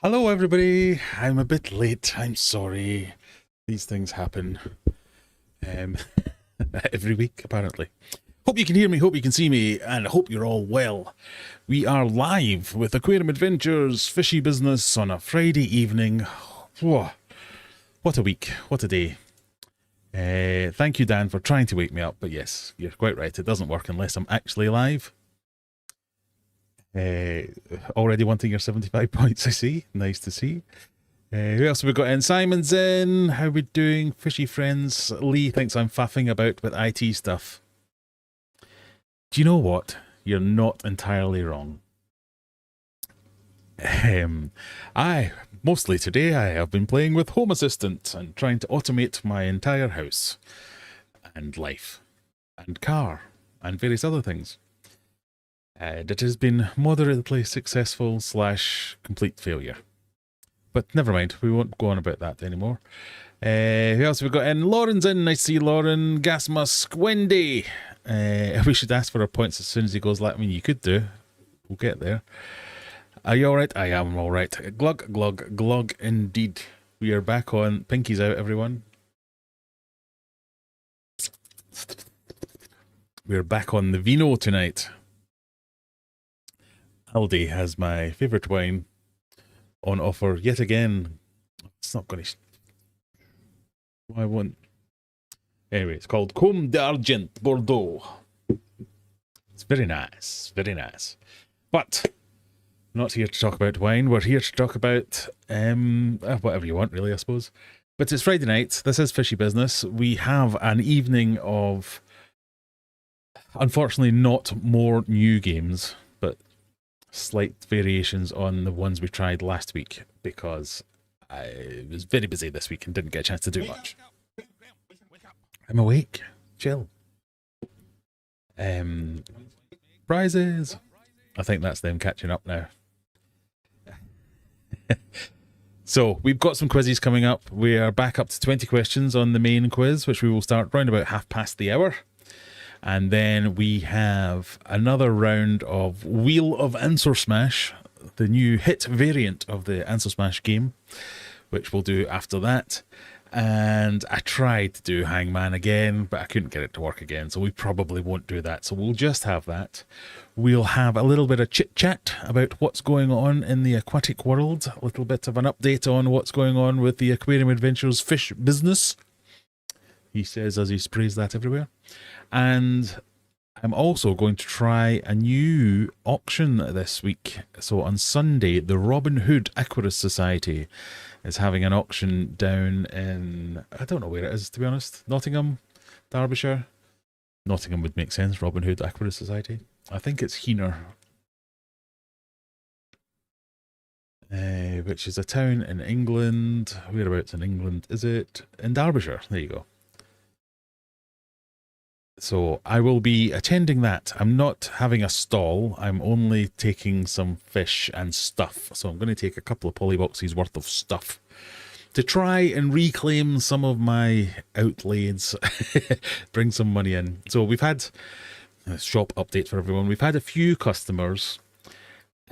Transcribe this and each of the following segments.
Hello everybody, I'm a bit late, I'm sorry. These things happen um, every week apparently. Hope you can hear me, hope you can see me, and I hope you're all well. We are live with Aquarium Adventures Fishy Business on a Friday evening. Whoa, what a week, what a day. Thank you Dan for trying to wake me up, but yes, you're quite right, it doesn't work unless I'm actually live. Already wanting your 75 points, I see. Nice to see. Who else have we got in? Simon's in. How are we doing? Fishy friends. Lee thinks I'm faffing about with IT stuff. Do you know what? You're not entirely wrong. Mostly today I have been playing with Home Assistant and trying to automate my entire house and life and car and various other things. It has been moderately successful / complete failure. But never mind, we won't go on about that anymore. Who else have we got in? Lauren's in. Nice to see Lauren. Gas Musk. Wendy. We should ask for our points as soon as he goes live. I mean, you could do. We'll get there. Are you alright? I am alright. Glug, glug, glug indeed. We are back on. Pinky's out, everyone. We're back on the vino tonight. Aldi has my favourite wine on offer yet again. It's not going to... I won't... Anyway, it's called Comme d'Argent Bordeaux. It's very nice, very nice. But we're not here to talk about wine. We're here to talk about whatever you want, really, I suppose. But it's Friday night. This is Fishy Business. We have an evening of, unfortunately, not more new games, but slight variations on the ones we tried last week because I was very busy this week and didn't get a chance to do much. I'm awake. Chill. Prizes. I think that's them catching up now. So we've got some quizzes coming up. We are back up to 20 questions on the main quiz, which we will start round about hour. And then we have another round of Wheel of Answer Smash, the new hit variant of the Answer Smash game, which we'll do after that. And I tried to do Hangman again, but I couldn't get it to work again, so we probably won't do that. So we'll just have that. We'll have a little bit of chit-chat about what's going on in the aquatic world, a little bit of an update on what's going on with the Aquarium Adventures fish business. He says as he sprays that everywhere. And I'm also going to try a new auction this week. So on Sunday, the Robin Hood Aquarius Society is having an auction down in, I don't know where it is, to be honest. Nottingham, Derbyshire. Nottingham would make sense, Robin Hood Aquarius Society. I think it's Heener, which is a town in England. Whereabouts in England is it? In Derbyshire. There you go. So I will be attending that. I'm not having a stall. I'm only taking some fish and stuff. So I'm going to take a couple of polyboxes worth of stuff to try and reclaim some of my outlays, bring some money in. So we've had a shop update for everyone. We've had a few customers.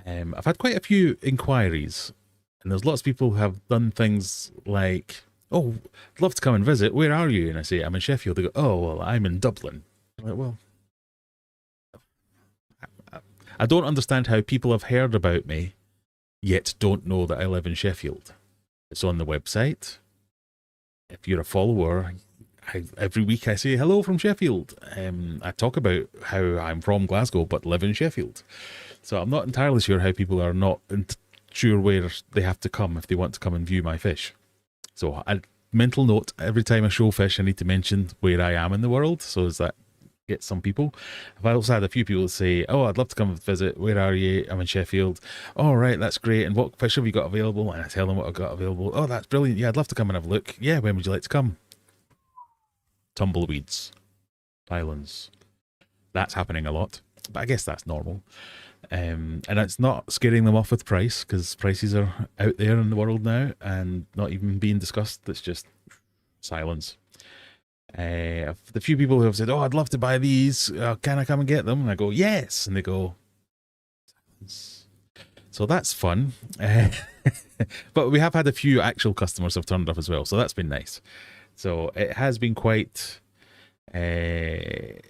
I've had quite a few inquiries, and there's lots of people who have done things like, oh, I'd love to come and visit. Where are you? And I say, I'm in Sheffield. They go, oh, well, I'm in Dublin. I'm like, well, I don't understand how people have heard about me, yet don't know that I live in Sheffield. It's on the website. If you're a follower, every week I say, hello from Sheffield. I talk about how I'm from Glasgow, but live in Sheffield. So I'm not entirely sure how people are not sure where they have to come if they want to come and view my fish. So a mental note, every time I show fish, I need to mention where I am in the world, so as that gets some people. I've also had a few people say, oh, I'd love to come and visit. Where are you? I'm in Sheffield. Oh, right, that's great. And what fish have you got available? And I tell them what I've got available. Oh, that's brilliant. Yeah, I'd love to come and have a look. Yeah, when would you like to come? Tumbleweeds. Islands. That's happening a lot, but I guess that's normal. And it's not scaring them off with price, because prices are out there in the world now and not even being discussed. It's just silence. The few people who have said, oh, I'd love to buy these, can I come and get them? And I go, yes. And they go, silence. So that's fun. But we have had a few actual customers have turned up as well, so that's been nice. So it has been quite an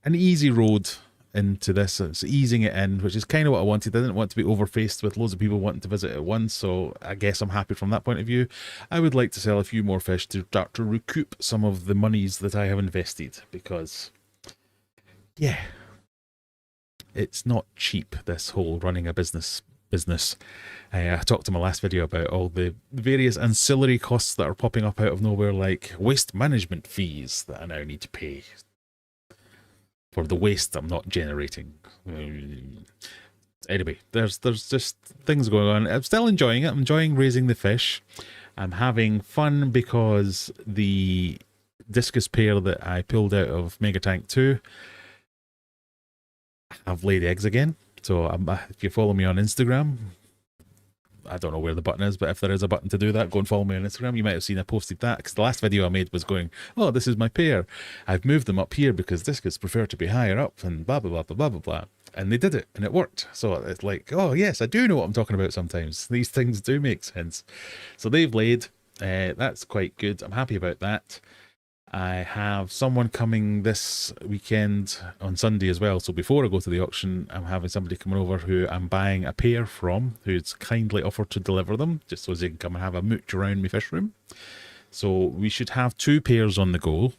easy road into this. It's easing it in, which is kind of what I wanted. I didn't want to be overfaced with loads of people wanting to visit at once, so I guess I'm happy from that point of view. I would like to sell a few more fish to start to recoup some of the monies that I have invested, because yeah, it's not cheap, this whole running a business. I talked in my last video about all the various ancillary costs that are popping up out of nowhere, like waste management fees that I now need to pay for the waste I'm not generating. Anyway, there's just things going on. I'm still enjoying it. I'm enjoying raising the fish. I'm having fun because the Discus pair that I pulled out of Mega Tank 2 have laid eggs again. So if you follow me on Instagram, I don't know where the button is, but if there is a button to do that, go and follow me on Instagram. You might have seen I posted that, because the last video I made was going, oh, this is my pair. I've moved them up here because Discus prefer to be higher up, and blah, blah, blah, blah, blah, blah, blah. And they did it, and it worked. So it's like, oh, yes, I do know what I'm talking about sometimes. These things do make sense. So they've laid. That's quite good. I'm happy about that. I have someone coming this weekend on Sunday as well. So before I go to the auction, I'm having somebody coming over who I'm buying a pair from, who's kindly offered to deliver them, just so they can come and have a mooch around my fish room. So we should have 2 pairs on the go,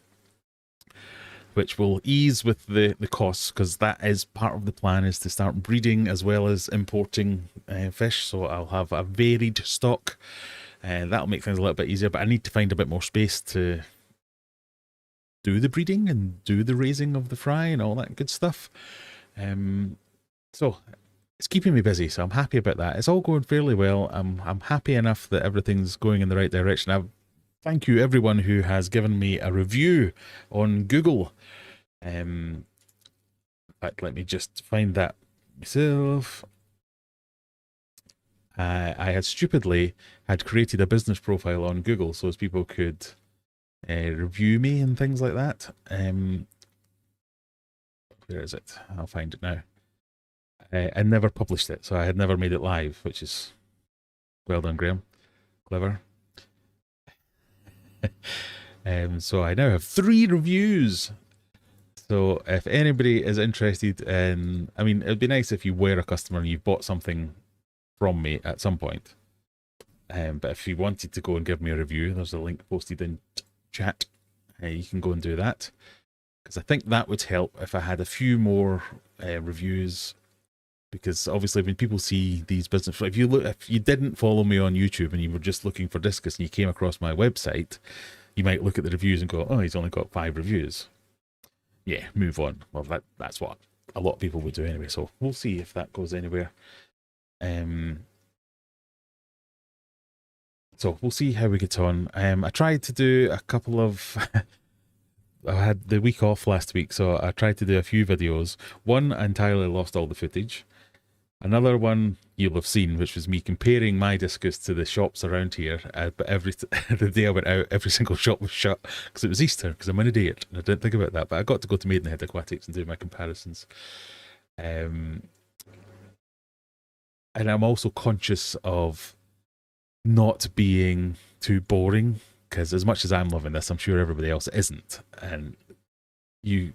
which will ease with the costs, because that is part of the plan, is to start breeding as well as importing fish. So I'll have a varied stock. That'll make things a little bit easier, but I need to find a bit more space to do the breeding and do the raising of the fry and all that good stuff. So it's keeping me busy, so I'm happy about that. It's all going fairly well. I'm happy enough that everything's going in the right direction. Thank you everyone who has given me a review on Google. In fact, let me just find that myself. I had stupidly created a business profile on Google so as people could review me and things like that. Where is it? I'll find it now. I never published it, so I had never made it live, which is well done, Graham. Clever. So I now have 3 reviews. So if anybody is interested in, I mean, it'd be nice if you were a customer and you bought something from me at some point. But if you wanted to go and give me a review, there's a link posted in chat. You can go and do that, because I think that would help if I had a few more reviews. Because obviously when people see these business, if you didn't follow me on YouTube and you were just looking for Discus and you came across my website, you might look at the reviews and go, oh, he's only got 5 reviews. Yeah, move on. Well, that's what a lot of people would do anyway, so we'll see if that goes anywhere. So we'll see how we get on. I tried to do a couple of I had the week off last week, so I tried to do a few videos. One, I entirely lost all the footage. Another one you'll have seen, which was me comparing my Discus to the shops around here. But the day I went out, every single shop was shut because it was Easter, because I'm an idiot and I didn't think about that. But I got to go to Maidenhead Aquatics and do my comparisons. And I'm also conscious of not being too boring, because as much as I'm loving this, I'm sure everybody else isn't. And you're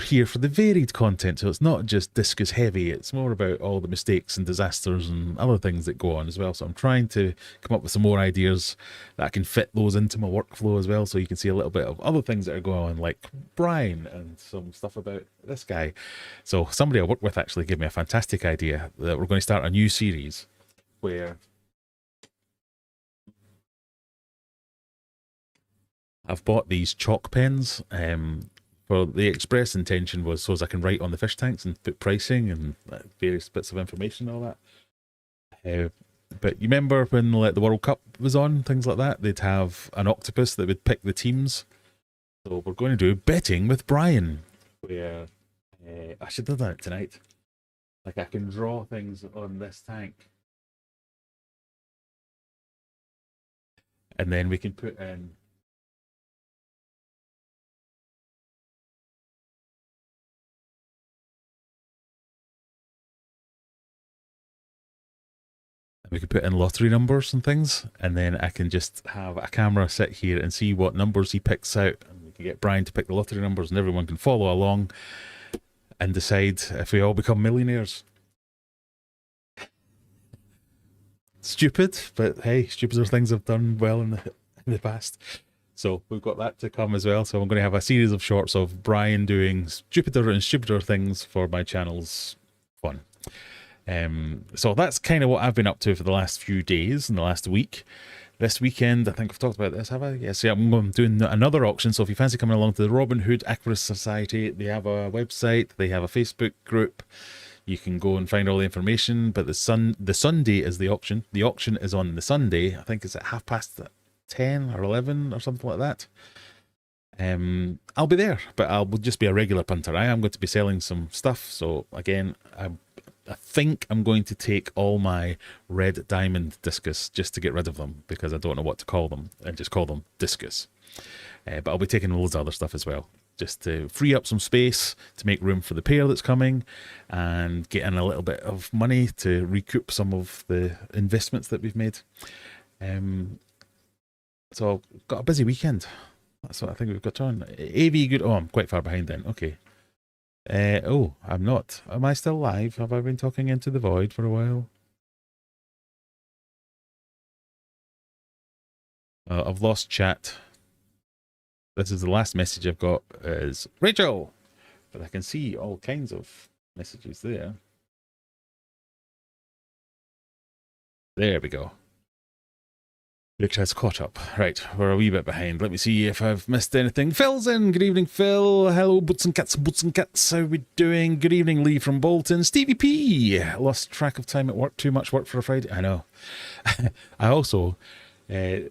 here for the varied content, so it's not just Discus heavy, it's more about all the mistakes and disasters and other things that go on as well. So I'm trying to come up with some more ideas that I can fit those into my workflow as well, so you can see a little bit of other things that are going on, like Brian, and some stuff about this guy. So somebody I work with actually gave me a fantastic idea that we're going to start a new series where I've bought these chalk pens. For the express intention was so as I can write on the fish tanks and put pricing and various bits of information and all that. But you remember when like the World Cup was on, things like that, they'd have an octopus that would pick the teams. So we're going to do betting with Brian, where I should do that tonight. Like I can draw things on this tank, and then we can put in We could put in lottery numbers and things, and then I can just have a camera sit here and see what numbers he picks out. And we can get Brian to pick the lottery numbers, and everyone can follow along and decide if we all become millionaires. Stupid, but hey, stupider things have done well in the past. So we've got that to come as well. So I'm going to have a series of shorts of Brian doing stupider and stupider things for my channel's fun. So that's kind of what I've been up to for the last few days and the last week. This weekend, I think I've talked about this, have I? Yes, yeah, I'm doing another auction. So if you fancy coming along to the Robin Hood Aquarius Society, they have a website, they have a Facebook group. You can go and find all the information. But the Sunday is the auction. The auction is on the Sunday. I think it's at 10:30 or 11 or something like that. I'll be there, but I'll just be a regular punter. I am going to be selling some stuff. So again, I think I'm going to take all my red diamond discus just to get rid of them, because I don't know what to call them, and just call them discus. But I'll be taking loads of other stuff as well, just to free up some space to make room for the pair that's coming, and get in a little bit of money to recoup some of the investments that we've made. So I've got a busy weekend. That's what I think we've got on. AV good. Oh, I'm quite far behind then. Okay. Oh, I'm not. Am I still live? Have I been talking into the void for a while? I've lost chat. This is the last message I've got, is Rachel, but I can see all kinds of messages there. There we go. Look, has caught up. Right, we're a wee bit behind. Let me see if I've missed anything. Phil's in. Good evening, Phil. Hello, Boots and Cats. How are we doing? Good evening, Lee from Bolton. Stevie P. Lost track of time at work. Too much work for a Friday. I know. I also, this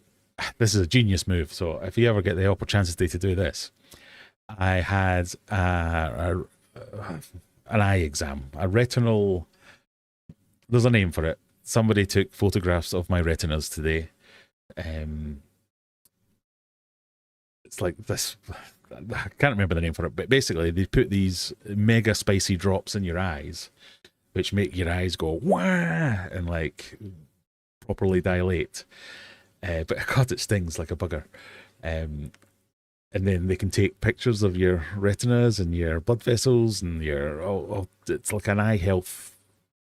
is a genius move. So if you ever get the opportunity to do this, I had an eye exam, a retinal. There's a name for it. Somebody took photographs of my retinas today. It's like this, I can't remember the name for it, but basically they put these mega spicy drops in your eyes, which make your eyes go wah and like properly dilate. But God, it stings like a bugger. And then they can take pictures of your retinas and your blood vessels and your it's like an eye health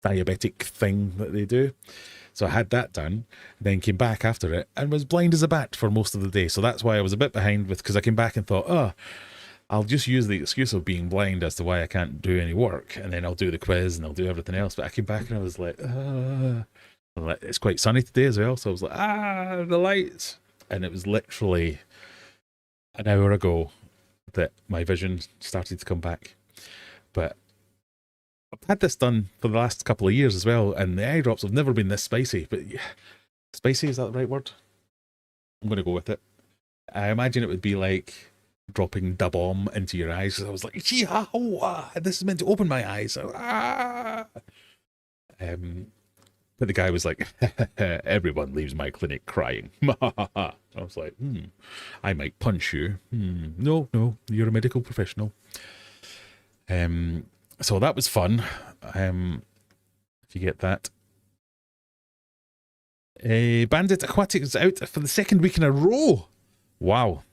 diabetic thing that they do. So I had that done, then came back after it and was blind as a bat for most of the day. So that's why I was a bit behind with, because I came back and thought, oh, I'll just use the excuse of being blind as to why I can't do any work, and then I'll do the quiz and I'll do everything else. But I came back and I was like, it's quite sunny today as well. So I was like, the lights. And it was literally an hour ago that my vision started to come back. But I've had this done for the last couple of years as well, and the eye drops have never been this spicy. But yeah, spicy, is that the right word? I'm going to go with it. I imagine it would be like dropping da bomb into your eyes. I was like, this is meant to open my eyes. But the guy was like, everyone leaves my clinic crying. I was like, I might punch you. No, you're a medical professional. So that was fun. If you get that. Bandit Aquatic is out for the second week in a row. Wow.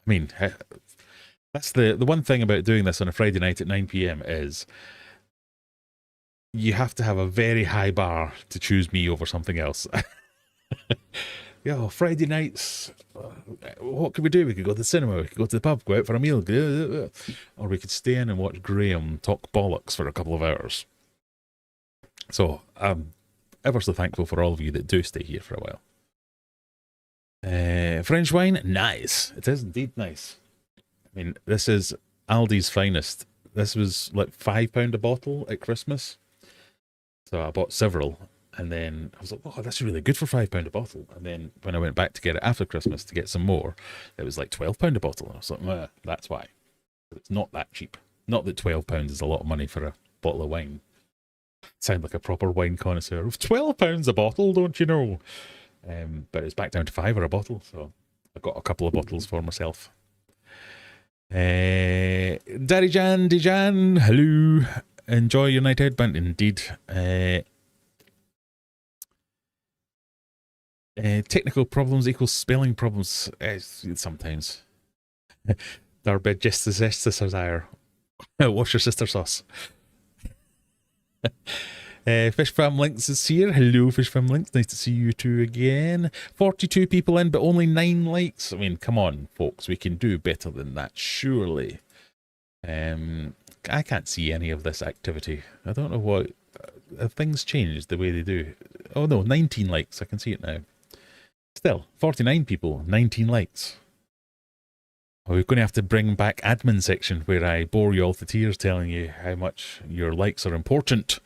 I mean, that's the one thing about doing this on a Friday night at 9 p.m. is you have to have a very high bar to choose me over something else. Friday nights, what could we do? We could go to the cinema, we could go to the pub, go out for a meal, or we could stay in and watch Graham talk bollocks for a couple of hours. So I'm ever so thankful for all of you that do stay here for a while. French wine, nice. It is indeed nice. I mean, this is Aldi's finest. This was like £5 a bottle at Christmas. So I bought several. And then I was like, oh, that's really good for £5 a bottle. And then when I went back to get it after Christmas to get some more, it was like £12 a bottle. And I was like, that's why. It's not that cheap. Not that £12 is a lot of money for a bottle of wine. Sound like a proper wine connoisseur. £12 a bottle, don't you know? But it's back down to £5 a bottle. So I got a couple of bottles for myself. Dijan, hello. Enjoy your night out, Bant. Indeed. Technical problems equals spelling problems sometimes. Darbed desire. Wash your sister sauce. Fish Fam Links is here. Hello, Fish Fam Links. Nice to see you two again. 42 people in, but only 9 likes. I mean, come on, folks. We can do better than that, surely. I can't see any of this activity. I don't know what... Have things changed the way they do? Oh no, 19 likes. I can see it now. Still, 49 people, 19 likes. Oh, we're going to have to bring back admin section where I bore you all to tears telling you how much your likes are important.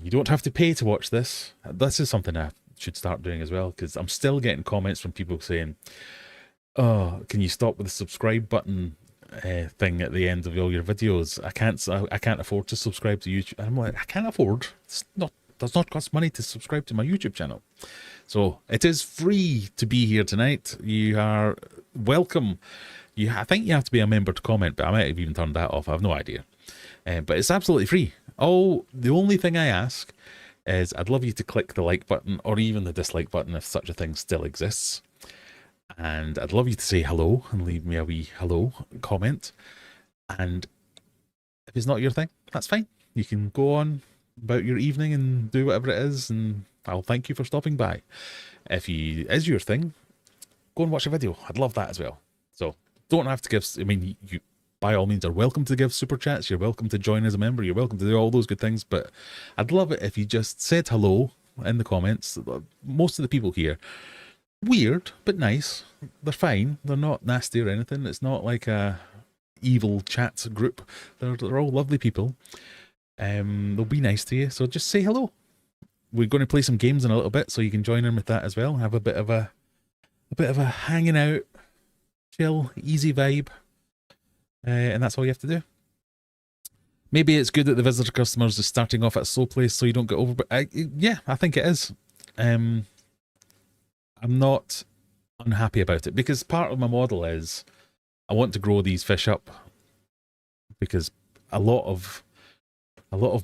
You don't have to pay to watch this. This is something I should start doing as well, because I'm still getting comments from people saying, oh, can you stop with the subscribe button thing at the end of all your videos? I can't afford to subscribe to YouTube. And I'm like, I can't afford. Does not cost money to subscribe to my YouTube channel. So it is free to be here tonight. You are welcome. I think you have to be a member to comment, but I might have even turned that off. I have no idea. But it's absolutely free. The only thing I ask is I'd love you to click the like button or even the dislike button if such a thing still exists. And I'd love you to say hello and leave me a wee hello comment. And if it's not your thing, that's fine. You can go on about your evening and do whatever it is, and I'll thank you for stopping by. If it is your thing, go and watch a video. I'd love that as well. So don't have to give... I mean, you by all means are welcome to give super chats. You're welcome to join as a member. You're welcome to do all those good things. But I'd love it if you just said hello in the comments. Most of the people here, weird but nice. They're fine. They're not nasty or anything. It's not like a evil chat group. They're all lovely people. They'll be nice to you. So just say hello. We're going to play some games in a little bit, so you can join in with that as well. Have a bit of a hanging out, chill, easy vibe. And that's all you have to do. Maybe it's good that the visitor customers is starting off at a slow place so you don't get over. But yeah, I think it is. I'm not unhappy about it because part of my model is I want to grow these fish up because a lot of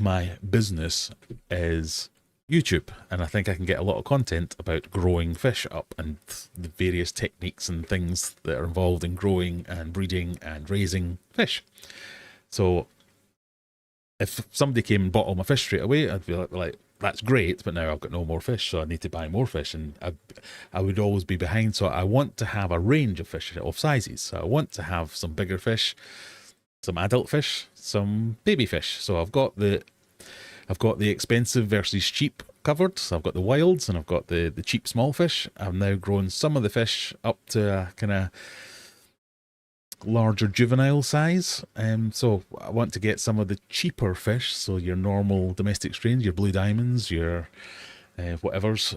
my business is YouTube, and I think I can get a lot of content about growing fish up and the various techniques and things that are involved in growing and breeding and raising fish. So if somebody came and bought all my fish straight away, I'd be like that's great, but now I've got no more fish, so I need to buy more fish, and I would always be behind. So I want to have a range of fish of sizes. So I want to have some bigger fish, some adult fish, some baby fish. So I've got the expensive versus cheap covered. So I've got the wilds and I've got the cheap small fish. I've now grown some of the fish up to a kind of larger juvenile size. So I want to get some of the cheaper fish. So your normal domestic strains, your blue diamonds, your whatever's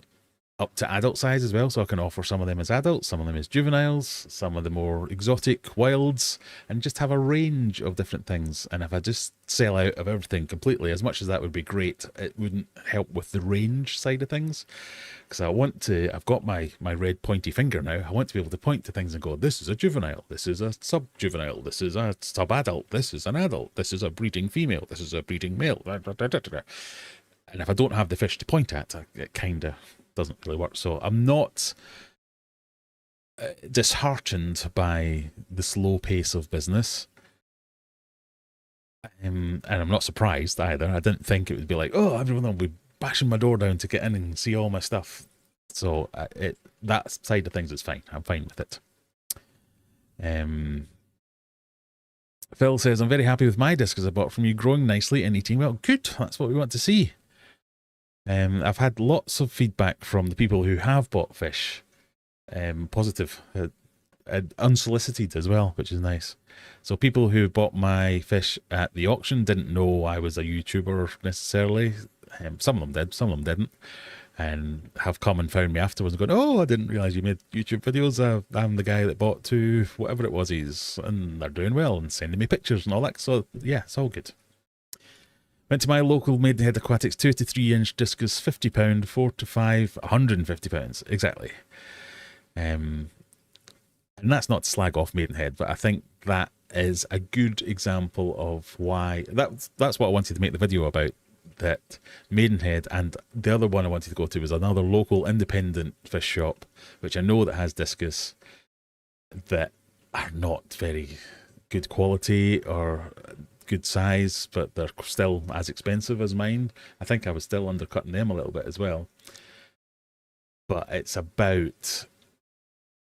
up to adult size as well, so I can offer some of them as adults, some of them as juveniles, some of the more exotic wilds, and just have a range of different things. And if I just sell out of everything completely, as much as that would be great, it wouldn't help with the range side of things, because I've got my red pointy finger now. I want to be able to point to things and go, this is a juvenile, this is a sub-juvenile, this is a sub-adult, this is an adult, this is a breeding female, this is a breeding male. And if I don't have the fish to point at, it kind of doesn't really work. So I'm not disheartened by the slow pace of business, and I'm not surprised either. I didn't think it would be like, oh, everyone will be bashing my door down to get in and see all my stuff. So that side of things is fine. I'm fine with it. Phil says, I'm very happy with my Discus I bought from you, growing nicely and eating well. Good, that's what we want to see. I've had lots of feedback from the people who have bought fish, positive, unsolicited as well, which is nice. So people who bought my fish at the auction didn't know I was a YouTuber necessarily. Some of them did, some of them didn't, and have come and found me afterwards and gone, oh, I didn't realise you made YouTube videos. I'm the guy that bought 2, whatever it was, and they're doing well and sending me pictures and all that. So yeah, it's all good. Went to my local Maidenhead Aquatics 2 to 3 inch Discus, £50, 4 to 5, £150, exactly. And that's not to slag off Maidenhead, but I think that is a good example of why, that's what I wanted to make the video about, that Maidenhead, and the other one I wanted to go to was another local independent fish shop, which I know that has Discus, that are not very good quality or good size, but they're still as expensive as mine. I think I was still undercutting them a little bit as well. But it's about,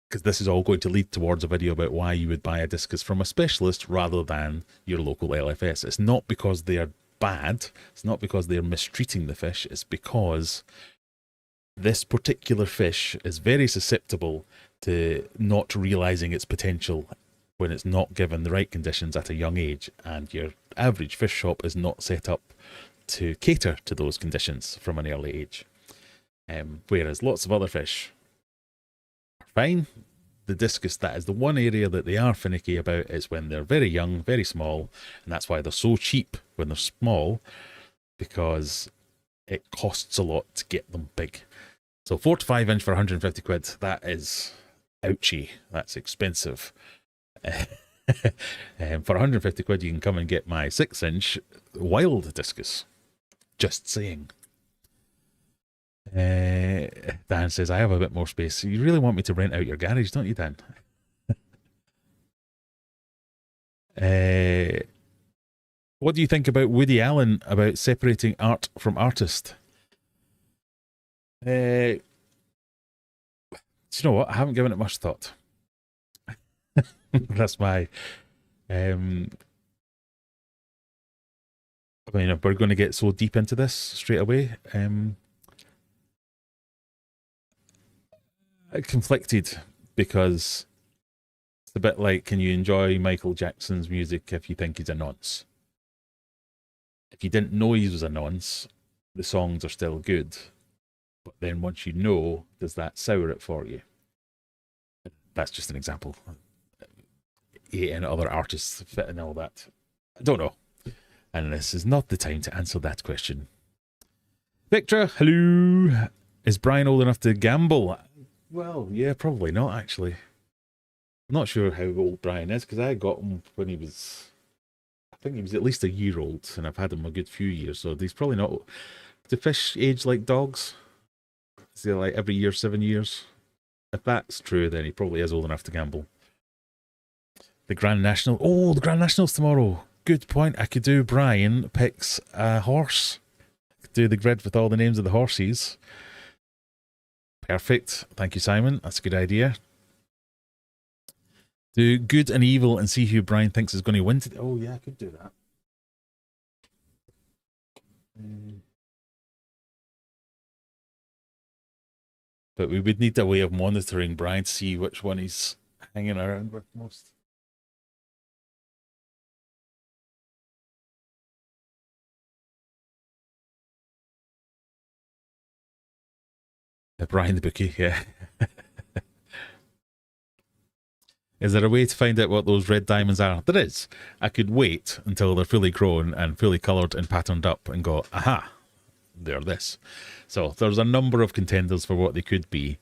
because this is all going to lead towards a video about why you would buy a Discus from a specialist rather than your local LFS. It's not because they are bad, it's not because they're mistreating the fish, it's because this particular fish is very susceptible to not realizing its potential when it's not given the right conditions at a young age, and your average fish shop is not set up to cater to those conditions from an early age. Whereas lots of other fish are fine. The Discus, that is the one area that they are finicky about, is when they're very young, very small, and that's why they're so cheap when they're small, because it costs a lot to get them big. So 4 to 5 inch for 150 quid, that is ouchy, that's expensive. For 150 quid you can come and get my 6 inch wild Discus. Just saying. Dan says, I have a bit more space. You really want me to rent out your garage, don't you, Dan? What do you think about Woody Allen about separating art from artist? Do you know what? I haven't given it much thought. That's my... I mean, if we're going to get so deep into this straight away, conflicted, because it's a bit like, can you enjoy Michael Jackson's music if you think he's a nonce? If you didn't know he was a nonce, the songs are still good, but then once you know, does that sour it for you? That's just an example. And other artists fit and all that. I don't know, and this is not the time to answer that question. Victor, hello. Is Brian old enough to gamble? Well, yeah, probably not, actually. I'm not sure how old Brian is, because I got him when he was, I think he was at least a year old, and I've had him a good few years, so he's probably not. Do fish age like dogs? Is he like every year, 7 years? If that's true, then he probably is old enough to gamble. The Grand National. Oh, the Grand National's tomorrow. Good point. I could do Brian picks a horse. I could do the grid with all the names of the horses. Perfect. Thank you, Simon. That's a good idea. Do good and evil and see who Brian thinks is going to win today. Oh, yeah, I could do that. But we would need a way of monitoring Brian to see which one he's hanging around with most. Brian the bookie, yeah. Is there a way to find out what those red diamonds are? There is. I could wait until they're fully grown and fully coloured and patterned up and go, aha, they're this. So there's a number of contenders for what they could be.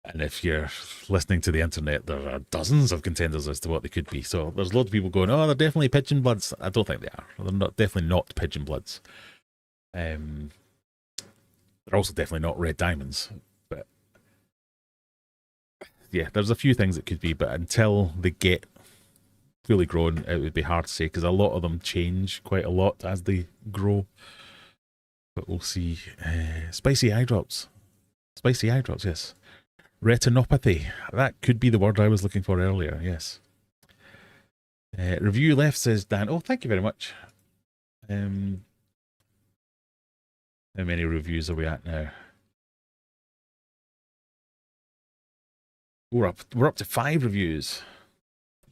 And if you're listening to the internet, there are dozens of contenders as to what they could be. So there's loads of people going, oh, they're definitely pigeon bloods. I don't think they are. They're not, definitely not pigeon bloods. They're also definitely not red diamonds. But yeah, there's a few things it could be, but until they get fully grown, it would be hard to say, because a lot of them change quite a lot as they grow. But we'll see. Spicy eye drops. Spicy eye drops, yes. Retinopathy. That could be the word I was looking for earlier, yes. Review left, says Dan. Oh, thank you very much. How many reviews are we at now? We're up to 5 reviews.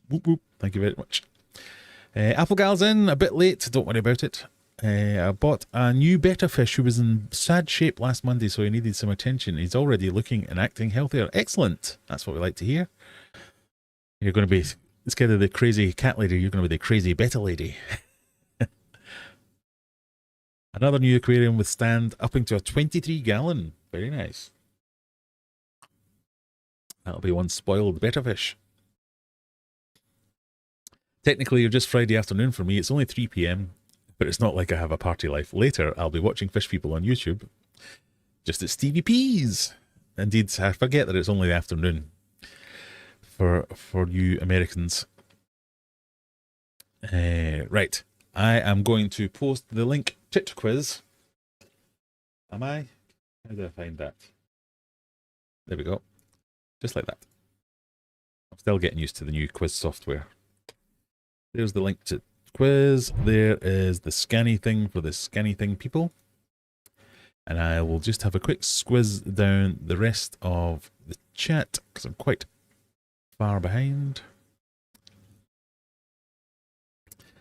Whoop, whoop. Thank you very much. Applegal's in a bit late. Don't worry about it. I bought a new betta fish who was in sad shape last Monday, so he needed some attention. He's already looking and acting healthier. Excellent. That's what we like to hear. You're going to be, instead of the crazy cat lady, you're going to be the crazy betta lady. Another new aquarium with stand upping to a 23 gallon. Very nice. That'll be one spoiled betta fish. Technically, you're just Friday afternoon for me. It's only 3 p.m. But it's not like I have a party life. Later, I'll be watching fish people on YouTube, just at Stevie P's. Indeed, I forget that it's only the afternoon for you Americans. Right, I am going to post the link tit quiz. Am I? How do I find that? There we go. Just like that. I'm still getting used to the new quiz software. There's the link to quiz. There is the scanny thing for the scanny thing people. And I will just have a quick squiz down the rest of the chat because I'm quite far behind.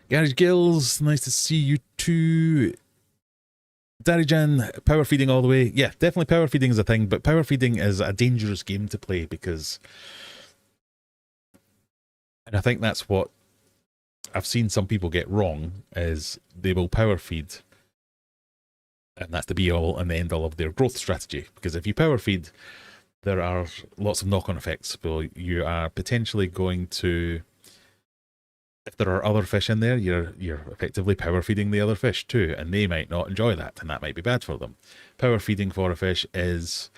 Garage Gills, nice to see you too. Darijan, power feeding all the way. Yeah, definitely power feeding is a thing, but power feeding is a dangerous game to play because, and I think that's what I've seen some people get wrong, is they will power feed and that's the be all and the end all of their growth strategy. Because if you power feed, there are lots of knock-on effects. Well, you are potentially going to, if there are other fish in there, you're effectively power feeding the other fish too, and they might not enjoy that, and that might be bad for them. Power feeding for a fish is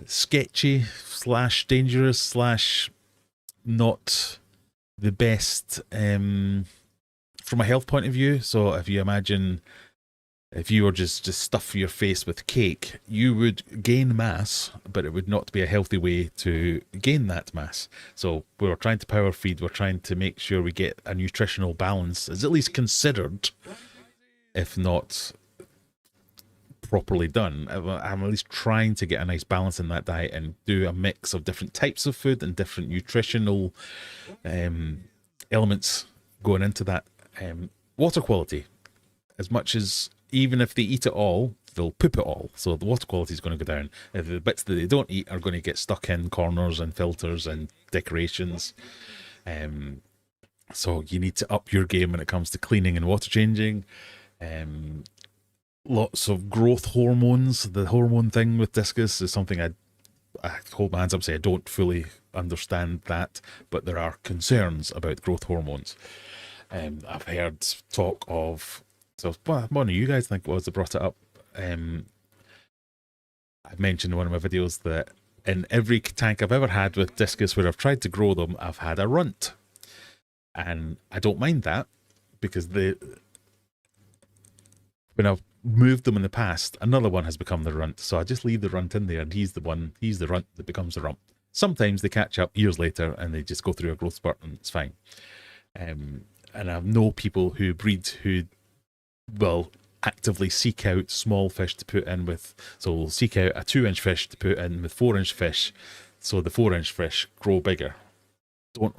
sketchy / dangerous / not the best from a health point of view. So if you imagine if you were just stuff your face with cake, you would gain mass, but it would not be a healthy way to gain that mass. So we're trying to power feed, we're trying to make sure we get a nutritional balance, is at least considered, if not properly done. I'm at least trying to get a nice balance in that diet and do a mix of different types of food and different nutritional elements going into that. Water quality, as much as, even if they eat it all, they'll poop it all. So the water quality is going to go down. The bits that they don't eat are going to get stuck in corners and filters and decorations. So you need to up your game when it comes to cleaning and water changing. Lots of growth hormones. The hormone thing with Discus is something I hold my hands up and say I don't fully understand that, but there are concerns about growth hormones. I've heard talk of, so one of you guys think was that brought it up. I've mentioned in one of my videos that in every tank I've ever had with Discus where I've tried to grow them, I've had a runt. And I don't mind that, because when I've moved them in the past, another one has become the runt. So I just leave the runt in there, and he's the runt that becomes the rump. Sometimes they catch up years later and they just go through a growth spurt and it's fine. And I know people who breed who will actively seek out small fish to put in with. So we'll seek out a 2-inch fish to put in with 4-inch fish, so the 4-inch fish grow bigger.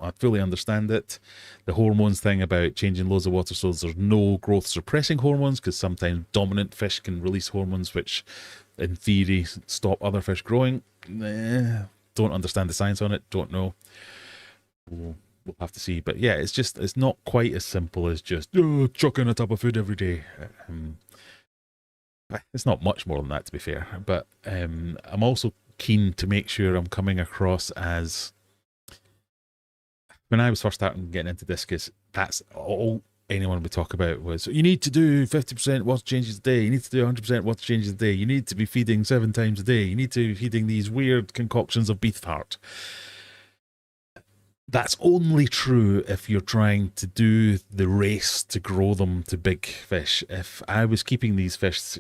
I fully understand it. The hormones thing about changing loads of water sources, there's no growth suppressing hormones, because sometimes dominant fish can release hormones which in theory stop other fish growing. Don't understand the science on it, don't know. We'll have to see. But yeah, it's not quite as simple as just chuck in a tub of food every day. It's not much more than that, to be fair. But I'm also keen to make sure I'm coming across as, when I was first starting getting into Discus, that's all anyone would talk about was, you need to do 50% water changes a day, you need to do 100% water changes a day, you need to be feeding 7 times a day, you need to be feeding these weird concoctions of beef fart. That's only true if you're trying to do the race to grow them to big fish. If I was keeping these fish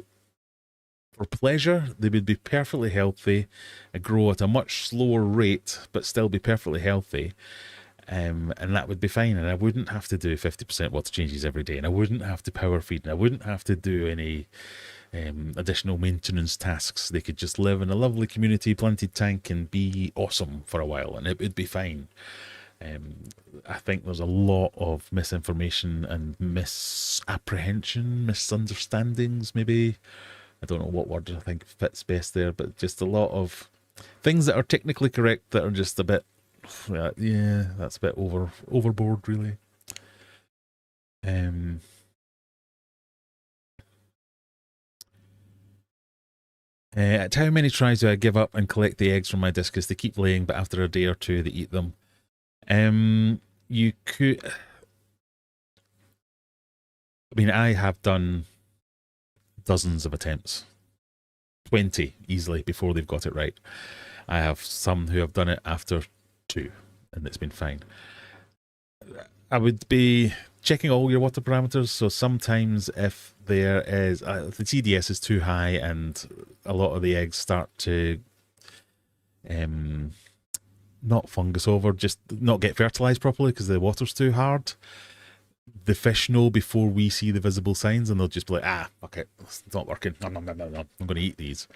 for pleasure, they would be perfectly healthy and grow at a much slower rate, but still be perfectly healthy. And that would be fine. And I wouldn't have to do 50% water changes every day. And I wouldn't have to power feed. And I wouldn't have to do any additional maintenance tasks. They could just live in a lovely community planted tank and be awesome for a while, and it would be fine. I think there's a lot of misinformation and misapprehension, misunderstandings, maybe. I don't know what word I think fits best there, but just a lot of things that are technically correct that are just a bit, yeah, that's a bit overboard, really. At how many tries do I give up and collect the eggs from my Discus? They keep laying, but after a day or two, they eat them. You could, I mean, I have done dozens of attempts, 20 easily before they've got it right. I have some who have done it after 2, and it's been fine. I would be checking all your water parameters. So sometimes if there is the TDS is too high and a lot of the eggs start to not fungus over, just not get fertilized properly because the water's too hard, the fish know before we see the visible signs, and they'll just be like, fuck it, it's not working. No, I'm going to eat these.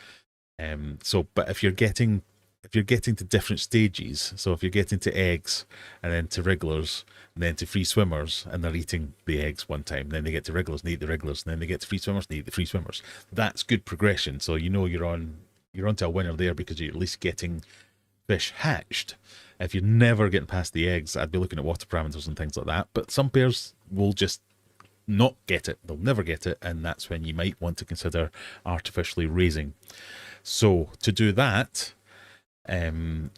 But if you're getting to different stages, so if you're getting to eggs and then to wrigglers and then to free swimmers, and they're eating the eggs one time, then they get to wrigglers and eat the wrigglers, and then they get to free swimmers and eat the free swimmers, that's good progression. So you know you're onto a winner there, because you're at least getting fish hatched. If you're never getting past the eggs, I'd be looking at water parameters and things like that. But some pairs will just not get it. They'll never get it, and that's when you might want to consider artificially raising. So to do that, there's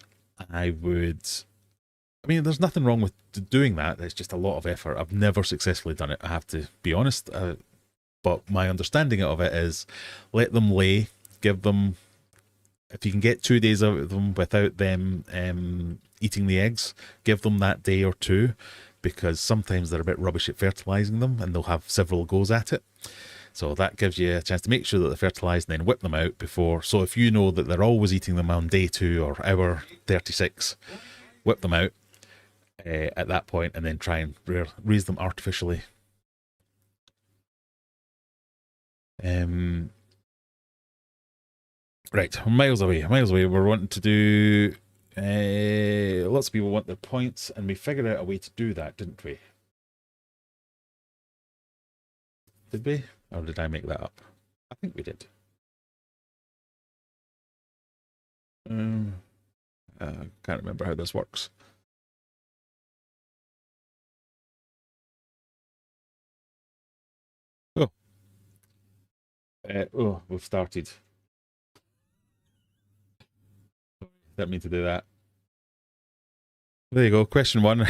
nothing wrong with doing that. It's just a lot of effort. I've never successfully done it, I have to be honest. But my understanding of it is, let them lay, give them, if you can get 2 days out of them without them eating the eggs, give them that day or 2, because sometimes they're a bit rubbish at fertilizing them and they'll have several goes at it. So that gives you a chance to make sure that they're fertilized and then whip them out before. So if you know that they're always eating them on day 2 or hour 36, whip them out at that point and then try and raise them artificially. Right, miles away. We're wanting to do... lots of people want their points, and we figured out a way to do that, didn't we? Did we? Or did I make that up? I think we did. Can't remember how this works. We've started. Didn't mean to do that. There you go. Question 1.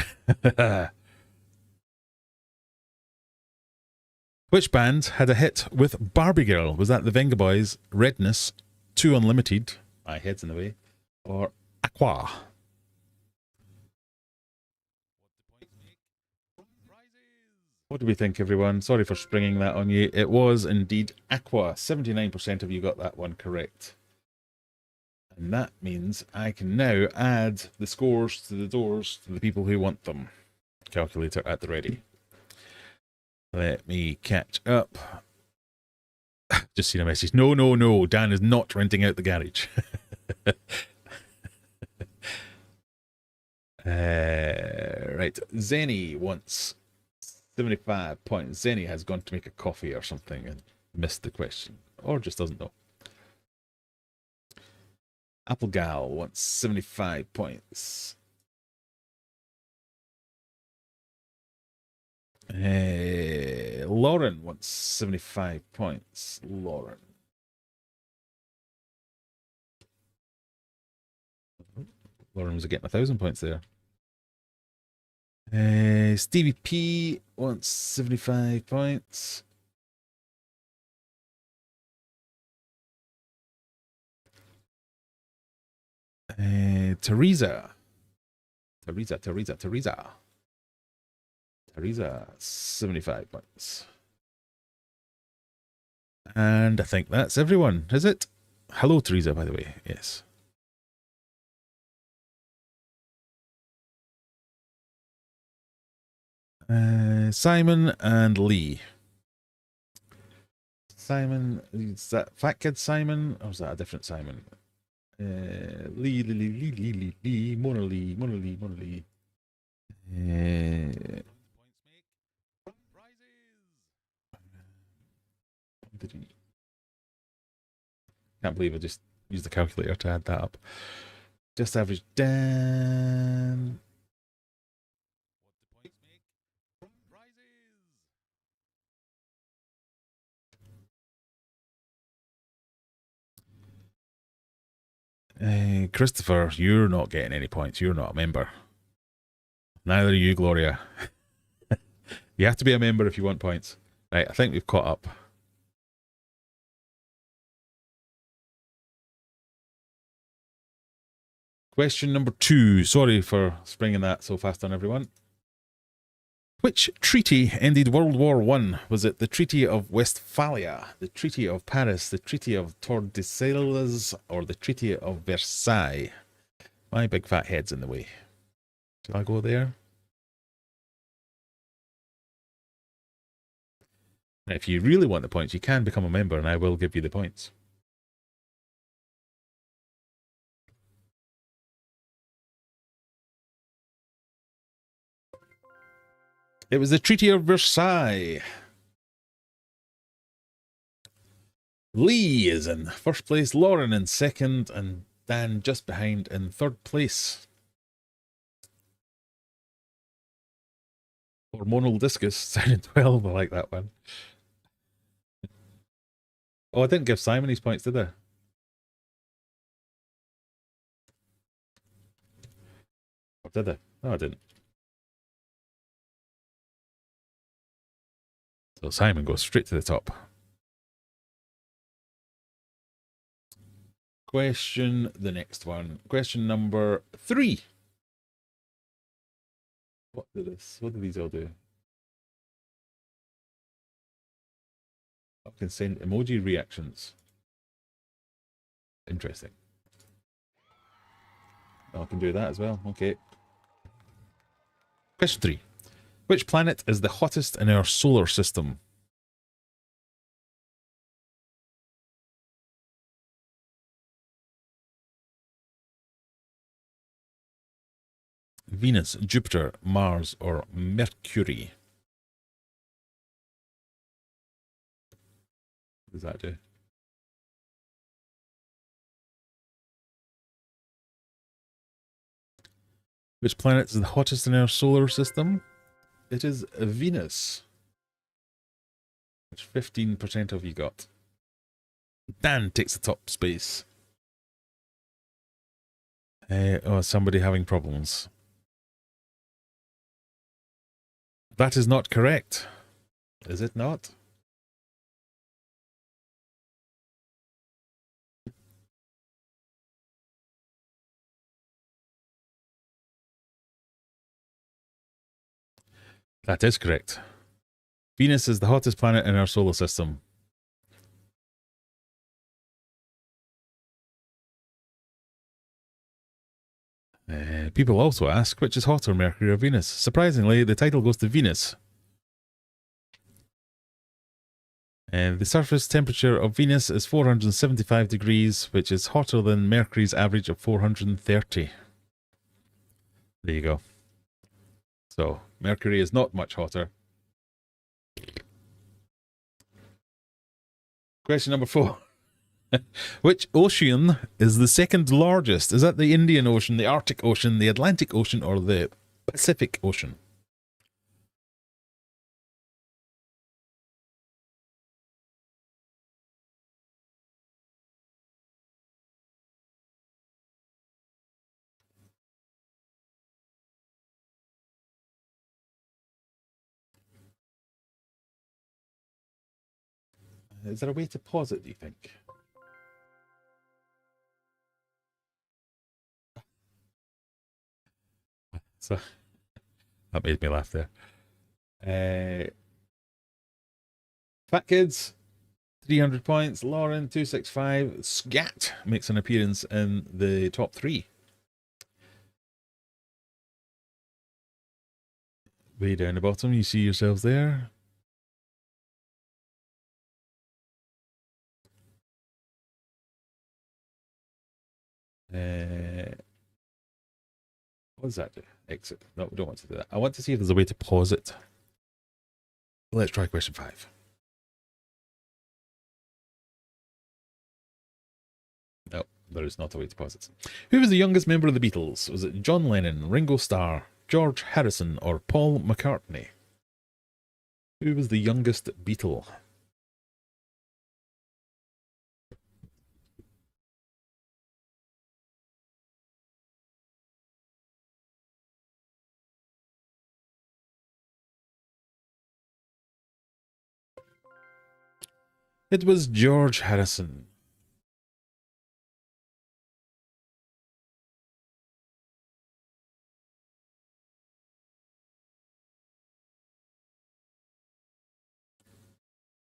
Which band had a hit with Barbie Girl? Was that the Venga Boys, Redness, 2 Unlimited, my head's in the way, or Aqua? What do we think, everyone? Sorry for springing that on you. It was indeed Aqua. 79% of you got that one correct. And that means I can now add the scores to the doors to the people who want them. Calculator at the ready. Let me catch up. Just seen a message. No. Dan is not renting out the garage. Right. Zenny wants 75 points. Zenny has gone to make a coffee or something and missed the question. Or just doesn't know. Applegal wants 75 points. Lauren wants 75 points. Lauren was getting 1,000 points there. Stevie P wants 75 points. Teresa, 75 points. And I think that's everyone, is it? Hello, Teresa, by the way. Yes. Simon and Lee. Simon, is that Fat Kid Simon? Or is that a different Simon? Lee, Mona Lee. Can't believe I just used the calculator to add that up. Just average Dan. Christopher, you're not getting any points. You're not a member. Neither are you, Gloria. You have to be a member if you want points. Right, I think we've caught up. Question number 2. Sorry for springing that so fast on everyone. Which treaty ended World War I? Was it the Treaty of Westphalia, the Treaty of Paris, the Treaty of Tordesillas, or the Treaty of Versailles? My big fat head's in the way. Shall I go there? Now, if you really want the points, you can become a member and I will give you the points. It was the Treaty of Versailles. Lee is in first place, Lauren in second, and Dan just behind in third place. Hormonal Discus, sounding 12, I like that one. Oh, I didn't give Simon his points, did I? Or did I? No, I didn't. So Simon goes straight to the top. The next one. Question number 3. What do these all do? I can send emoji reactions. Interesting. Oh, I can do that as well. Okay. Question 3. Which planet is the hottest in our solar system? Venus, Jupiter, Mars, or Mercury? What does that do? Which planet is the hottest in our solar system? It is Venus. Which 15% of you got? Dan takes the top space. Oh, somebody having problems. That is not correct. Is it not? That is correct. Venus is the hottest planet in our solar system. People also ask, which is hotter, Mercury or Venus? Surprisingly, the title goes to Venus. The surface temperature of Venus is 475 degrees, which is hotter than Mercury's average of 430. There you go. So, Mercury is not much hotter. Question number 4. Which ocean is the second largest? Is that the Indian Ocean, the Arctic Ocean, the Atlantic Ocean, or the Pacific Ocean? Is there a way to pause it, do you think? So that made me laugh there. Fat Kids, 300 points. Lauren, 265. Scat makes an appearance in the top 3. Way down the bottom, you see yourselves there. What does that do? Exit. No, we don't want to do that. I want to see if there's a way to pause it. Let's try question 5. No, there is not a way to pause it. Who was the youngest member of the Beatles? Was it John Lennon, Ringo Starr, George Harrison, or Paul McCartney? Who was the youngest Beatle? It was George Harrison.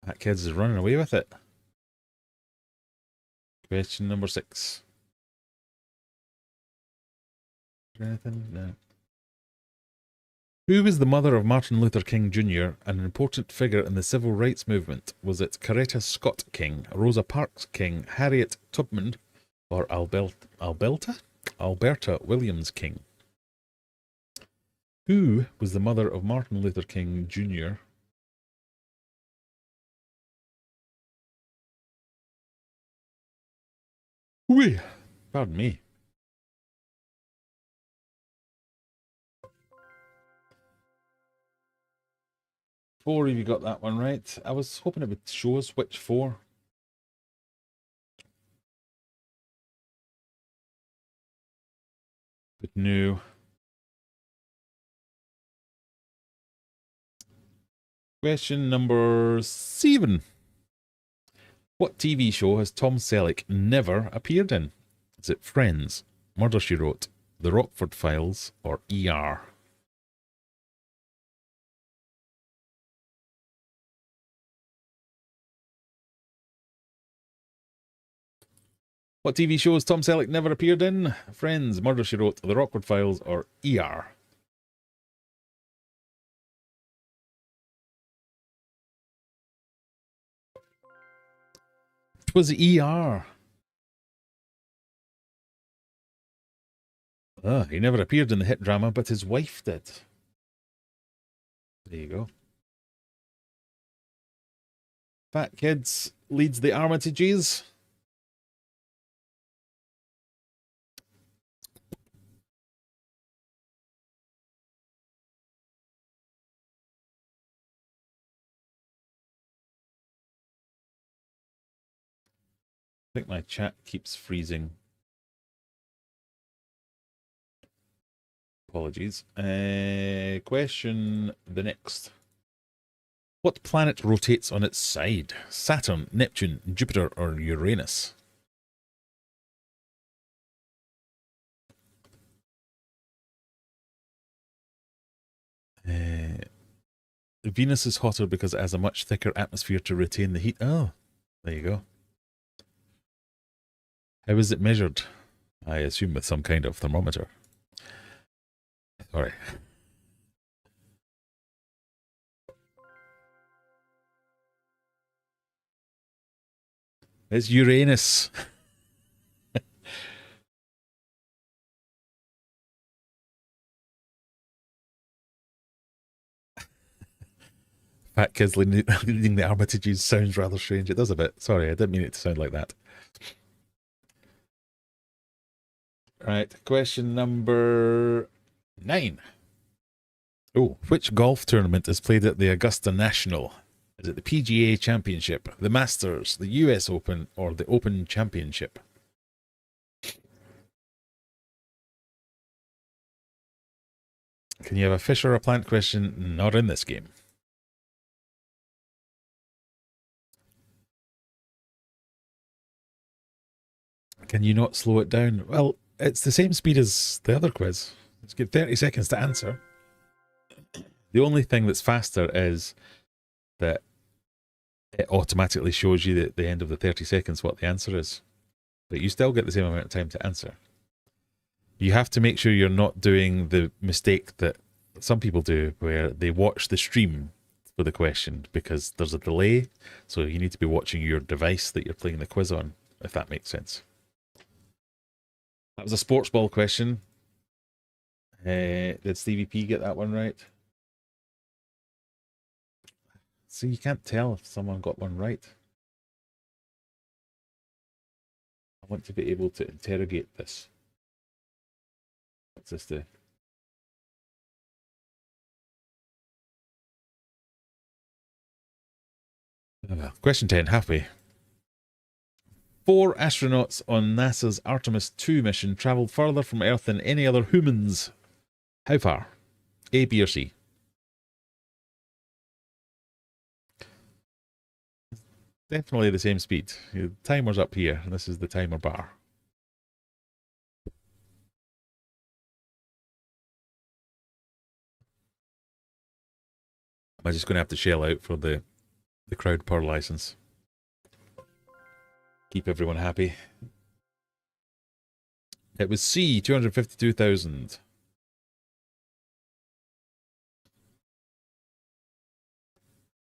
That kid's is running away with it. Question number 6. Anything? No. Who was the mother of Martin Luther King Jr., an important figure in the civil rights movement? Was it Coretta Scott King, Rosa Parks King, Harriet Tubman, or Alberta Williams King? Who was the mother of Martin Luther King Jr.? Whee! Pardon me. 4, if you got that one right. I was hoping it would show us which 4. But no. Question number 7. What TV show has Tom Selleck never appeared in? Is it Friends, Murder, She Wrote, The Rockford Files, or ER? What TV show has Tom Selleck never appeared in? Friends, Murder, She Wrote, The Rockford Files, or ER? It was ER. He never appeared in the hit drama, but his wife did. There you go. Fat Kids leads the Armitages. I think my chat keeps freezing. Apologies. Question the next. What planet rotates on its side? Saturn, Neptune, Jupiter, or Uranus? Venus is hotter because it has a much thicker atmosphere to retain the heat. Oh, there you go. How is it measured? I assume with some kind of thermometer. Sorry. It's Uranus. Fat kids leading the Armitages sounds rather strange. It does a bit. Sorry, I didn't mean it to sound like that. Right, question number 9. Oh, which golf tournament is played at the Augusta National? Is it the PGA Championship, the Masters, the US Open, or the Open Championship? Can you have a fish or a plant question? Not in this game. Can you not slow it down? Well, it's the same speed as the other quiz. Let's give 30 seconds to answer. The only thing that's faster is that it automatically shows you at the end of the 30 seconds what the answer is. But you still get the same amount of time to answer. You have to make sure you're not doing the mistake that some people do where they watch the stream for the question because there's a delay. So you need to be watching your device that you're playing the quiz on, if that makes sense. That was a sports ball question. Did Stevie P get that one right? So you can't tell if someone got one right. I want to be able to interrogate this. What's this do? Question 10, halfway. 4 astronauts on NASA's Artemis 2 mission travelled further from Earth than any other humans. How far? A, B, or C? Definitely the same speed. The timer's up here, and this is the timer bar. Am I just going to have to shell out for the crowd per license? Keep everyone happy. It was C, 252,000.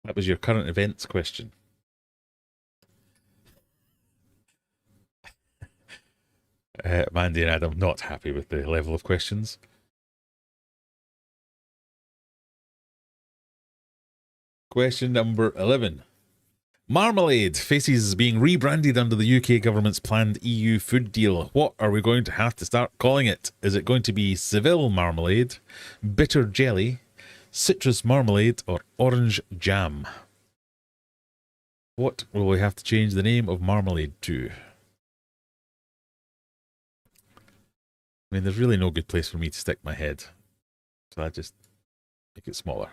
That was your current events question. Mandy and Adam not happy with the level of questions. Question number 11. Marmalade faces being rebranded under the UK government's planned EU food deal. What are we going to have to start calling it? Is it going to be Seville marmalade, bitter jelly, citrus marmalade, or orange jam? What will we have to change the name of marmalade to? I mean, there's really no good place for me to stick my head, so I just make it smaller.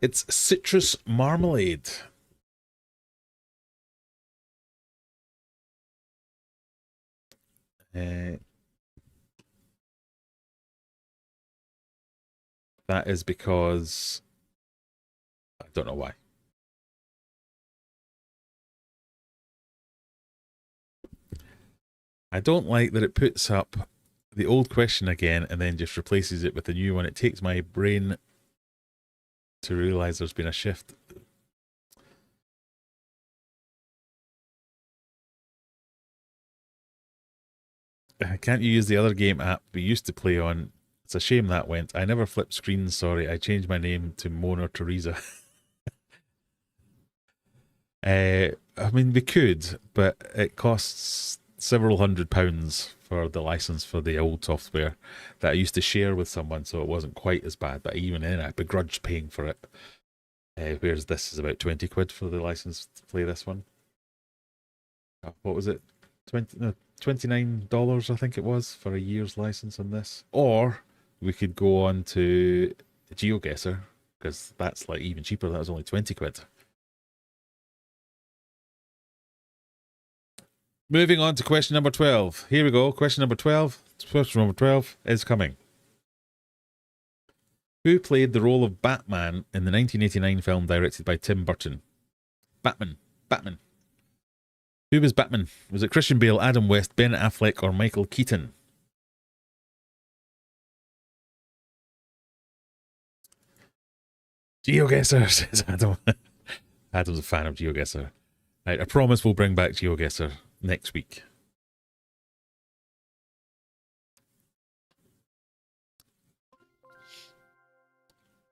It's citrus marmalade. That is because I don't know why. I don't like that it puts up the old question again and then just replaces it with a new one. It takes my brain to realize there's been a shift. Can't you use the other game app we used to play on? It's a shame that went. I never flipped screens, sorry. I changed my name to Mona Teresa. I mean, we could, but it costs several £100 for the license for the old software that I used to share with someone, so it wasn't quite as bad. But even then, I begrudged paying for it. Whereas this is about 20 quid for the license to play this one. What was it? $29, I think it was, for a year's license on this. Or we could go on to GeoGuessr, because that's like even cheaper. That was only 20 quid. Moving on to question number 12. Here we go. Question number 12. Question number 12 is coming. Who played the role of Batman in the 1989 film directed by Tim Burton? Batman. Who was Batman? Was it Christian Bale, Adam West, Ben Affleck, or Michael Keaton? GeoGuessr, says Adam. Adam's a fan of GeoGuessr. Right, I promise we'll bring back GeoGuessr next week.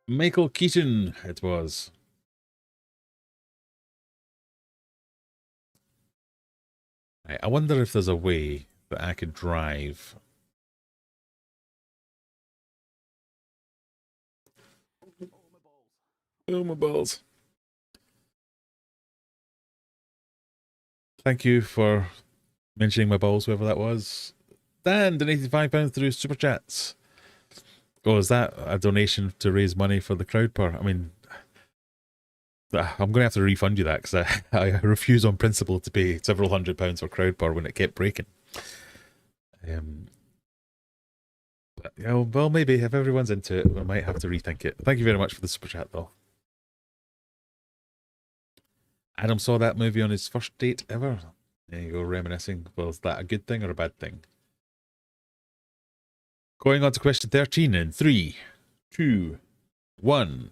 Michael Keaton, it was. Right, I wonder if there's a way that I could drive. Oh, my balls. Thank you for mentioning my balls, whoever that was. Dan donated £5 through Super Chats. Oh, is that a donation to raise money for the crowd per? I mean, I'm going to have to refund you that because I refuse on principle to pay several £100 for crowd per when it kept breaking. But, yeah, well, maybe if everyone's into it, we might have to rethink it. Thank you very much for the Super Chat, though. Adam saw that movie on his first date ever. There you go, reminiscing. Well, is that a good thing or a bad thing? Going on to question 13 in 3, 2, 1.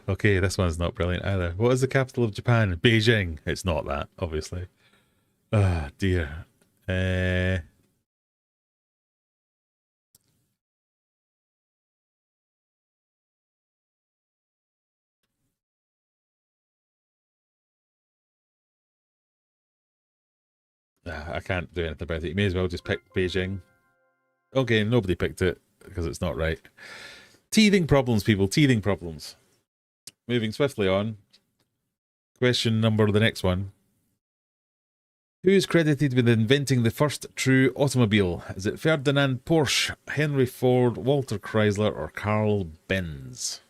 Okay, this one's not brilliant either. What is the capital of Japan? Beijing. It's not that, obviously. Ah, dear. I can't do anything about it. You may as well just pick Beijing. Okay, nobody picked it because it's not right. Teething problems, people. Teething problems. Moving swiftly on. Question number, the next one. Who is credited with inventing the first true automobile? Is it Ferdinand Porsche, Henry Ford, Walter Chrysler, or Carl Benz?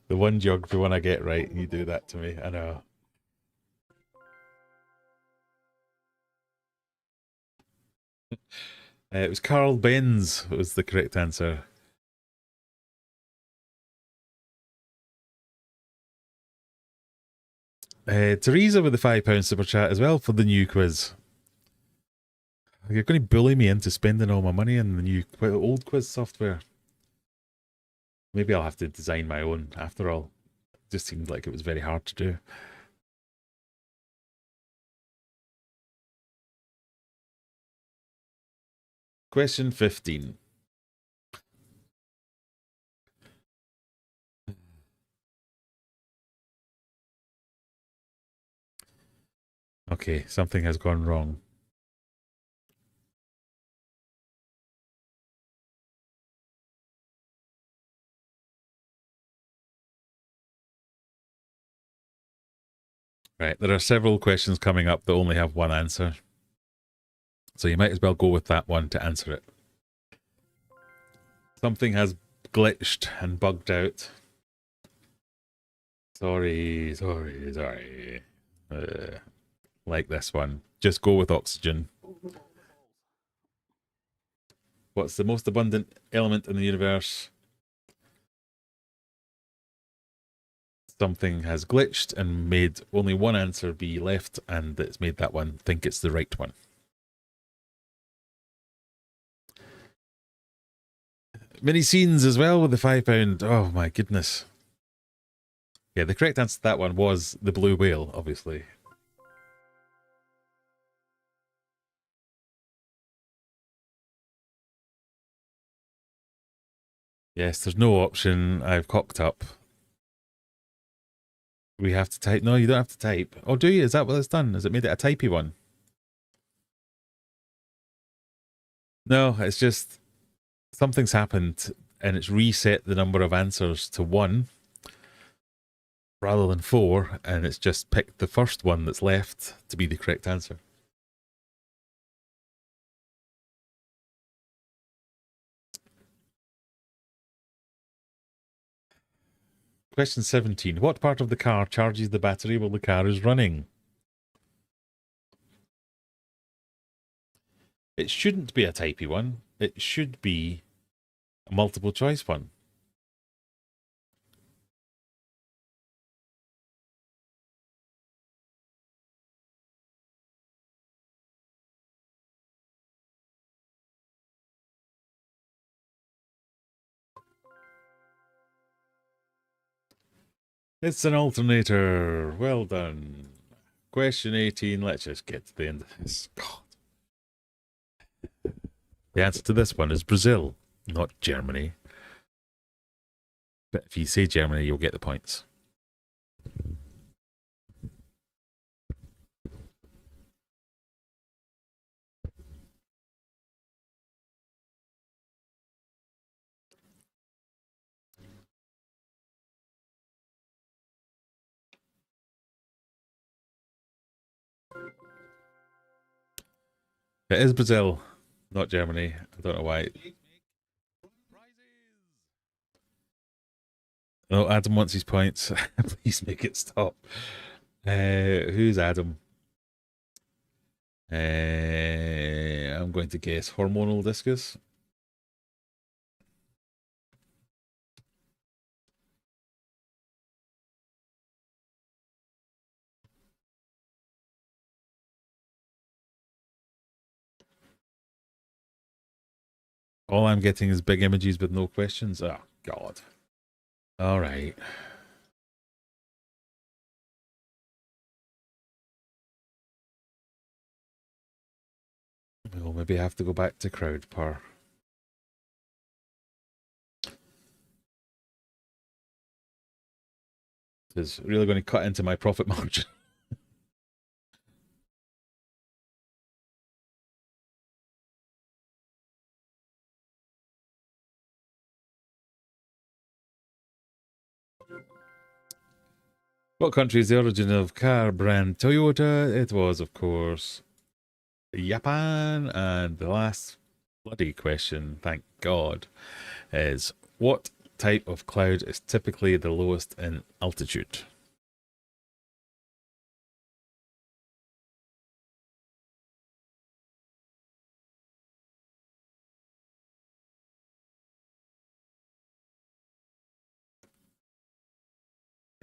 The one geography one I get right, you do that to me. I know. It was Carl Benz was the correct answer. Teresa with the £5 super chat as well for the new quiz. You're going to bully me into spending all my money on the new old quiz software. Maybe I'll have to design my own after all. It just seemed like it was very hard to do. Question 15. Okay, something has gone wrong. Right, there are several questions coming up that only have one answer. So you might as well go with that one to answer it. Something has glitched and bugged out. Sorry. Like this one. Just go with oxygen. What's the most abundant element in the universe? Something has glitched and made only one answer be left, and it's made that one think it's the right one. Mini scenes as well with the £5. Oh my goodness. Yeah, the correct answer to that one was the blue whale, obviously. Yes, there's no option. I've cocked up. We have to type. No, you don't have to type. Oh, do you? Is that what it's done? Has it made it a typey one? No, it's just something's happened and it's reset the number of answers to 1 rather than 4, and it's just picked the first one that's left to be the correct answer. Question 17. What part of the car charges the battery while the car is running? It shouldn't be a typey one. It should be a multiple choice one. It's an alternator. Well done. Question 18. Let's just get to the end of this. God. The answer to this one is Brazil, not Germany. But if you say Germany, you'll get the points. It is Brazil, not Germany. I don't know why. Oh, Adam wants his points. Please make it stop. Who's Adam? I'm going to guess hormonal discus. All I'm getting is big images with no questions. Oh, God. All right. We'll maybe have to go back to crowd par. It's really going to cut into my profit margin. What country is the origin of car brand Toyota? It was, of course, Japan. And the last bloody question, thank God, is what type of cloud is typically the lowest in altitude?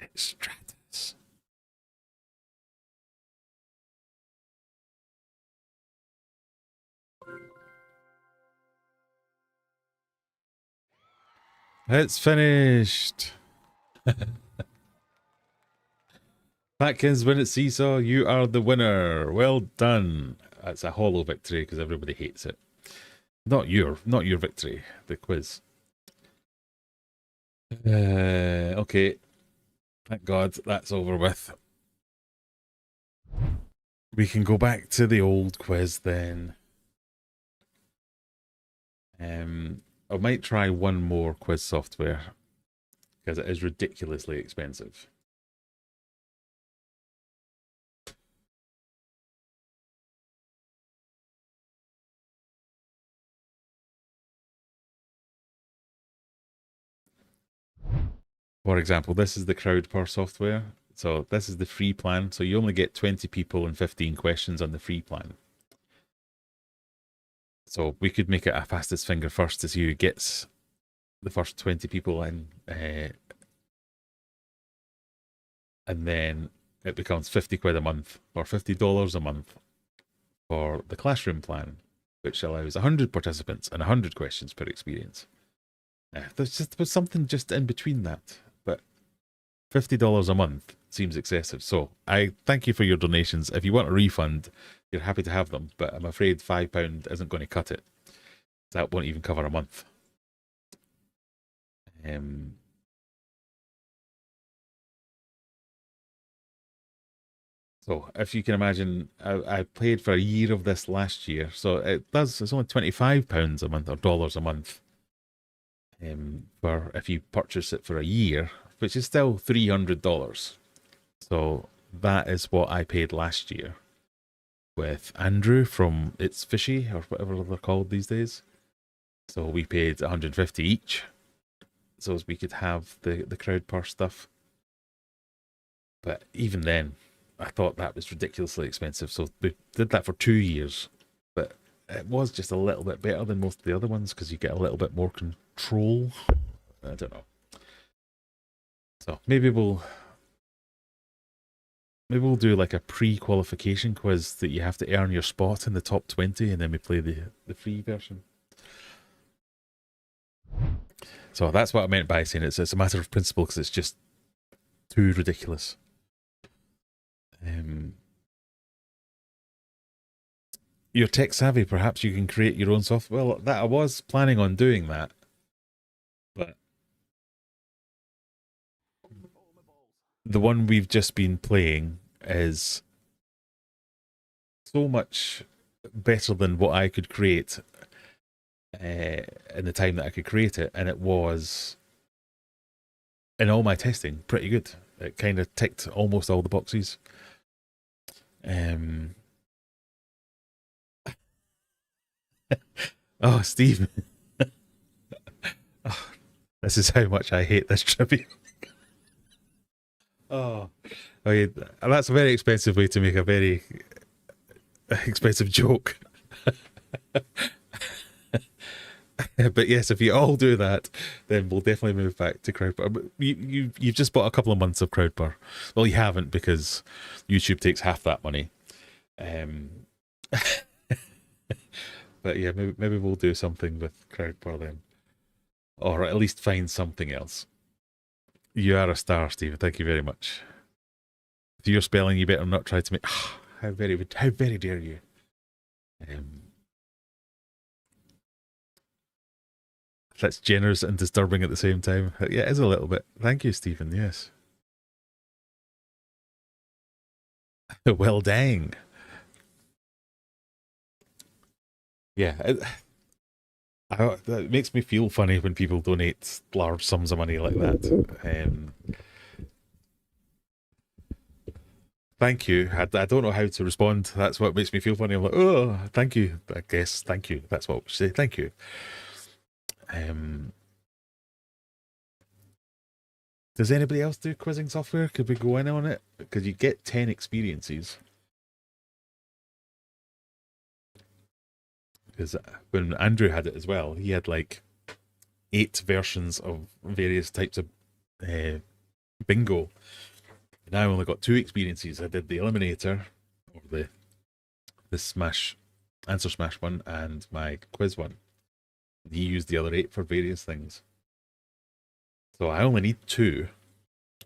It's stratus. It's finished. Patkins win at Seesaw. You are the winner. Well done. That's a hollow victory because everybody hates it. Not your victory. The quiz. Okay. Thank God that's over with. We can go back to the old quiz then. I might try one more quiz software because it is ridiculously expensive. For example, this is the CrowdPur software. So this is the free plan. So you only get 20 people and 15 questions on the free plan. So we could make it a fastest finger first to see who gets the first 20 people in. And then it becomes 50 quid a month or $50 a month for the classroom plan, which allows 100 participants and 100 questions per experience. There's something just in between that, but $50 a month seems excessive. So I thank you for your donations. If you want a refund, you're happy to have them, but I'm afraid £5 isn't going to cut it. That won't even cover a month. So if you can imagine, I paid for a year of this last year, so it's only £25 a month or dollars a month. For if you purchase it for a year, which is still $300. So that is what I paid last year with Andrew from It's Fishy or whatever they're called these days. So we paid 150 each, so as we could have the CrowdPur stuff. But even then, I thought that was ridiculously expensive. So we did that for 2 years, but it was just a little bit better than most of the other ones because you get a little bit more control. I don't know. So maybe we'll do like a pre-qualification quiz that you have to earn your spot in the top 20, and then we play the free version. So that's what I meant by saying it's a matter of principle because it's just too ridiculous. You're tech savvy, perhaps you can create your own software. Well, that I was planning on doing that, but the one we've just been playing is so much better than what I could create in the time that I could create it, and it was in all my testing pretty good. It kind of ticked almost all the boxes. Oh, Steve. Oh, this is how much I hate this tribute. Oh, okay, that's a very expensive way to make a very expensive joke. But yes, if you all do that, then we'll definitely move back to CrowdPur. But you've just bought a couple of months of CrowdPur. Well, you haven't because YouTube takes half that money. But yeah, maybe we'll do something with CrowdPur then, or at least find something else. You are a star, Stephen. Thank you very much. If you're spelling, you better not try to make. How very dare you? That's generous and disturbing at the same time. Yeah, it is a little bit. Thank you, Stephen. Yes. Well, dang. Yeah, it makes me feel funny when people donate large sums of money like that. Thank you. I don't know how to respond. That's what makes me feel funny. I'm like, oh, thank you. I guess thank you. That's what we say. Thank you. Does anybody else do quizzing software? Could we go in on it? Because you get 10 experiences. Because when Andrew had it as well, he had like 8 versions of various types of bingo. And I only got 2 experiences. I did the eliminator, or the smash, answer smash one, and my quiz one. He used the other 8 for various things. So I only need 2.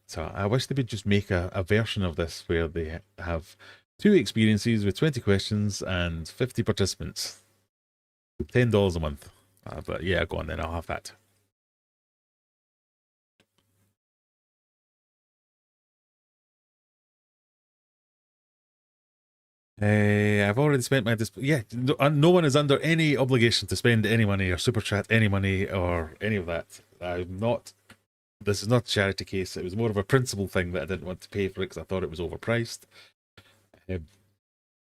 So I wish they would just make a version of this where they have 2 experiences with 20 questions and 50 participants. $10 a month. But yeah, go on then, I'll have that. I've already spent my no one is under any obligation to spend any money or super chat any money or any of that. I'm not. This is not a charity case. It was more of a principle thing that I didn't want to pay for it because I thought it was overpriced.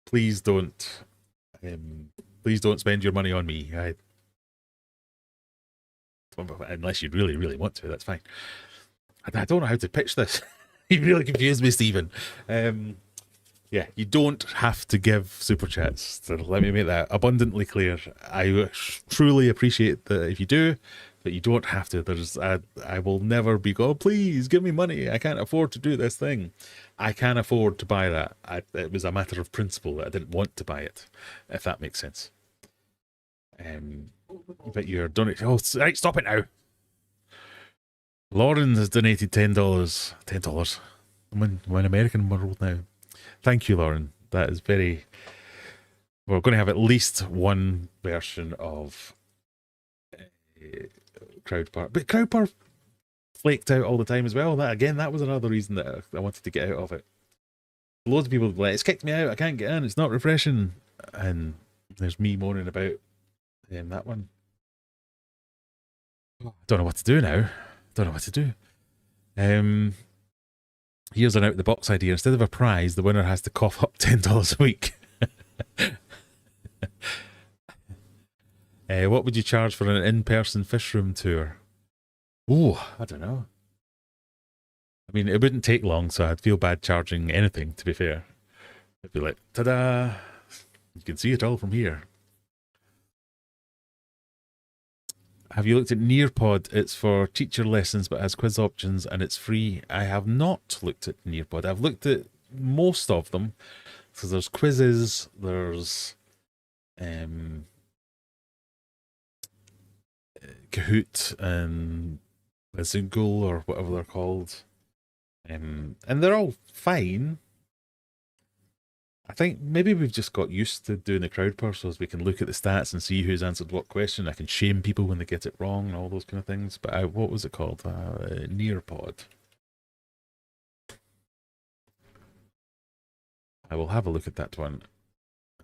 Please don't. Please don't spend your money on me. Unless you really, really want to, that's fine. I don't know how to pitch this. You really confused me, Stephen. Yeah, you don't have to give super chats. So let me make that abundantly clear. I truly appreciate that if you do, but you don't have to. I will never be go, oh, please give me money. I can't afford to do this thing. I can afford to buy that. It was a matter of principle that I didn't want to buy it, if that makes sense. But you're donating. Oh, right, stop it now. Lauren has donated $10. $10. I'm in American world now. Thank you, Lauren. That is very. We're going to have at least one version of Crowdpark, but Crowdpark flaked out all the time as well. That was another reason that I wanted to get out of it. Loads of people were like, it's kicked me out. I can't get in. It's not refreshing. And there's me moaning about that one. Don't know what to do now. Don't know what to do. Here's an out of the box idea. Instead of a prize, the winner has to cough up $10 a week. What would you charge for an in-person fish room tour? Oh, I don't know. I mean, it wouldn't take long, so I'd feel bad charging anything, to be fair. It'd be like, ta-da! You can see it all from here. Have you looked at Nearpod? It's for teacher lessons, but has quiz options, and it's free. I have not looked at Nearpod. I've looked at most of them. So there's quizzes, there's Kahoot and Google or whatever they're called. And they're all fine. I think maybe we've just got used to doing the crowd parcels. We can look at the stats and see who's answered what question. I can shame people when they get it wrong and all those kind of things. But what was it called? Nearpod. I will have a look at that one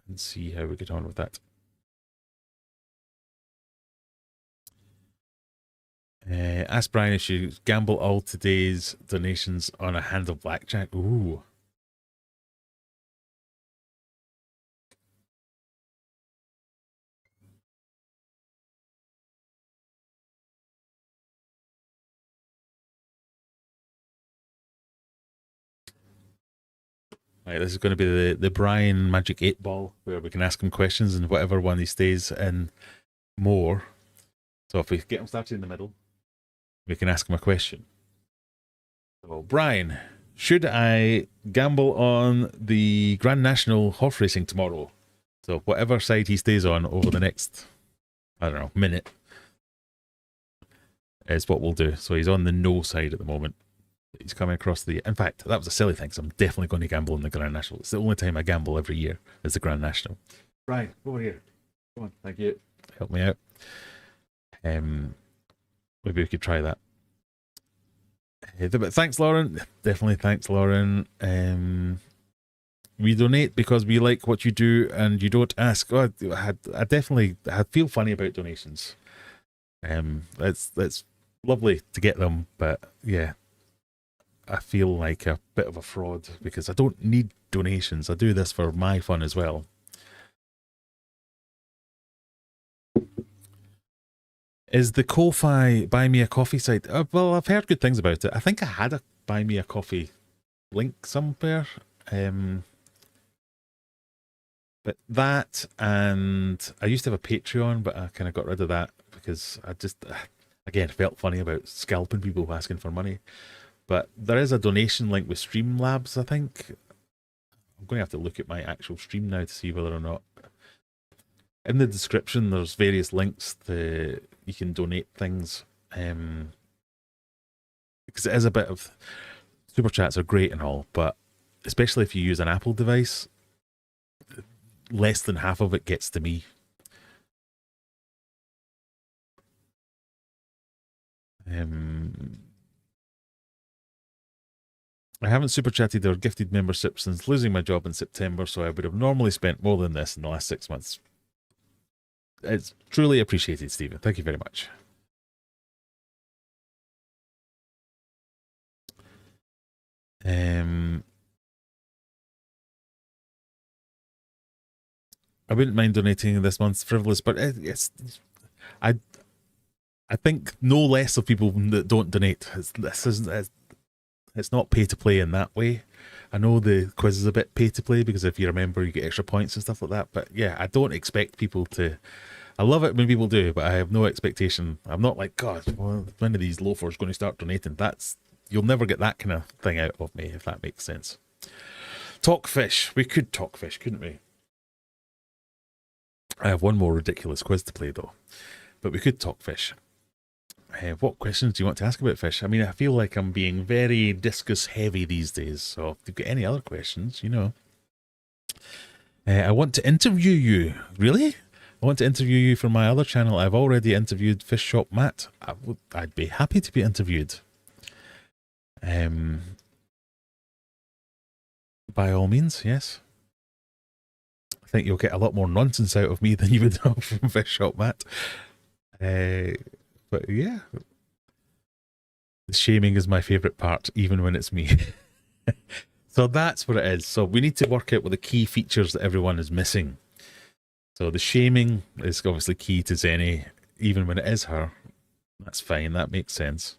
and see how we get on with that. Ask Brian if you gamble all today's donations on a hand of blackjack. Ooh. Right, this is going to be the Brian Magic 8 Ball, where we can ask him questions and whatever one he stays in more. So if we get him started in the middle, we can ask him a question. So, Brian, should I gamble on the Grand National horse racing tomorrow? So whatever side he stays on over the next, I don't know, minute is what we'll do. So he's on the no side at the moment. He's coming across the... In fact, that was a silly thing, so I'm definitely going to gamble in the Grand National. It's the only time I gamble every year is the Grand National. Right, over here. Come on, thank you. Help me out. Maybe we could try that. But thanks, Lauren. Definitely thanks, Lauren. We donate because we like what you do and you don't ask. Oh, I feel funny about donations. It's lovely to get them, but yeah. I feel like a bit of a fraud because I don't need donations. I do this for my fun as well. Is the Ko-Fi Buy Me a Coffee site? Well, I've heard good things about it. I think I had a Buy Me a Coffee link somewhere. But that, and I used to have a Patreon, but I kind of got rid of that because I just, again, felt funny about scalping people asking for money. But there is a donation link with Streamlabs, I think. I'm going to have to look at my actual stream now to see whether or not. In the description, there's various links to you can donate things. Because it is a bit of super chats are great and all, but especially if you use an Apple device, less than half of it gets to me. I haven't super chatted or gifted membership since losing my job in September, so I would have normally spent more than this in the last 6 months. It's truly appreciated, Stephen. Thank you very much. I wouldn't mind donating this month's frivolous, but I think no less of people that don't donate. It's not pay to play in that way. I know the quiz is a bit pay to play because if you remember, you get extra points and stuff like that. But yeah, I don't expect people to. I love it when people do, but I have no expectation. I'm not like, God, well, when are these loafers going to start donating? You'll never get that kind of thing out of me, if that makes sense. Talk fish. We could talk fish, couldn't we? I have one more ridiculous quiz to play though, but we could talk fish. What questions do you want to ask about fish? I mean, I feel like I'm being very Discus heavy these days, so if you've got any other questions, you know. I want to interview you. Really? I want to interview you for my other channel. I've already interviewed Fish Shop Matt. I'd be happy to be interviewed. By all means, yes. I think you'll get a lot more nonsense out of me than you would have from Fish Shop Matt. But yeah, the shaming is my favourite part, even when it's me. So that's what it is. So we need to work out what the key features that everyone is missing. So the shaming is obviously key to Zenny, even when it is her. That's fine, that makes sense.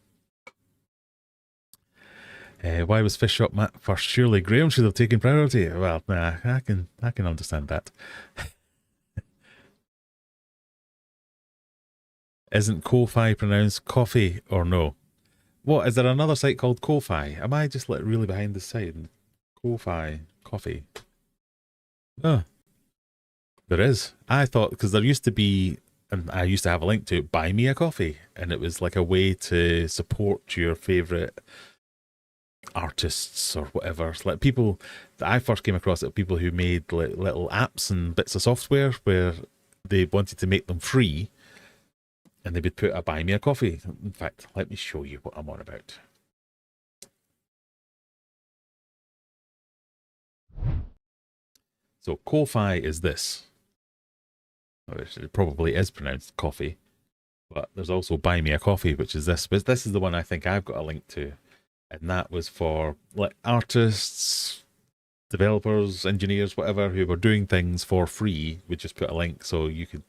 Why was Fish Shop Matt first? Surely Graham should have taken priority. Well, nah, I can understand that. Isn't Ko-Fi pronounced coffee or no? What, is there another site called Ko-Fi? Am I just like really behind the site? Ko-Fi, coffee. Oh, there is. I thought, because there used to be, and I used to have a link to it, Buy Me a Coffee, and it was like a way to support your favourite artists or whatever. It's like people that I first came across it, people who made like little apps and bits of software where they wanted to make them free, and they would put a Buy Me a Coffee. In fact, let me show you what I'm on about. So Ko-Fi is this. It probably is pronounced coffee, but there's also Buy Me a Coffee, which is this. But this is the one I think I've got a link to, and that was for like artists, developers, engineers, whatever, who were doing things for free. We just put a link so you could,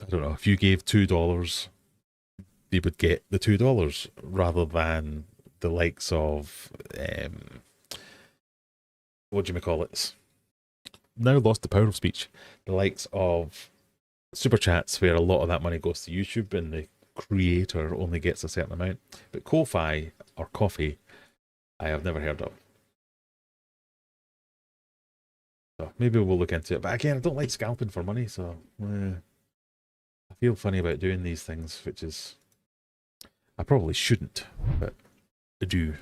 I don't know, if you gave $2, they would get the $2 rather than the likes of what do you call it? Now lost the power of speech. The likes of super chats, where a lot of that money goes to YouTube and the creator only gets a certain amount. But Ko-Fi or coffee, I have never heard of. So maybe we'll look into it. But again, I don't like scalping for money, so I feel funny about doing these things, which is I probably shouldn't, but I do.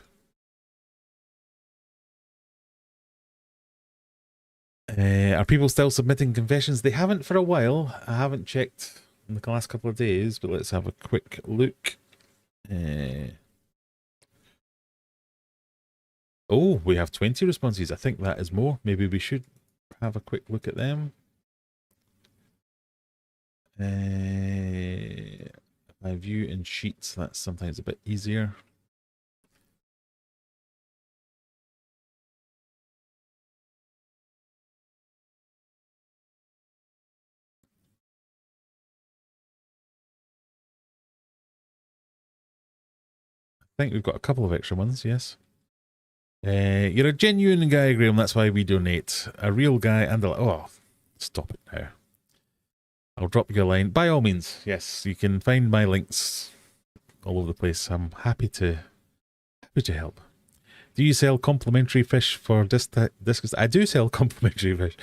Are people still submitting confessions? They haven't for a while. I haven't checked in the last couple of days, but let's have a quick look. Oh, we have 20 responses. I think that is more. Maybe we should have a quick look at them. My view in sheets, that's sometimes a bit easier. think we've got a couple of extra ones, yes. You're a genuine guy, Graham, that's why we donate. A real guy and a... Oh, stop it now. I'll drop you a line. By all means, yes, you can find my links all over the place. I'm happy to help. Do you sell complimentary fish for Discus? I do sell complimentary fish.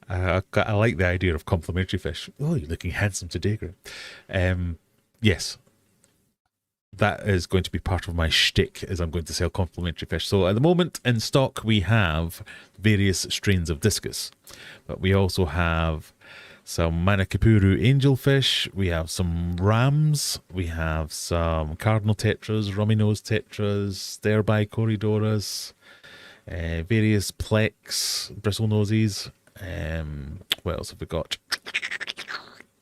I like the idea of complimentary fish. Oh, you're looking handsome today, Graham. Yes. That is going to be part of my shtick, is I'm going to sell complimentary fish. So at the moment in stock we have various strains of Discus, but we also have some Manakapuru angelfish, we have some rams, we have some cardinal tetras, rummy nose tetras, sterbai corridoras, various plex, bristle noses. What else have we got?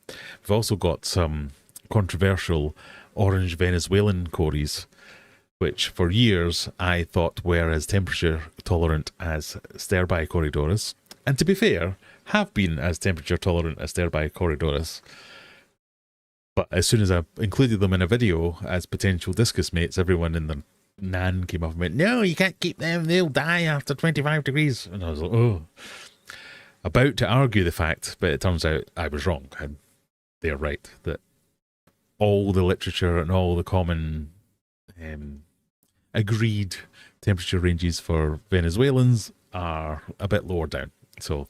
We've also got some controversial orange Venezuelan cories, which for years I thought were as temperature tolerant as sterbai corridoras, and to be fair, have been as temperature tolerant as sterbai corridoras. But as soon as I included them in a video as potential Discus mates, everyone in the nan came up and went, "No, you can't keep them, they'll die after 25 degrees. And I was like, oh. About to argue the fact, but it turns out I was wrong, and they're right, that all the literature and all the common agreed temperature ranges for Venezuelans are a bit lower down. So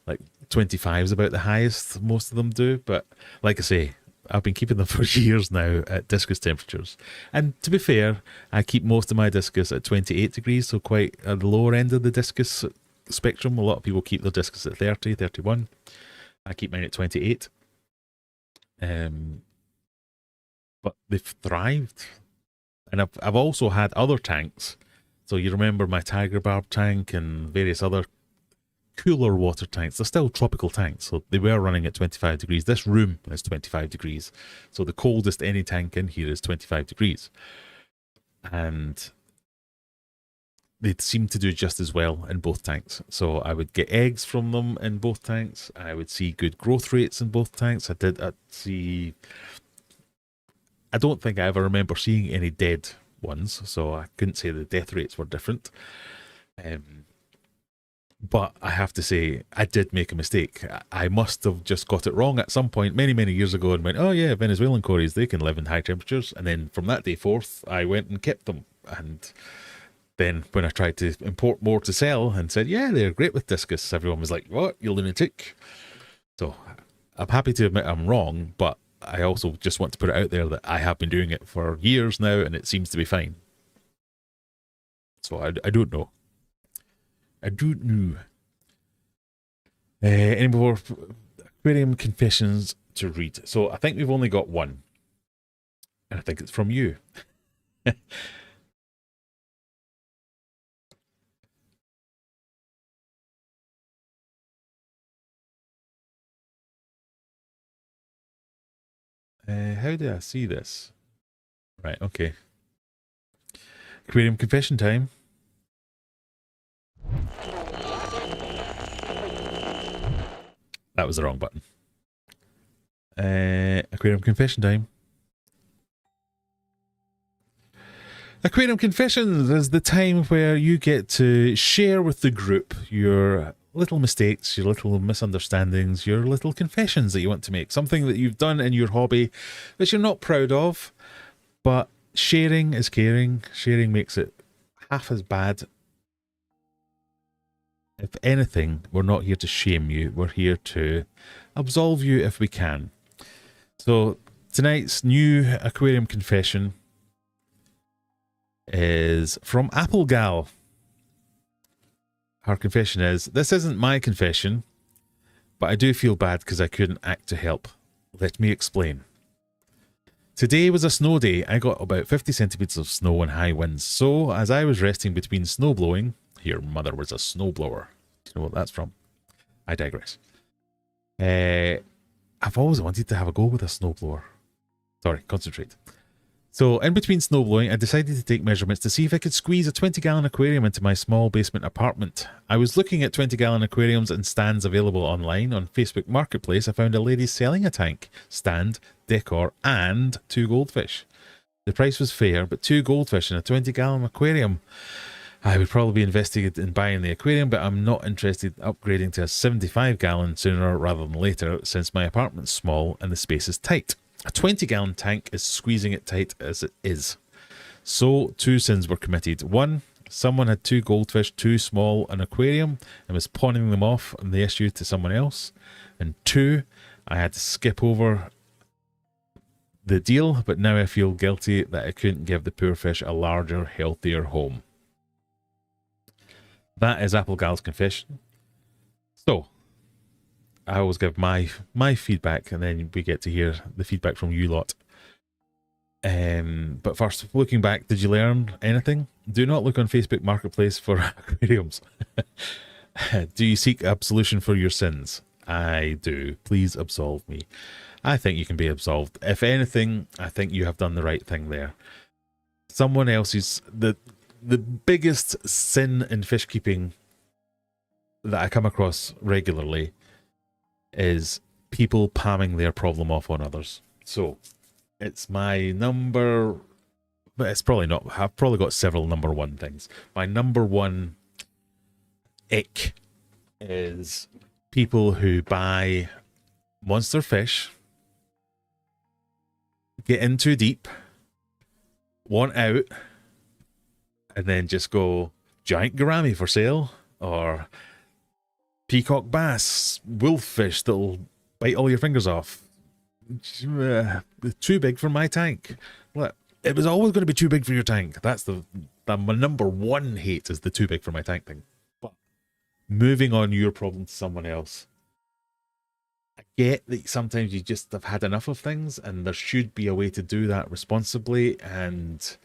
like 25 is about the highest most of them do, but like I say, I've been keeping them for years now at Discus temperatures. And to be fair, I keep most of my Discus at 28 degrees, so quite at the lower end of the Discus spectrum. A lot of people keep their Discus at 30, 31. I keep mine at 28. But they've thrived. And I've also had other tanks. So you remember my Tiger Barb tank and various other cooler water tanks. They're still tropical tanks, so they were running at 25 degrees. This room is 25 degrees. So the coldest any tank in here is 25 degrees. And they seem to do just as well in both tanks. So I would get eggs from them in both tanks. I would see good growth rates in both tanks. I don't think I ever remember seeing any dead ones, so I couldn't say the death rates were different. But I have to say, I did make a mistake. I must have just got it wrong at some point many, many years ago and went, oh yeah, Venezuelan cories, they can live in high temperatures. And then from that day forth, I went and kept them. And then when I tried to import more to sell and said, yeah, they're great with Discus, everyone was like, what, you lunatic? So I'm happy to admit I'm wrong, but I also just want to put it out there that I have been doing it for years now and it seems to be fine. So I don't know. I don't know. Any more aquarium confessions to read? So I think we've only got one. And I think it's from you. How do I see this? Right, okay. Aquarium confession time. That was the wrong button. Aquarium confession time. Aquarium Confessions is the time where you get to share with the group your little mistakes, your little misunderstandings, your little confessions that you want to make. Something that you've done in your hobby that you're not proud of, but sharing is caring. Sharing makes it half as bad. If anything, we're not here to shame you. We're here to absolve you if we can. So tonight's new Aquarium Confession is from Apple Gal. Her confession is, this isn't my confession, but I do feel bad because I couldn't act to help. Let me explain. Today was a snow day. I got about 50 centimetres of snow and high winds. So, as I was resting between snow blowing, your mother was a snowblower. Do you know what that's from? I digress. I've always wanted to have a go with a snowblower. Sorry, concentrate. So, in between snowblowing, I decided to take measurements to see if I could squeeze a 20-gallon aquarium into my small basement apartment. I was looking at 20-gallon aquariums and stands available online. On Facebook Marketplace, I found a lady selling a tank, stand, decor, and 2 goldfish. The price was fair, but 2 goldfish in a 20-gallon aquarium. I would probably be invested in buying the aquarium, but I'm not interested in upgrading to a 75-gallon sooner rather than later, since my apartment's small and the space is tight. A 20-gallon tank is squeezing it tight as it is. So 2 sins were committed. 1, someone had 2 goldfish too small an aquarium and was pawning them off on the issue to someone else. And 2, I had to skip over the deal, but now I feel guilty that I couldn't give the poor fish a larger, healthier home. That is Applegal's confession. So, I always give my feedback, and then we get to hear the feedback from you lot. But first, looking back, did you learn anything? Do not look on Facebook Marketplace for aquariums. Do you seek absolution for your sins? I do. Please absolve me. I think you can be absolved. If anything, I think you have done the right thing there. Someone else's... The biggest sin in fish keeping that I come across regularly is people palming their problem off on others. So it's my number, but it's probably not. I've probably got several number 1 things. My number 1 ick is people who buy monster fish, get in too deep, want out, and then just go, giant gourami for sale, or peacock bass, wolffish that'll bite all your fingers off. Too big for my tank. Well, it was always going to be too big for your tank. That's my number 1 hate, is the too big for my tank thing. But moving on your problem to someone else. I get that sometimes you just have had enough of things, and there should be a way to do that responsibly, and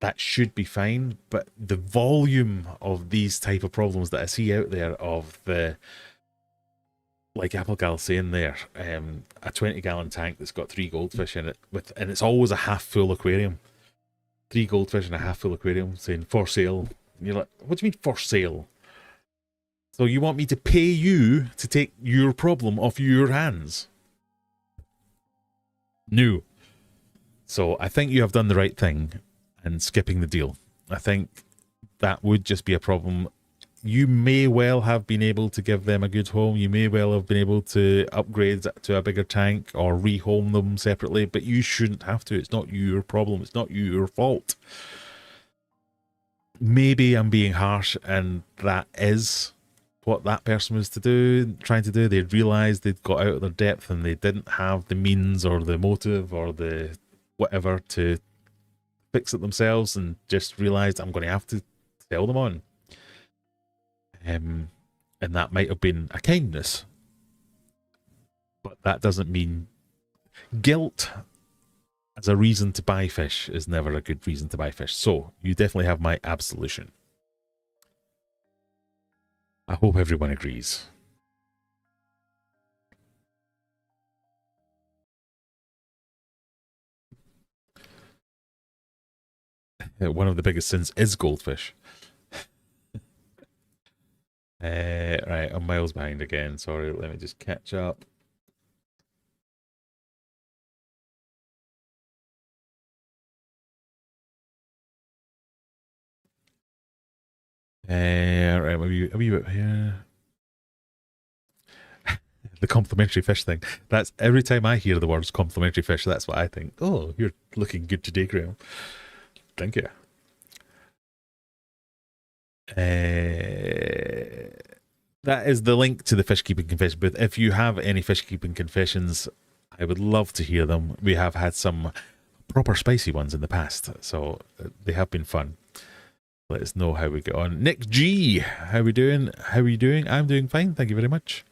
that should be fine. But the volume of these type of problems that I see out there, of the, like Applegal saying there, a 20-gallon tank that's got 3 goldfish in it, and it's always a half full aquarium. 3 goldfish in a half full aquarium saying for sale. And you're like, what do you mean for sale? So you want me to pay you to take your problem off your hands? No. So I think you have done the right thing and skipping the deal. I think that would just be a problem. You may well have been able to give them a good home. You may well have been able to upgrade to a bigger tank or rehome them separately, but you shouldn't have to. It's not your problem. It's not your fault. Maybe I'm being harsh, and that is what that person was trying to do. They realised they'd got out of their depth and they didn't have the means or the motive or the whatever to fix it themselves, and just realised, I'm going to have to sell them on. And that might have been a kindness, but that doesn't mean guilt as a reason to buy fish is never a good reason to buy fish. So you definitely have my absolution. I hope everyone agrees. One of the biggest sins is goldfish. Right, I'm miles behind again. Sorry, let me just catch up. Right, a wee bit here. The complimentary fish thing. That's every time I hear the words complimentary fish, that's what I think. Oh, you're looking good today, Graham. Thank you. That is the link to the fish keeping confession booth. If you have any fish keeping confessions, I would love to hear them. We have had some proper spicy ones in the past, so they have been fun. Let us know how we get on. Nick G, how we doing? How are you doing? I'm doing fine, thank you very much.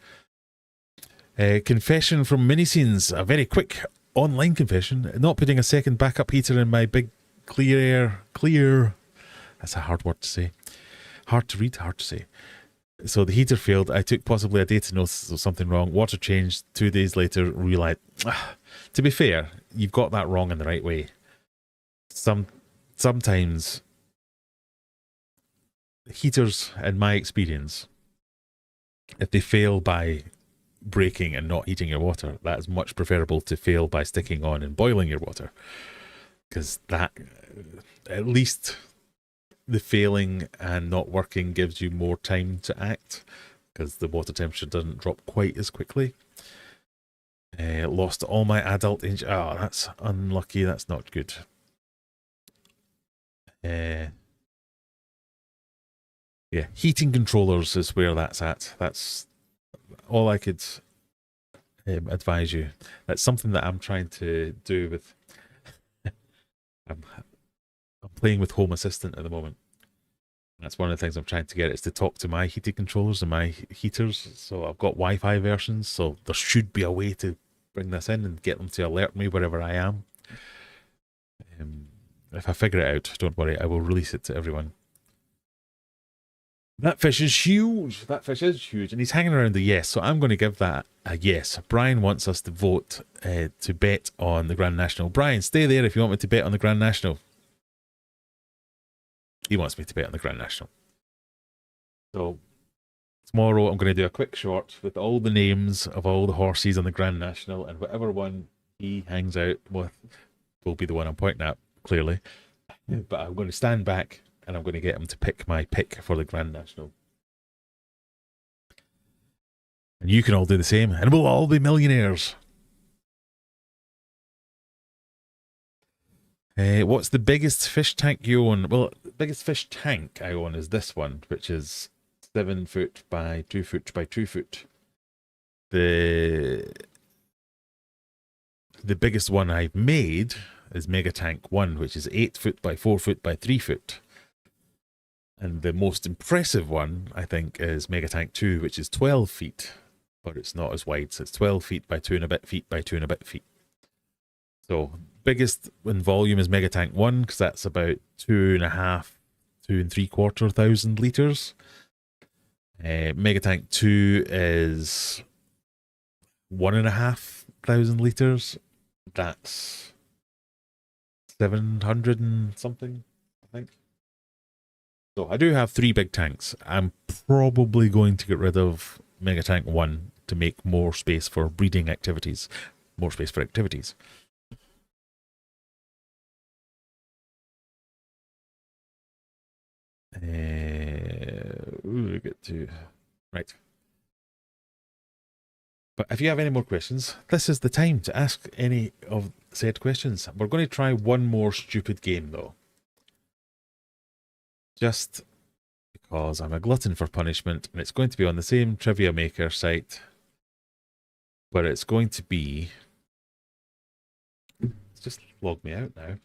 Confession from Mini Scenes, a very quick online confession. Not putting a second backup heater in my big clear. That's a hard word to say. Hard to read, hard to say. So the heater failed. I took possibly a day to notice something wrong. Water changed. 2 days later, realized. To be fair, you've got that wrong in the right way. Sometimes heaters, in my experience, if they fail by breaking and not heating your water, that is much preferable to fail by sticking on and boiling your water. because that, at least the failing and not working gives you more time to act, because the water temperature doesn't drop quite as quickly. Lost all my adult age. Oh, that's unlucky. That's not good. Yeah, heating controllers is where that's at. That's all I could advise you. That's something that I'm trying to do with. I'm playing with Home Assistant at the moment. That's one of the things I'm trying to get, is to talk to my heating controllers and my heaters. So I've got Wi-Fi versions, so there should be a way to bring this in and get them to alert me wherever I am. If I figure it out, don't worry, I will release it to everyone. That fish is huge. That fish is huge. And he's hanging around the yes. So I'm going to give that a yes. Brian wants us to vote to bet on the Grand National. Brian, stay there if you want me to bet on the Grand National. He wants me to bet on the Grand National. So tomorrow I'm going to do a quick short with all the names of all the horses on the Grand National, and whatever one he hangs out with will be the one I'm pointing at, clearly. But I'm going to stand back and I'm going to get him to pick my pick for the Grand National. And you can all do the same, and we'll all be millionaires. What's the biggest fish tank you own? Well, the biggest fish tank I own is this one, which is 7 foot by 2 foot by 2 foot. The biggest one I've made is Mega Tank 1, which is 8 foot by 4 foot by 3 foot. And the most impressive one, I think, is Mega Tank 2, which is 12 feet, but it's not as wide. So it's 12 feet by 2 and a bit feet by 2 and a bit feet. So biggest in volume is Mega Tank 1, because that's about 2.5, 2,350 litres. Mega Tank 2 is 1,500 litres. That's 700 and something, I think. So I do have 3 big tanks. I'm probably going to get rid of Mega Tank 1 to make more space for breeding activities, more space for activities. Get to right. But if you have any more questions, this is the time to ask any of said questions. We're going to try one more stupid game though, just because I'm a glutton for punishment, and it's going to be on the same Trivia Maker site, but it's going to be. It's just logged me out now.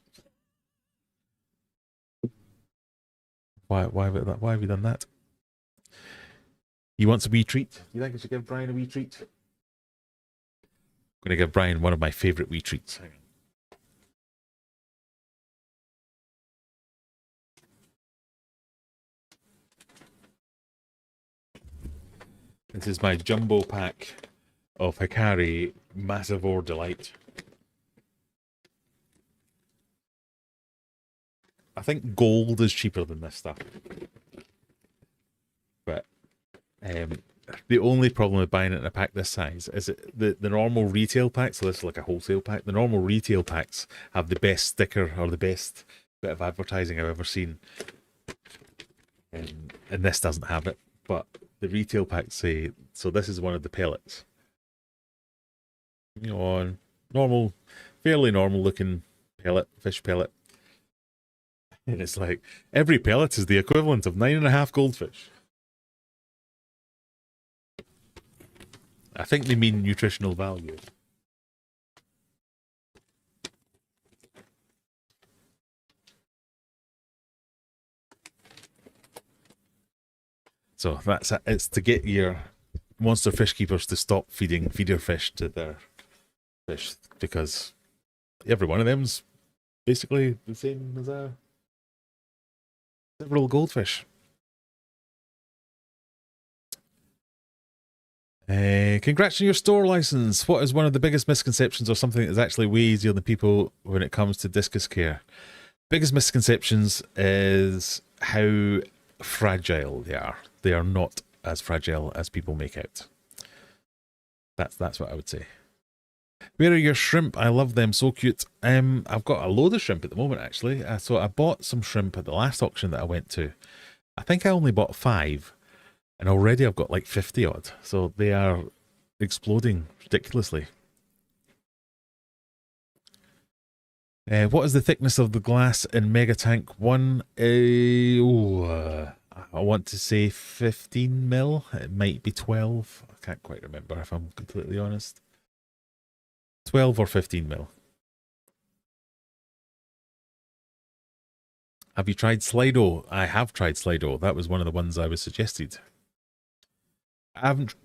Why have you done that? He wants a wee treat. You think I should give Brian a wee treat? I'm going to give Brian one of my favourite wee treats. Hang on. This is my jumbo pack of Hikari Massivore Delight. I think gold is cheaper than this stuff. But the only problem with buying it in a pack this size is the normal retail pack, so this is like a wholesale pack, the normal retail packs have the best sticker or the best bit of advertising I've ever seen. And this doesn't have it, but the retail packs say, so this is one of the pellets. You know, normal, fairly normal looking pellet, fish pellet. And it's like, every pellet is the equivalent of 9.5 goldfish. I think they mean nutritional value. So that's it's to get your monster fish keepers to stop feeding feeder fish to their fish, because every one of them's basically the same as a several goldfish. Congrats on your store license. What is one of the biggest misconceptions, or something that's actually way easier than people when it comes to discus care? Biggest misconceptions is how fragile they are. They are not as fragile as people make out. That's what I would say. Where are your shrimp? I love them, so cute. I've got a load of shrimp at the moment, actually. So I bought some shrimp at the last auction that I went to. I think I only bought 5, and already I've got like 50 odd. So they are exploding ridiculously. What is the thickness of the glass in Mega Tank 1? I want to say 15 mil. It might be 12. I can't quite remember if I'm completely honest. 12 or 15 mil. Have you tried Slido? I have tried Slido. That was one of the ones I was suggested. I haven't...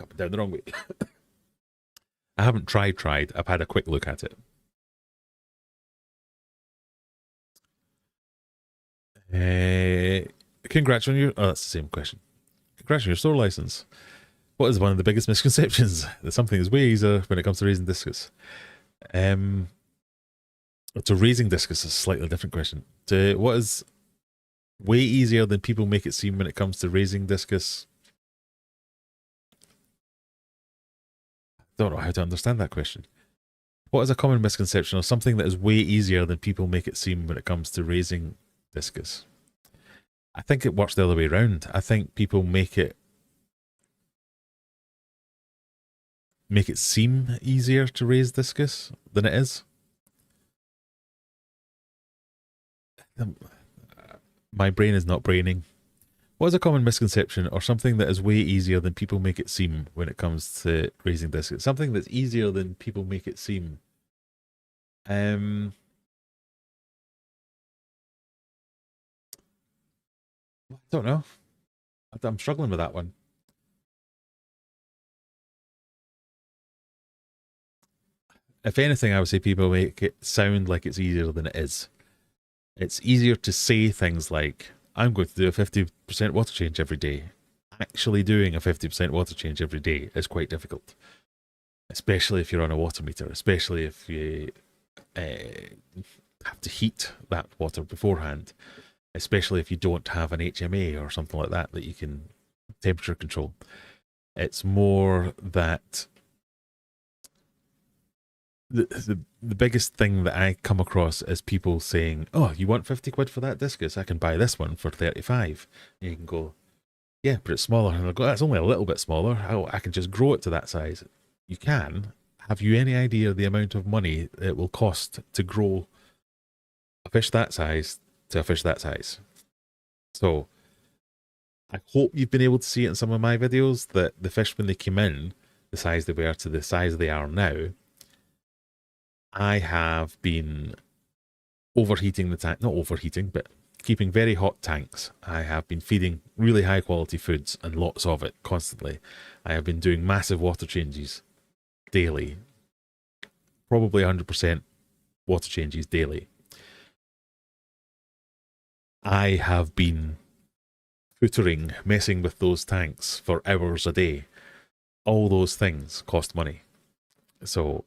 Up down the wrong way. I haven't tried. I've had a quick look at it. Congrats on your... Oh, that's the same question. Congrats on your store license. What is one of the biggest misconceptions? That something is way easier when it comes to raising discus. So raising discus is a slightly different question. What is way easier than people make it seem when it comes to raising discus? Don't know how to understand that question. What is a common misconception or something that is way easier than people make it seem when it comes to raising discus? I think it works the other way around. I think people make it seem easier to raise discus than it is. My brain is not braining. What is a common misconception or something that is way easier than people make it seem when it comes to raising discus? Something that's easier than people make it seem. I don't know. I'm struggling with that one. If anything, I would say people make it sound like it's easier than it is. It's easier to say things like, I'm going to do a 50% water change every day. Actually doing a 50% water change every day is quite difficult. Especially if you're on a water meter, especially if you have to heat that water beforehand, especially if you don't have an HMA or something like that that you can temperature control. It's more that the biggest thing that I come across is people saying, oh, you want 50 quid for that discus? I can buy this one for 35. And you can go, yeah, but it's smaller. And they'll go, that's only a little bit smaller. I can just grow it to that size. You can. Have you any idea the amount of money it will cost to grow a fish that size to a fish that size? So I hope you've been able to see it in some of my videos that the fish, when they came in, the size they were to the size they are now, I have been overheating the tank, not overheating, but keeping very hot tanks. I have been feeding really high quality foods and lots of it constantly. I have been doing massive water changes daily, probably 100% water changes daily. I have been footering, messing with those tanks for hours a day. All those things cost money. So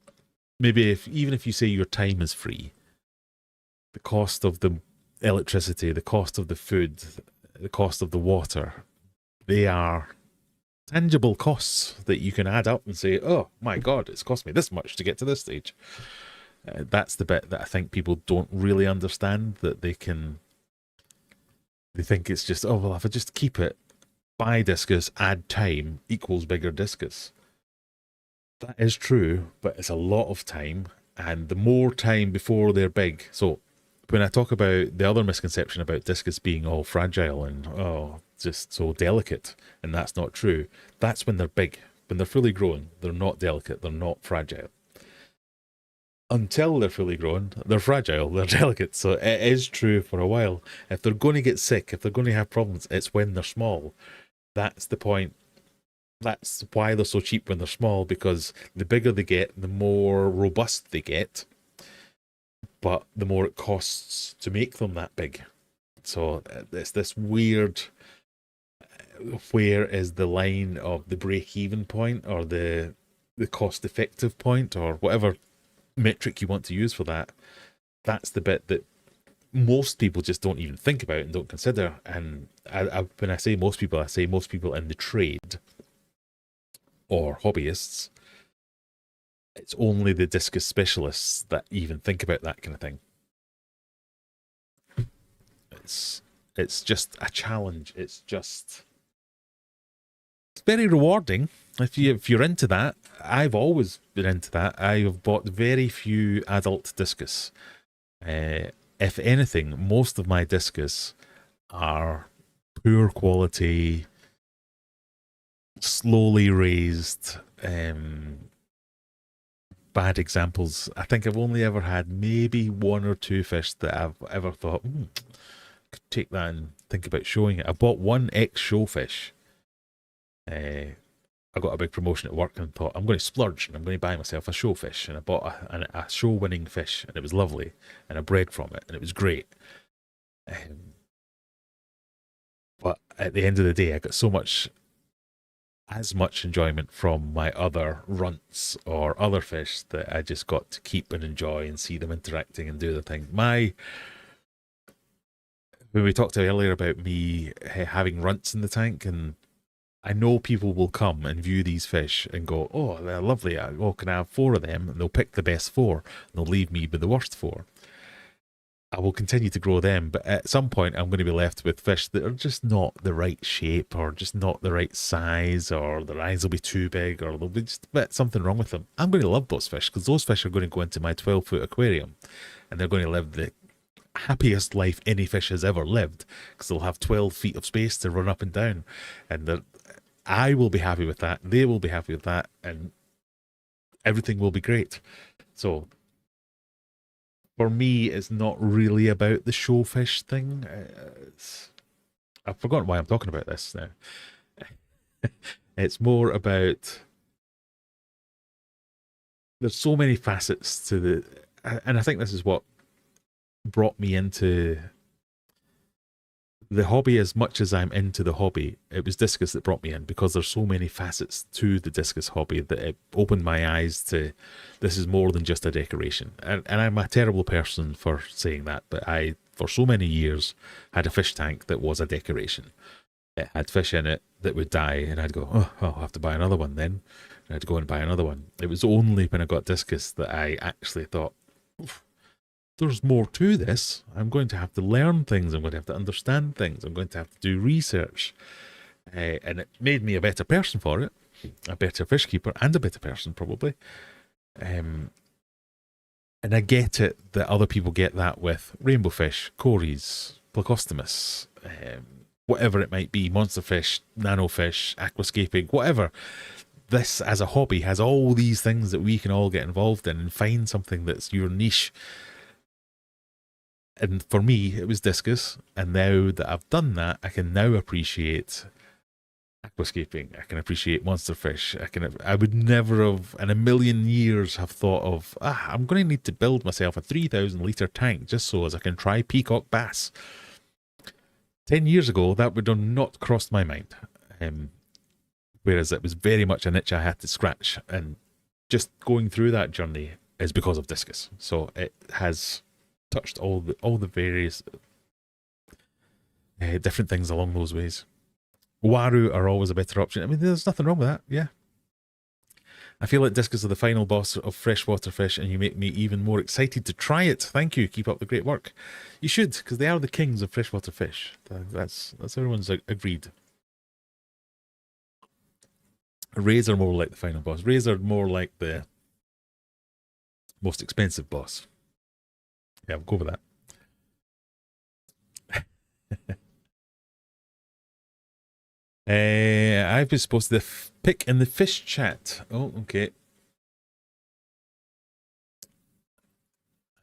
maybe even if you say your time is free, the cost of the electricity, the cost of the food, the cost of the water, they are tangible costs that you can add up and say, oh my God, it's cost me this much to get to this stage. That's the bit that I think people don't really understand, that they think it's just, oh, well, if I just keep it, buy discus, add time equals bigger discus. That is true, but it's a lot of time, and the more time before they're big. So when I talk about the other misconception about discus being all fragile and just so delicate, and that's not true, that's when they're big. When they're fully grown, they're not delicate, they're not fragile. Until they're fully grown, they're fragile, they're delicate. So it is true for a while. If they're going to get sick, if they're going to have problems, it's when they're small. That's the point. That's why they're so cheap when they're small, because the bigger they get, the more robust they get, but the more it costs to make them that big. So it's this weird, where is the line of the break-even point, or the cost-effective point, or whatever metric you want to use for that. That's the bit that most people just don't even think about and don't consider. And when I say most people, I say most people in the trade or hobbyists. it's only the discus specialists that even think about that kind of thing. It's just a challenge. It's very rewarding if you're into that. I've always been into that. I have bought very few adult discus. If anything, most of my discus are poor quality, slowly raised, bad examples. I think I've only ever had maybe one or two fish that I've ever thought, could take that and think about showing it. I bought one ex-show fish. I got a big promotion at work and thought, I'm going to splurge and I'm going to buy myself a show fish. And I bought a show-winning fish, and it was lovely. And I bred from it, and it was great. But at the end of the day, I got as much enjoyment from my other runts or other fish that I just got to keep and enjoy and see them interacting and do the thing. When we talked earlier about me having runts in the tank, and I know people will come and view these fish and go, oh, they're lovely. Oh, can I have 4 of them? And they'll pick the best 4 and they'll leave me with the worst 4. I will continue to grow them, but at some point I'm going to be left with fish that are just not the right shape, or just not the right size, or their eyes will be too big, or there'll be just a bit something wrong with them. I'm going to love those fish, because those fish are going to go into my 12-foot aquarium, and they're going to live the happiest life any fish has ever lived, because they'll have 12 feet of space to run up and down, and I will be happy with that, they will be happy with that, and everything will be great. So for me, it's not really about the showfish thing. I've forgotten why I'm talking about this now. It's more about, there's so many facets to and I think this is what brought me into the hobby as much as I'm into the hobby. It was Discus that brought me in, because there's so many facets to the Discus hobby that it opened my eyes to, this is more than just a decoration. And I'm a terrible person for saying that, but I, for so many years, had a fish tank that was a decoration. It had fish in it that would die, and I'd go, oh, I'll have to buy another one then. And I'd go and buy another one. It was only when I got Discus that I actually thought, there's more to this. I'm going to have to learn things. I'm going to have to understand things. I'm going to have to do research. And it made me a better person for it. A better fish keeper, and a better person, probably. And I get it that other people get that with rainbow fish, cories, plecostomus, whatever it might be, monster fish, nano fish, aquascaping, whatever. This, as a hobby, has all these things that we can all get involved in and find something that's your niche. And for me, it was Discus. And now that I've done that, I can now appreciate aquascaping. I can appreciate monster fish. I would never have in a million years have thought of, I'm going to need to build myself a 3,000 litre tank just so as I can try peacock bass. 10 years ago, that would have not crossed my mind. Whereas it was very much an itch I had to scratch. And just going through that journey is because of Discus. So it has touched all the various different things along those ways. Waru are always a better option. I mean, there's nothing wrong with that. Yeah, I feel like Discus are the final boss of freshwater fish, and you make me even more excited to try it. Thank you. Keep up the great work. You should, because they are the kings of freshwater fish. That's everyone's agreed. Rays are more like the final boss. Rays are more like the most expensive boss. Yeah, we'll go with that. I've been supposed to pick in the fish chat. Oh, okay.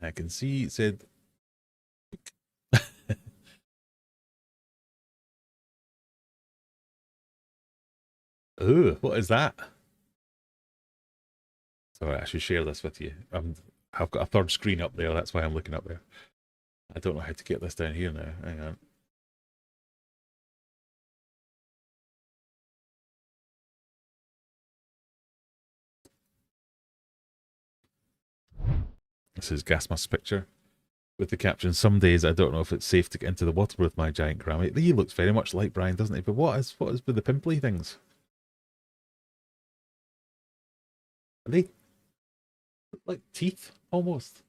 I can see it said. Oh, what is that? Sorry, I should share this with you. I've got a third screen up there. That's why I'm looking up there. I don't know how to get this down here now. Hang on. This is Gasmas' picture with the caption, some days I don't know if it's safe to get into the water with my giant Grammy. He looks very much like Brian, doesn't he? But what is with the pimply things? Are they Like teeth, almost.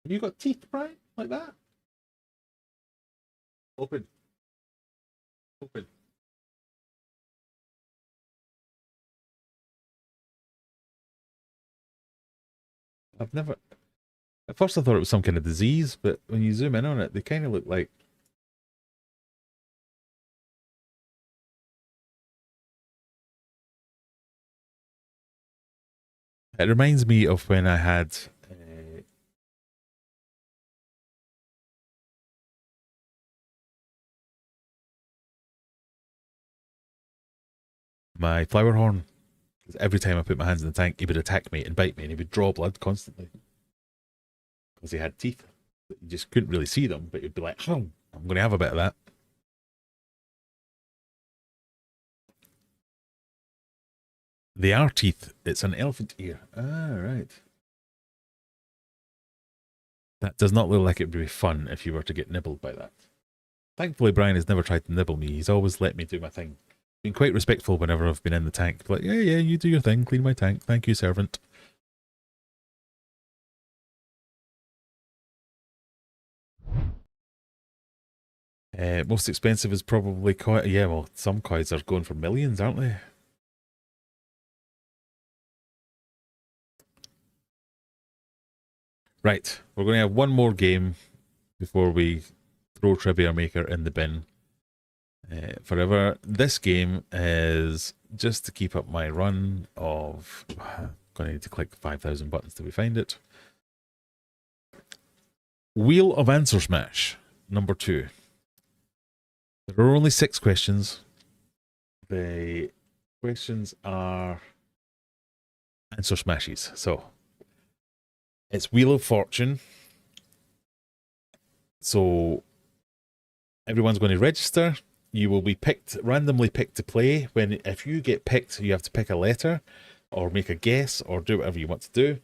Have you got teeth, Brian? Like that? Open. Open. I've never... At first I thought it was some kind of disease, but when you zoom in on it, they kind of look like... It reminds me of when I had... my flower horn. Every time I put my hands in the tank, he would attack me and bite me, and he would draw blood constantly. Because he had teeth. You just couldn't really see them, but you'd be like, oh, I'm going to have a bit of that. They are teeth. It's an elephant ear. Ah, right. That does not look like it would be fun if you were to get nibbled by that. Thankfully, Brian has never tried to nibble me. He's always let me do my thing. Been quite respectful whenever I've been in the tank. Like, yeah, you do your thing. Clean my tank. Thank you, servant. Most expensive is probably koi. Yeah, well, some kois are going for millions, aren't they? Right, we're going to have one more game before we throw Trivia Maker in the bin forever. This game is just to keep up my run of... I'm going to need to click 5,000 buttons till we find it. Wheel of Answer Smash, number 2. There are only 6 questions. The questions are answer smashes. So, it's Wheel of Fortune. So, everyone's going to register. You will be picked, randomly picked to play. If you get picked, you have to pick a letter or make a guess or do whatever you want to do.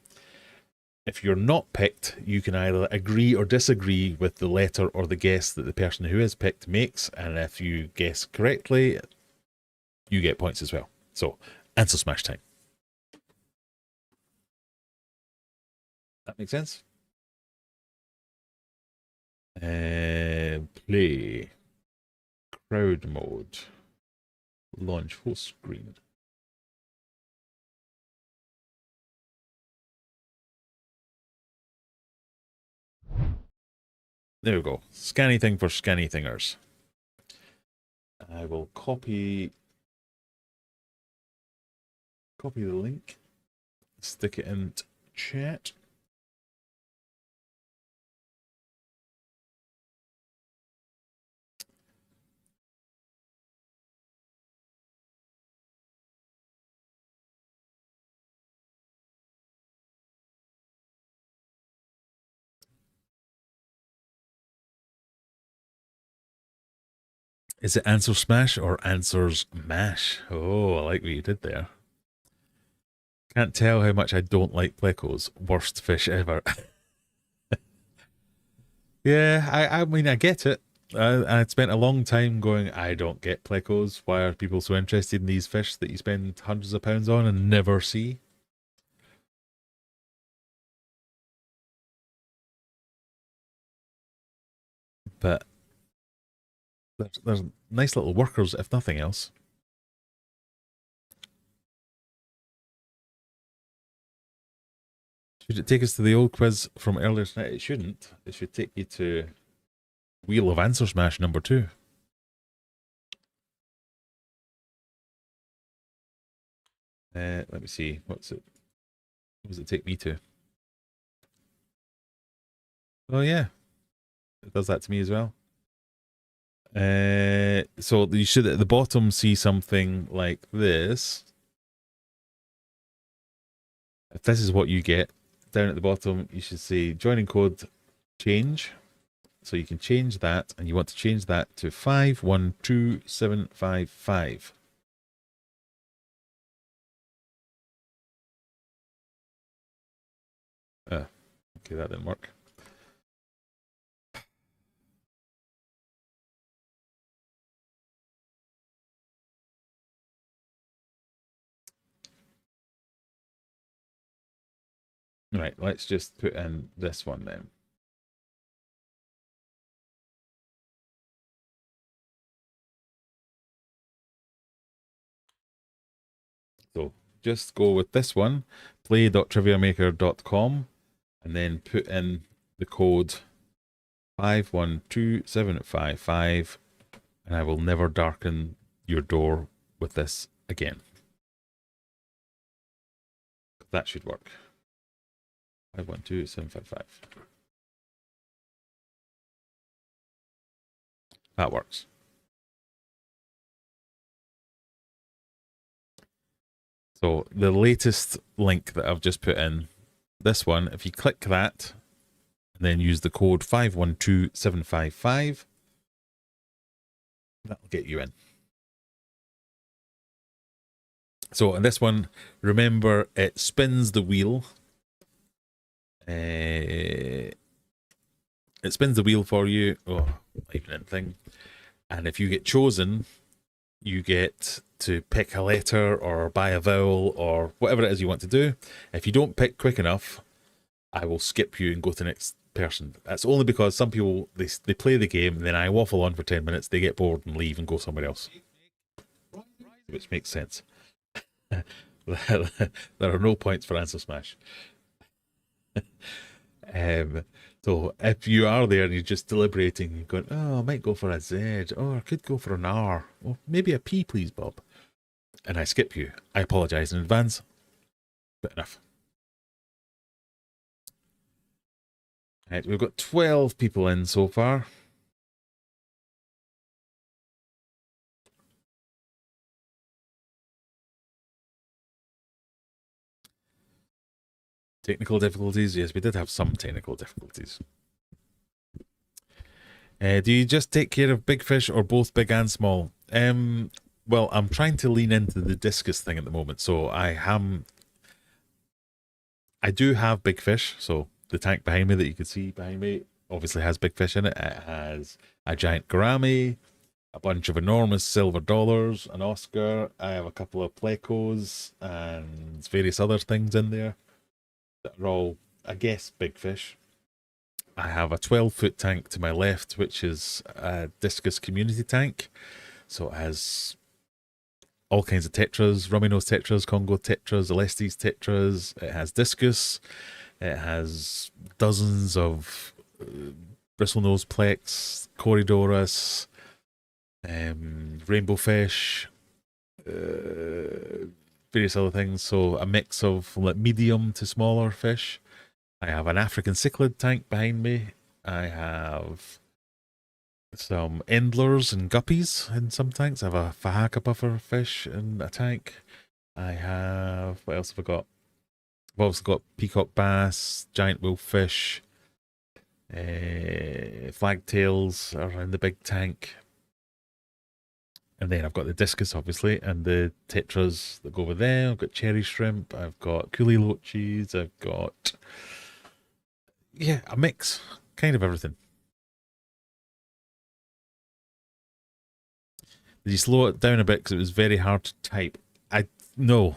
If you're not picked, you can either agree or disagree with the letter or the guess that the person who is picked makes. And if you guess correctly, you get points as well. So, answer smash time. That makes sense? Play. Crowd mode. Launch full screen. There we go. Scanny thing for scanny thingers. I will copy the link, stick it in chat. Is it answer smash or answers mash? Oh, I like what you did there. Can't tell how much I don't like plecos. Worst fish ever. Yeah, I mean, I get it. I spent a long time going, I don't get plecos. Why are people so interested in these fish that you spend hundreds of pounds on and never see? But there's nice little workers, if nothing else. Should it take us to the old quiz from earlier tonight? It shouldn't. It should take you to Wheel of Answer Smash number 2. Let me see. What does it take me to? Oh yeah, it does that to me as well. So you should at the bottom see something like this. If this is what you get, down at the bottom you should see joining code change. So you can change that, and you want to change that to 512755. Okay, that didn't work. Right, let's just put in this one then. So just go with this one, play.triviamaker.com, and then put in the code 512755, and I will never darken your door with this again. That should work. 512755. That works. So the latest link that I've just put in, this one, if you click that, and then use the code 512755, that'll get you in. So in this one, remember, it spins the wheel. It spins the wheel for you. Oh, even in thing. And if you get chosen, you get to pick a letter or buy a vowel or whatever it is you want to do. If you don't pick quick enough, I will skip you and go to the next person. That's only because some people, they play the game and then I waffle on for 10 minutes, they get bored and leave and go somewhere else. Which makes sense. There are no points for answer smash. So if you are there and you're just deliberating, you're going, oh, I might go for a Z, or I could go for an R, or maybe a P, please, Bob. And I skip you. I apologise in advance. But enough. Right, we've got 12 people in so far. Technical difficulties? Yes, we did have some technical difficulties. Do you just take care of big fish or both big and small? Well, I'm trying to lean into the discus thing at the moment. So I do have big fish. So the tank behind me that you can see behind me obviously has big fish in it. It has a giant gourami, a bunch of enormous silver dollars, an Oscar. I have a couple of plecos and various other things in there that are all, I guess, big fish. I have a 12-foot tank to my left, which is a Discus community tank. So it has all kinds of tetras, rummy nose tetras, Congo tetras, Alestes tetras. It has Discus. It has dozens of bristlenose plex, Corydorus, rainbow fish, various other things. So a mix of like medium to smaller fish. I have an African cichlid tank behind me. I have some endlers and guppies in some tanks. I have a Fahaka puffer fish in a tank. I have, what else have I got? I've also got peacock bass, giant wolffish, flagtails are in the big tank. And then I've got the discus, obviously, and the tetras that go over there. I've got cherry shrimp. I've got coolie loaches. I've got, yeah, a mix, kind of everything. Did you slow it down a bit because it was very hard to type? No.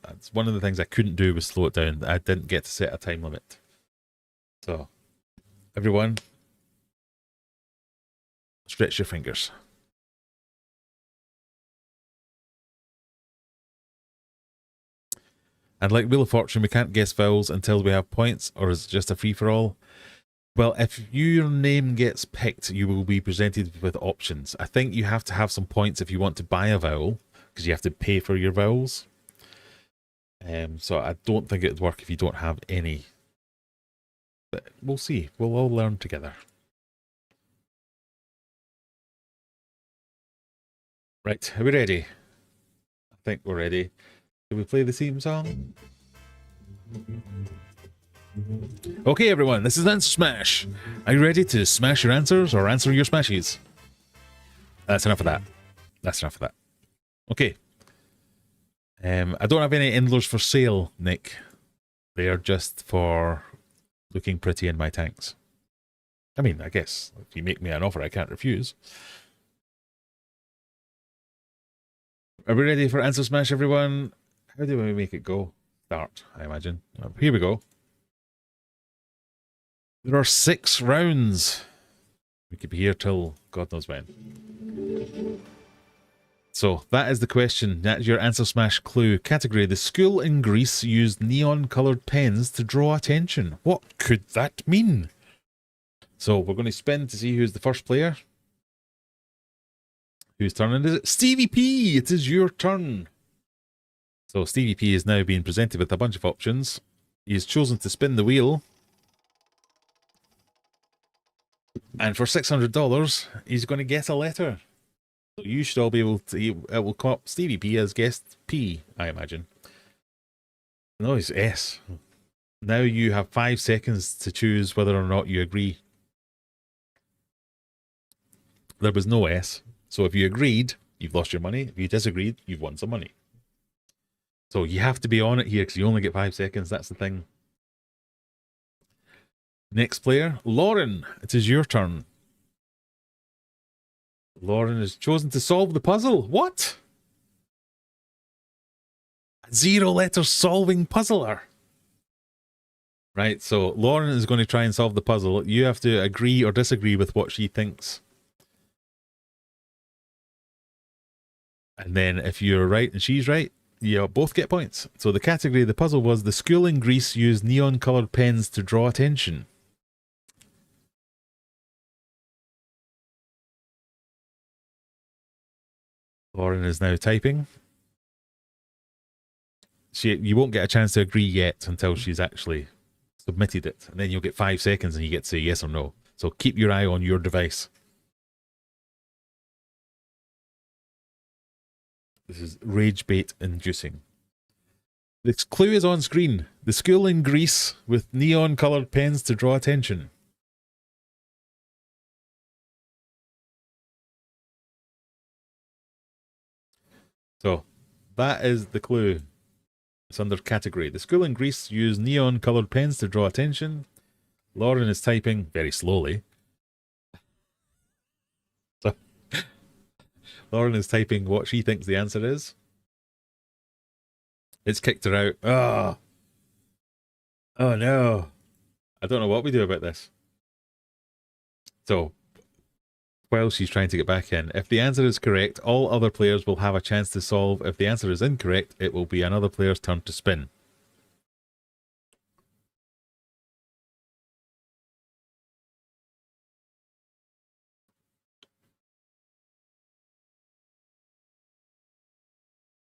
That's one of the things I couldn't do was slow it down. I didn't get to set a time limit. So, everyone, stretch your fingers. And like Wheel of Fortune, we can't guess vowels until we have points, or is it just a free-for-all? Well, if your name gets picked, you will be presented with options. I think you have to have some points if you want to buy a vowel, because you have to pay for your vowels. So I don't think it would work if you don't have any. But we'll see. We'll all learn together. Right, are we ready? I think we're ready. Shall we play the theme song? Okay, everyone, this is Answer Smash. Are you ready to smash your answers or answer your smashies? That's enough of that. That's enough of that. Okay. I don't have any endlers for sale, Nick. They are just for looking pretty in my tanks. I mean, I guess if you make me an offer, I can't refuse. Are we ready for Answer Smash, everyone? How do we make it go? Start, I imagine. Here we go. There are 6 rounds. We could be here till God knows when. So that is the question. That's your answer smash clue. Category: the school in Greece used neon-coloured pens to draw attention. What could that mean? So we're going to spin to see who's the first player. Whose turn is it? Stevie P! It is your turn. So Stevie P is now being presented with a bunch of options. He has chosen to spin the wheel. And for $600, he's going to get a letter. So you should all be able to... It will come up. Stevie P has guessed P, I imagine. No, it's S. Now you have 5 seconds to choose whether or not you agree. There was no S. So if you agreed, you've lost your money. If you disagreed, you've won some money. So you have to be on it here because you only get 5 seconds. That's the thing. Next player, Lauren. It is your turn. Lauren has chosen to solve the puzzle. What? A 0-letter solving puzzler. Right, so Lauren is going to try and solve the puzzle. You have to agree or disagree with what she thinks. And then if you're right and she's right, you both get points. So the category of the puzzle was: the school in Greece used neon-coloured pens to draw attention. Lauren is now typing. You won't get a chance to agree yet until she's actually submitted it. And then you'll get 5 seconds and you get to say yes or no. So keep your eye on your device. This is rage bait inducing. The clue is on screen. The school in Greece with neon-coloured pens to draw attention. So that is the clue. It's under category. The school in Greece used neon-coloured pens to draw attention. Lauren is typing very slowly. So Lauren is typing what she thinks the answer is. It's kicked her out. Oh. Oh no. I don't know what we do about this. So while she's trying to get back in, if the answer is correct, all other players will have a chance to solve. If the answer is incorrect, it will be another player's turn to spin.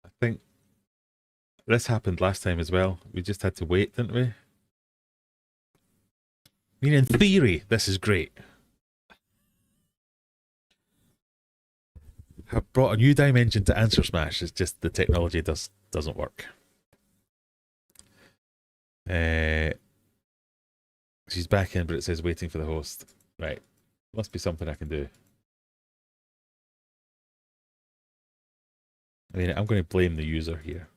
I think this happened last time as well. We just had to wait, didn't we? I mean, in theory, this is great. I've brought a new dimension to Answer Smash. It's just the technology doesn't work. She's back in, but it says waiting for the host. Right. Must be something I can do. I mean, I'm going to blame the user here.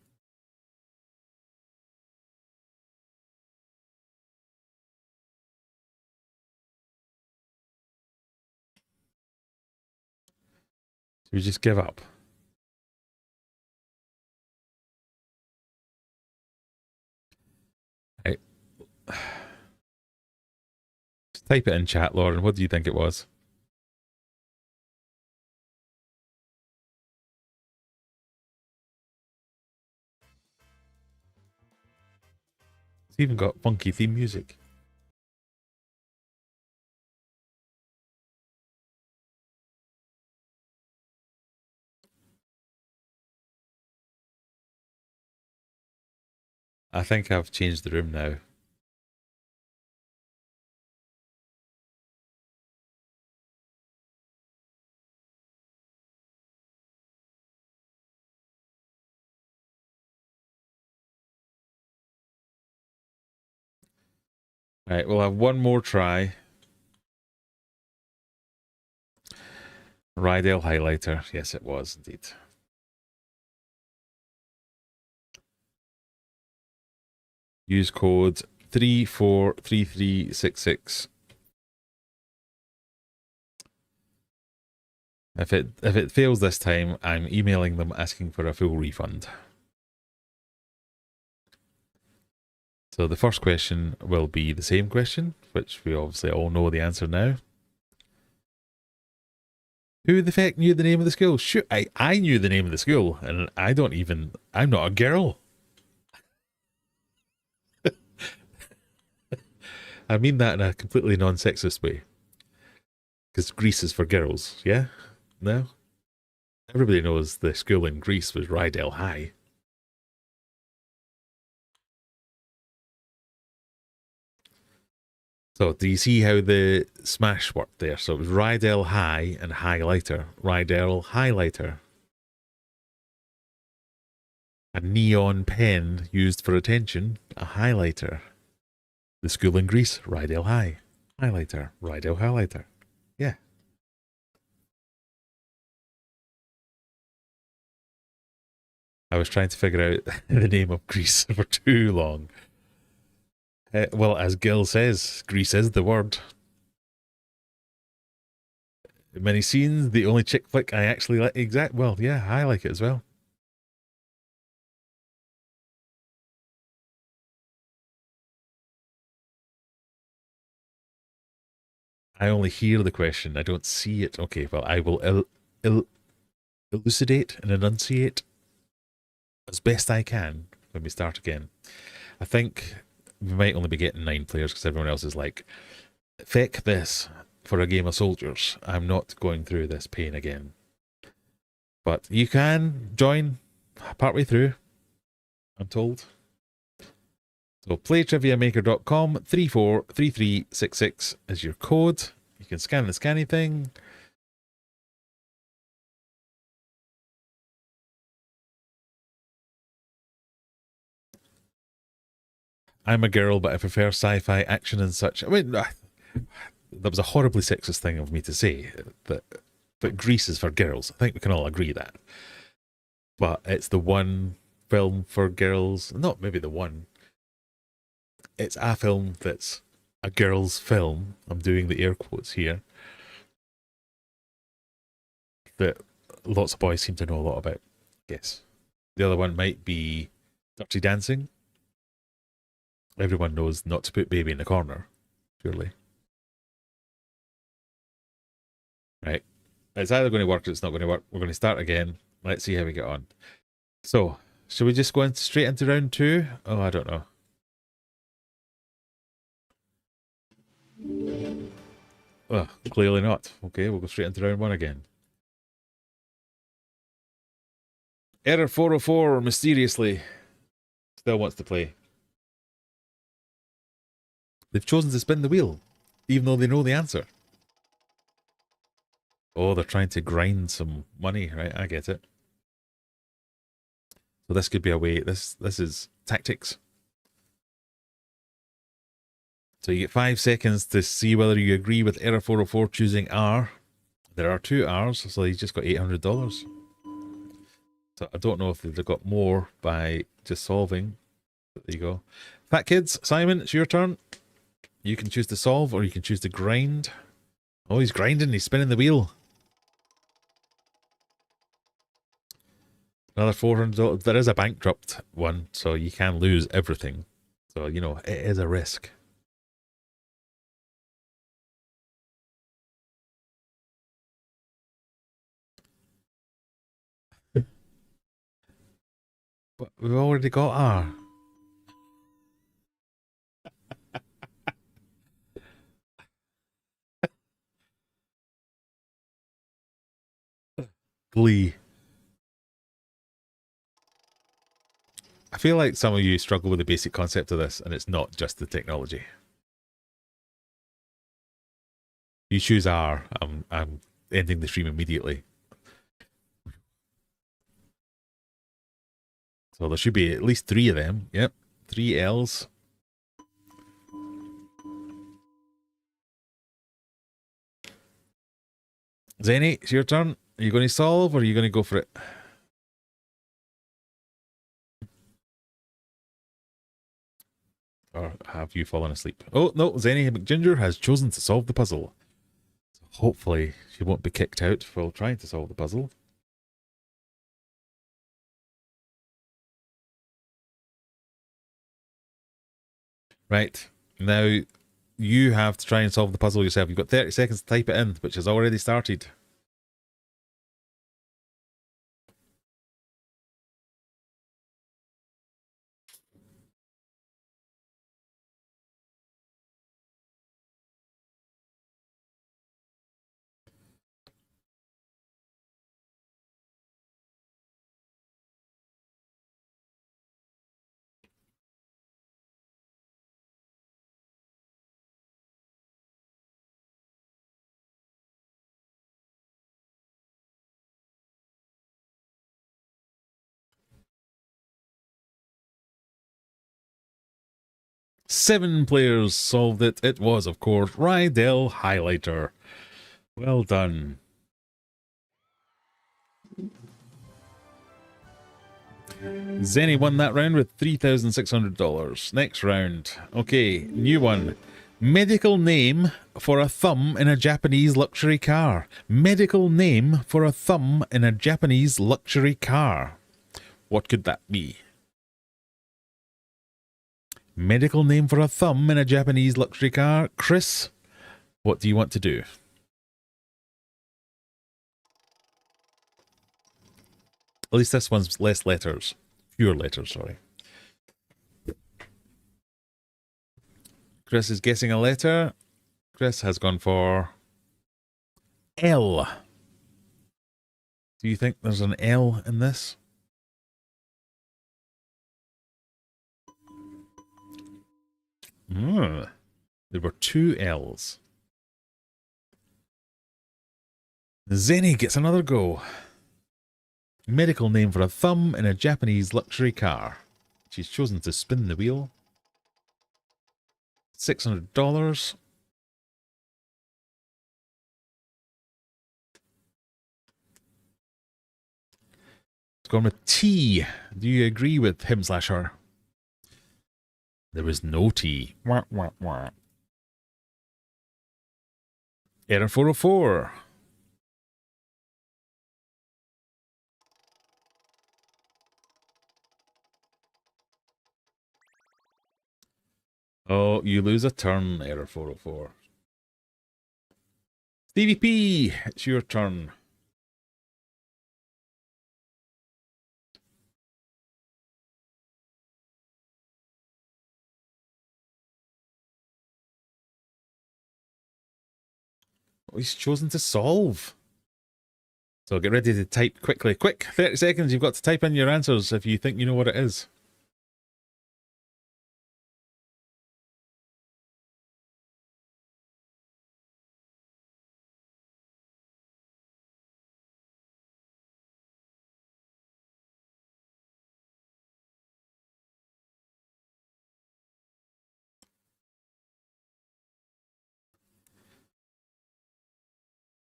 So we just give up. Right. Just type it in chat, Lauren. What do you think it was? It's even got funky theme music. I think I've changed the room now. Right, we'll have one more try. Rydell highlighter. Yes, it was indeed. Use code 343366. If it fails this time, I'm emailing them asking for a full refund. So the first question will be the same question, which we obviously all know the answer now. Who the feck knew the name of the school? Shoot, I knew the name of the school, and I'm not a girl. I mean that in a completely non-sexist way. Because Greece is for girls, yeah? No? Everybody knows the school in Greece was Rydell High. So do you see how the smash worked there? So it was Rydell High and Highlighter. Rydell Highlighter. A neon pen used for attention, a highlighter. The school in Greece, Rydell High. Highlighter, Rydell Highlighter. Yeah. I was trying to figure out the name of Greece for too long. Well, as Gil says, Greece is the word. In many scenes, the only chick flick I actually like. Well, yeah, I like it as well. I only hear the question. I don't see it. Okay, well, I will elucidate and enunciate as best I can when we start again. I think we might only be getting 9 players because everyone else is like, feck this for a game of soldiers. I'm not going through this pain again. But you can join partway through, I'm told. So playtriviamaker.com 343366 is your code. You can scan the scanny thing. I'm a girl, but I prefer sci-fi action and such. I mean, that was a horribly sexist thing of me to say, but Grease is for girls. I think we can all agree that. But it's the one film for girls. Not maybe the one. It's a film that's a girl's film. I'm doing the air quotes here. That lots of boys seem to know a lot about, I guess. The other one might be Dirty Dancing. Everyone knows not to put baby in the corner, surely. Right. It's either going to work or it's not going to work. We're going to start again. Let's see how we get on. So, should we just go straight into round 2? Oh, I don't know. Oh, clearly not. Okay, we'll go straight into round 1 again. Error 404 mysteriously still wants to play. They've chosen to spin the wheel, even though they know the answer. Oh, they're trying to grind some money, right? I get it. So this could be a way. This is tactics. So you get 5 seconds to see whether you agree with Error 404 choosing R. There are 2 R's, so he's just got $800. So I don't know if they've got more by just solving. But there you go. Fat Kids, Simon, it's your turn. You can choose to solve or you can choose to grind. Oh, he's grinding. He's spinning the wheel. Another $400. There is a bankrupt one, so you can lose everything. So, you know, it is a risk. But we've already got R. Glee. I feel like some of you struggle with the basic concept of this, and it's not just the technology. You choose R. I'm ending the stream immediately. So there should be at least 3 of them. Yep, 3 L's. Zenny, it's your turn. Are you going to solve or are you going to go for it? Or have you fallen asleep? Oh, no, Zenny McGinger has chosen to solve the puzzle. So hopefully she won't be kicked out while trying to solve the puzzle. Right, now you have to try and solve the puzzle yourself. You've got 30 seconds to type it in, which has already started. Seven players solved it. It was, of course, Rydell Highlighter. Well done. Zenny won that round with $3,600. Next round. Okay, new one. Medical name for a thumb in a Japanese luxury car. Medical name for a thumb in a Japanese luxury car. What could that be? Medical name for a thumb in a Japanese luxury car. Chris, what do you want to do? At least this one's less letters. Fewer letters, sorry. Chris is guessing a letter. Chris has gone for L. Do you think there's an L in this? There were two L's. Zenny gets another go. Medical name for a thumb in a Japanese luxury car. She's chosen to spin the wheel. $600. It's gone with T. Do you agree with him/her? There was no T. Wah, wah, wah. Error 404. Oh, you lose a turn, error 404. Stevie P, it's your turn. Oh, he's chosen to solve. So get ready to type quickly. Quick, 30 seconds. You've got to type in your answers if you think you know what it is.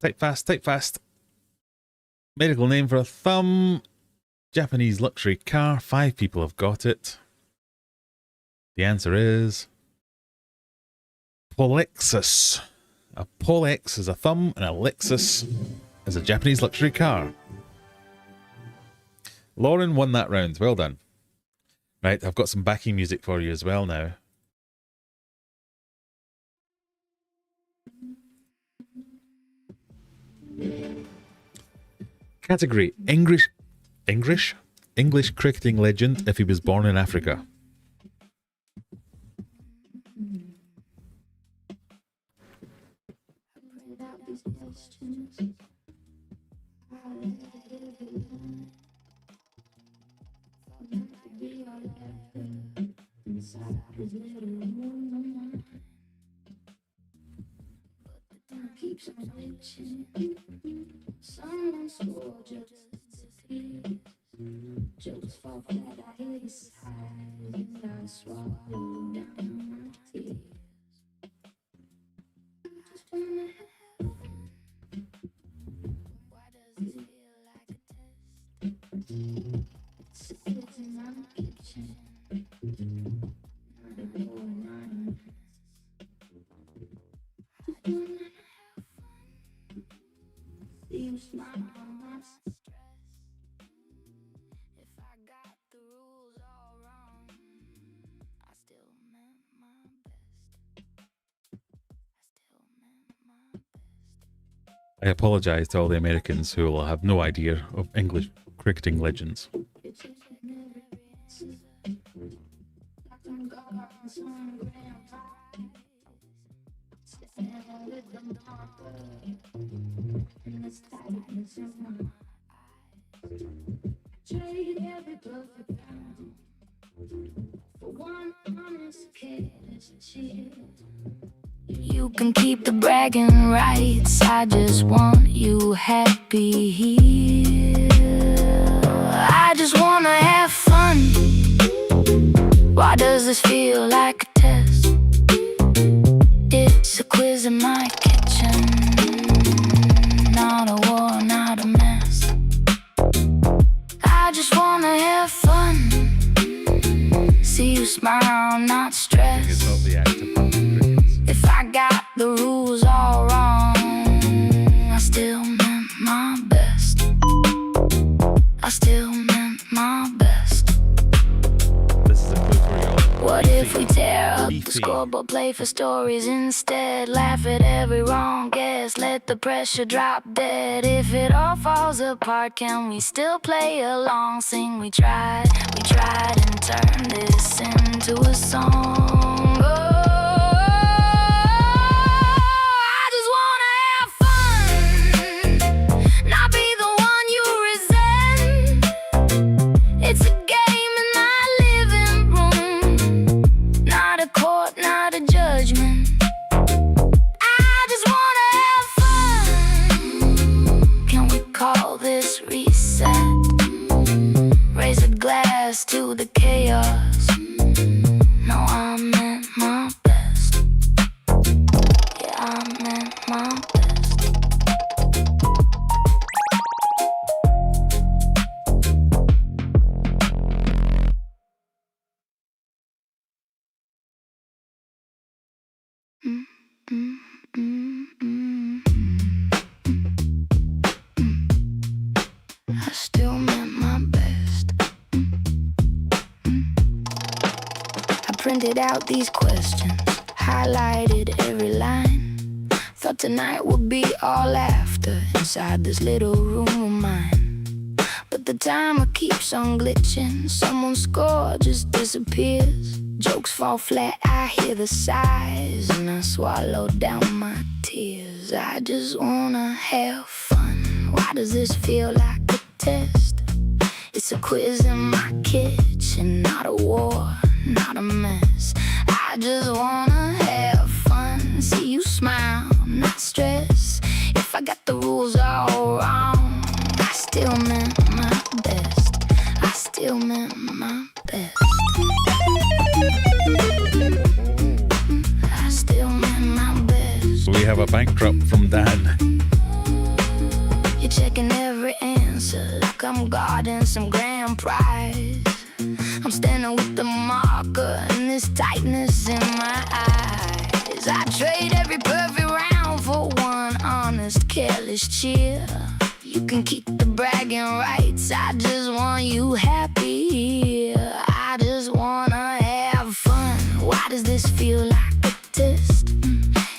Type fast, type fast. Medical name for a thumb. Japanese luxury car. 5 people have got it. The answer is Polexus. A Polex is a thumb and a Lexus is a Japanese luxury car. Lauren won that round. Well done. Right, I've got some backing music for you as well now. Category English cricketing legend if he was born in Africa. I apologize to all the Americans who will have no idea of English cricketing legends. You can keep the bragging rights, I just want you happy here. I just wanna have fun. Why does this feel like a test? It's a quiz in my kitchen, not a war, not a mess. I just wanna have fun. See you smile, not stress. It's not the active crickets. If I got the rules all wrong, I still meant my best. I still meant my best. This is a clue for y'all. What if we tear up the Beefy. scoreboard, play for stories instead? Laugh at every wrong guess, let the pressure drop dead. If it all falls apart, can we still play along? Sing we tried and turned this into a song. Oh, I just wanna have fun, not be the one you resent. It's a game in my living room, not a court, not a judgment. I just wanna have fun. Can we call this reset? Raise a glass to the chaos. No, I meant my best. Yeah, I meant my best. I still meant my best. I printed out these questions, highlighted every line. Thought tonight would be all laughter inside this little room of mine. But the timer keeps on glitching, someone's score just disappears. Jokes fall flat, I hear the sighs, and I swallow down my tears. I just wanna have fun. Why does this feel like a test? It's a quiz in my kitchen, not a war, not a mess. I just wanna have fun, see you smile, not stress. If I got the rules all wrong, I still meant my best. I still meant my best. I still meant my best. We have a bankrupt from Dan. You're checking every answer like I'm guarding some grand prize. I'm standing with the marker and this tightness in my eyes. I trade every perfect round for one honest, careless cheer. You can keep the bragging rights, I just want you happy here. I just wanna have fun. Why does this feel like a test?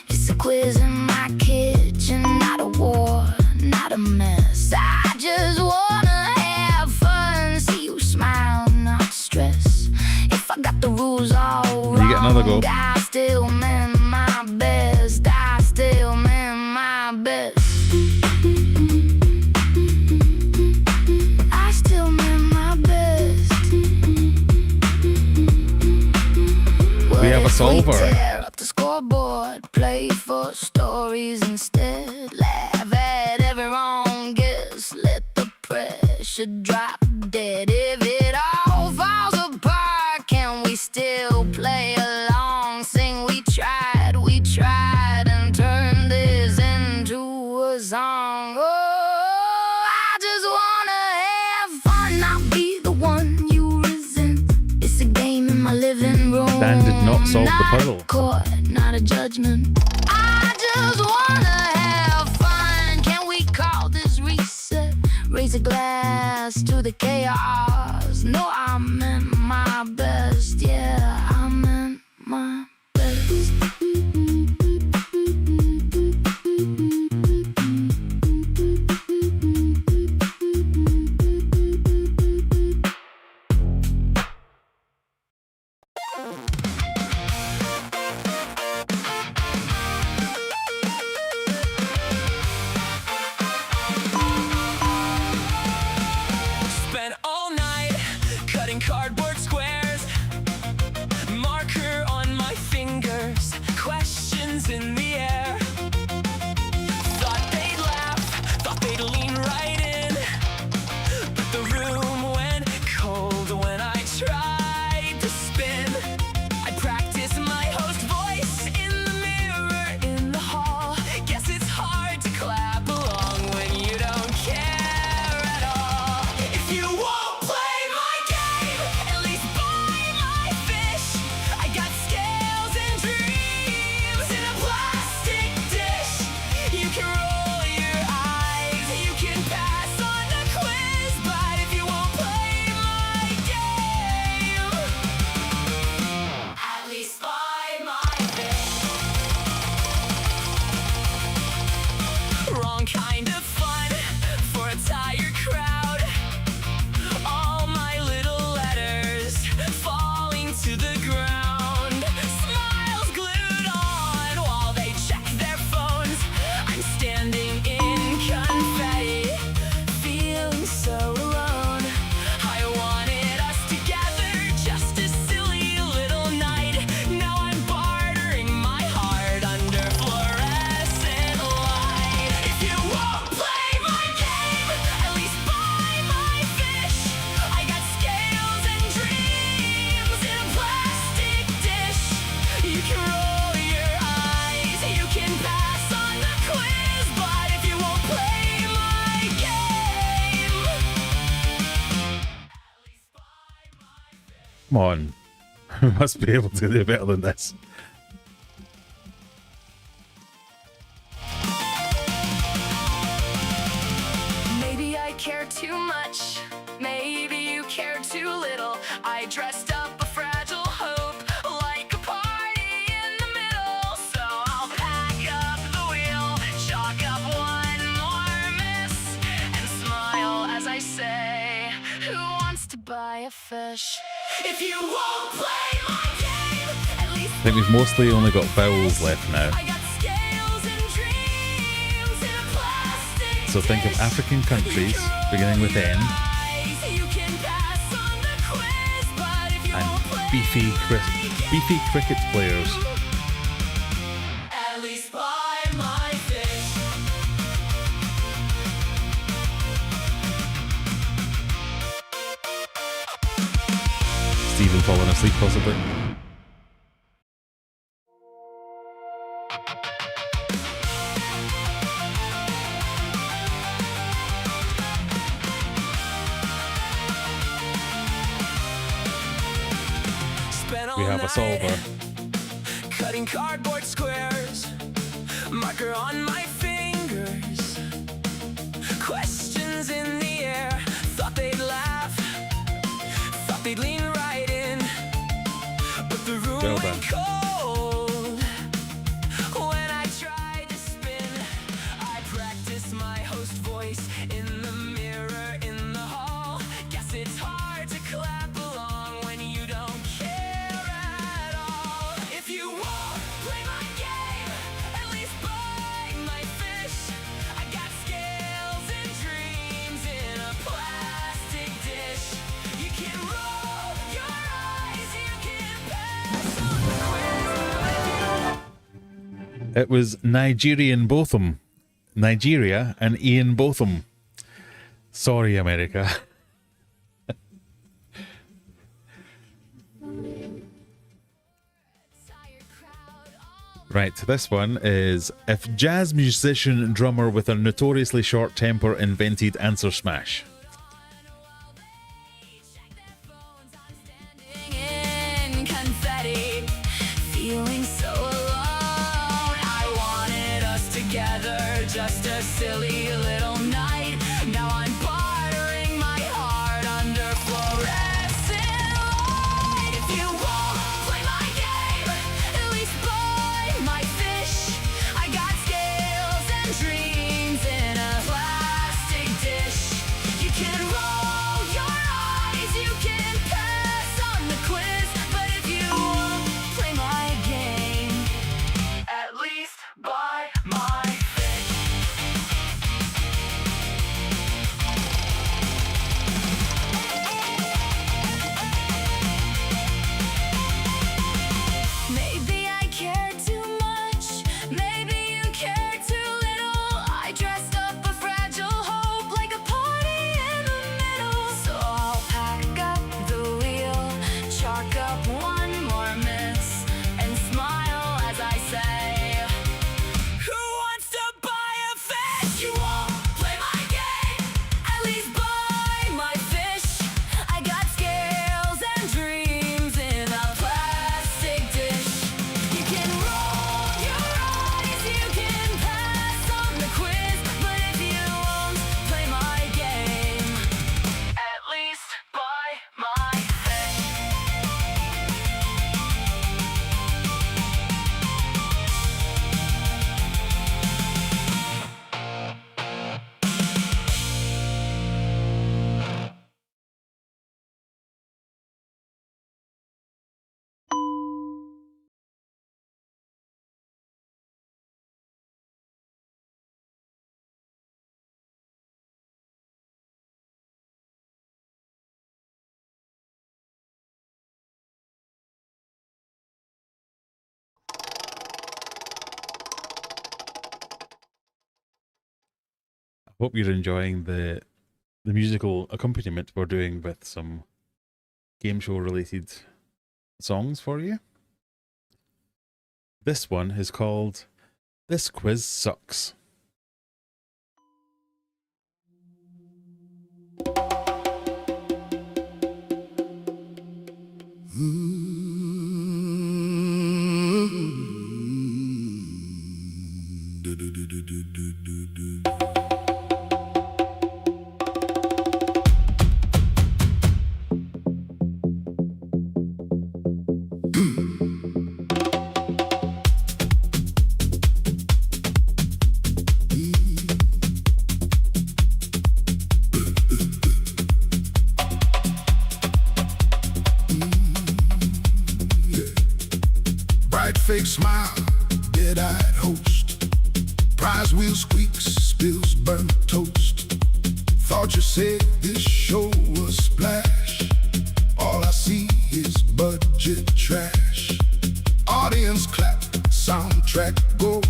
It's a quiz in my kitchen, not a war, not a mess. I just wanna have fun, see you smile, not stress. If I got the rules all wrong, You get another go. I still meant my best. I still meant my best. I still meant my best. We have a solver. Tear up the scoreboard, play for stories instead. Laugh at every wrong guess, let the pressure drop dead. If it all falls apart, can we still play along? Sing we tried and turned this into a song. Oh, I just wanna have fun, not be the one you resent. It's a game in my living room. Dan did not solve the puzzle. Not a court, not a judgment. I just wanna have fun. Can we call this reset? Raise a glass to the chaos. No, I meant my best. Yeah, I meant my best. scales in the air. Thought they'd laugh, thought they'd lean right in, but the room went cold when I tried to spin. I practiced my host voice in the mirror in the hall. Guess it's hard to clap along when you don't care at all. If you won't play my game, at least buy my fish. I got scales and dreams in a plastic dish. You can roll your eyes, you can pass on the quiz, but if you won't play my game, at least buy my fish. Wrong kind of fun for a tired crowd. All my little letters falling to the ground. Smiles glued on while they check their phones. I'm standing in confetti, feeling so alone. I wanted us together, just a silly little night. Now I'm bartering my heart under fluorescent light. If you won't play my game, at least buy my fish. I got scales and dreams in a plastic dish. You can roll your eyes, you can pass on the quiz, but if you won't play my game, at least buy my fish. Come on. We must be able to do better than this. Maybe I care too much, maybe you care too little. I dressed up a fragile hope like a party in the middle. So I'll pack up the wheel, chalk up one more miss, and smile as I say, who wants to buy a fish? If you won't play my game, at least I think we've mostly only got vowels left now. I got scales and dreams in a plastic So think of dish. African countries beginning with N and beefy cricket players. At least buy my fish. Stephen falling asleep possibly. Spent all We have a night solver. cutting cardboard squares, marker on my fingers, questions in the air. Thought they'd laugh, thought they'd lean right in, but the room Well went done. cold when I tried to spin. I practiced my host voice in the mirror in the hall. Guess it's hard to clap along when you don't care at all. If you won't play my game, at least buy my fish. I got scales and dreams in a plastic dish. You can roll your eyes, you can pass on the quiz. It was Nigerian Botham. Nigeria and Ian Botham. Sorry, America. Right, this one is if jazz musician drummer with a notoriously short temper invented answer smash. In confetti, feeling so alone. I wanted us together, just a silly little night. Now I'm bartering my heart under fluorescent light. If you won't play my game, at least buy my fish. I got scales and dreams in a plastic dish. You can roll your eyes, you can pass on the quiz, but if you won't play my game, at least buy my fish. Hope you're enjoying the musical accompaniment we're doing with some game show related songs for you. This one is called This Quiz Sucks. Fake smile, dead-eyed host. Prize wheel squeaks, spills burnt toast. Thought you said this show was splash. All I see is budget trash. Audience clap, soundtrack go.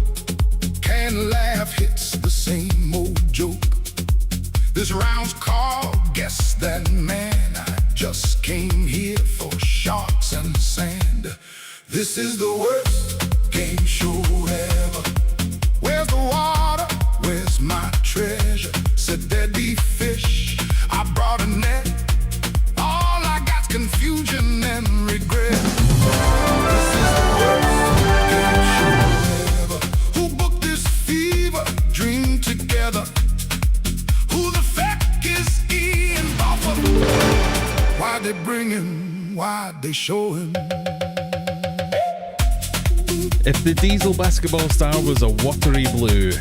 Can't laugh, hits the same old joke. This round's called Guess That Man. I just came here for sharks and sand. This is the worst game show ever. Where's the water? Where's my treasure? Said there'd be fish, I brought a net. All I got's confusion and regret. This is the worst game show ever. Who booked this fever dream together? Who the feck is Ian Buffer? Why'd they bring him? Why'd they show him? If the diesel basketball star was a watery blue.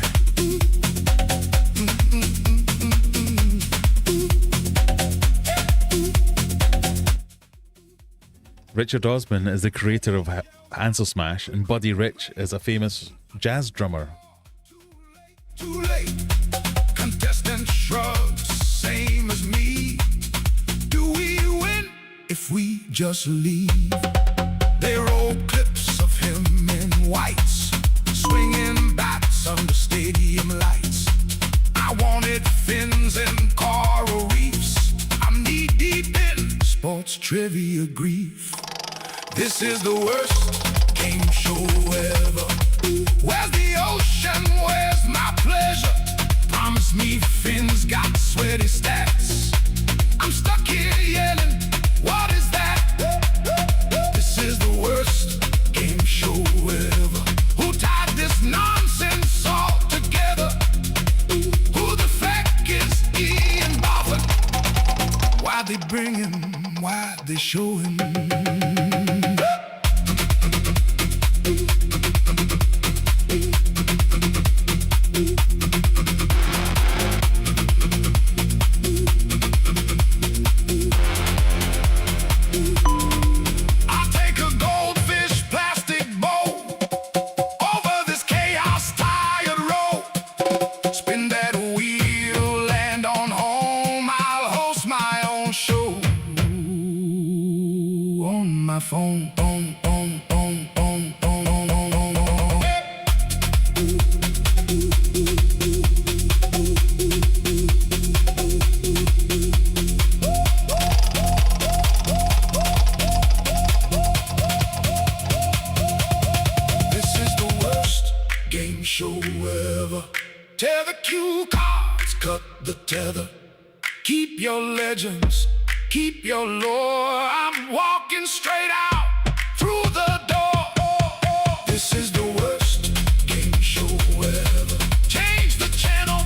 Richard Osman is the creator of Hansel Smash, and Buddy Rich is a famous jazz drummer. Too late. Contestant shrugs, same as me. Do we win if we just leave? They roll clips of him in whites, swinging bats under stadium lights. I wanted fins and coral reefs. I'm knee deep in sports trivia grief. This is the worst game show ever. Where's the ocean? Where's my pleasure? Promise me fins got sweaty stats. I'm stuck here yelling, what is that? This is the worst game show ever. Who tied this nonsense all together? Who the feck is Ian Buffett? Why'd they bring him? Why'd they show him? Phone, boom, boom, boom, boom, boom, boom, boom, boom. This is the worst game show ever. Tear the cue cards, cut the tether. Keep your legends, keep your lore. I'm walking straight out through the door. This is the worst game show ever. Change the channel,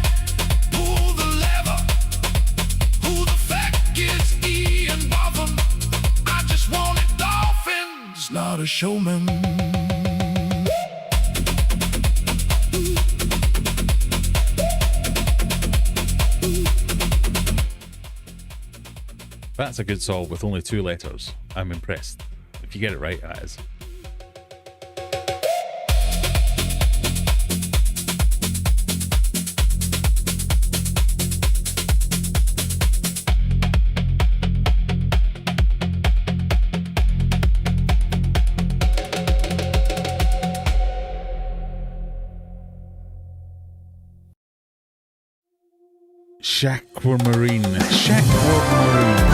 pull the lever. Who the feck is Ian Botham? I just wanted dolphins, not a showman. That's a good solve with only 2 letters. I'm impressed. If you get it right, that is. Shaquamarine. Shaquamarine.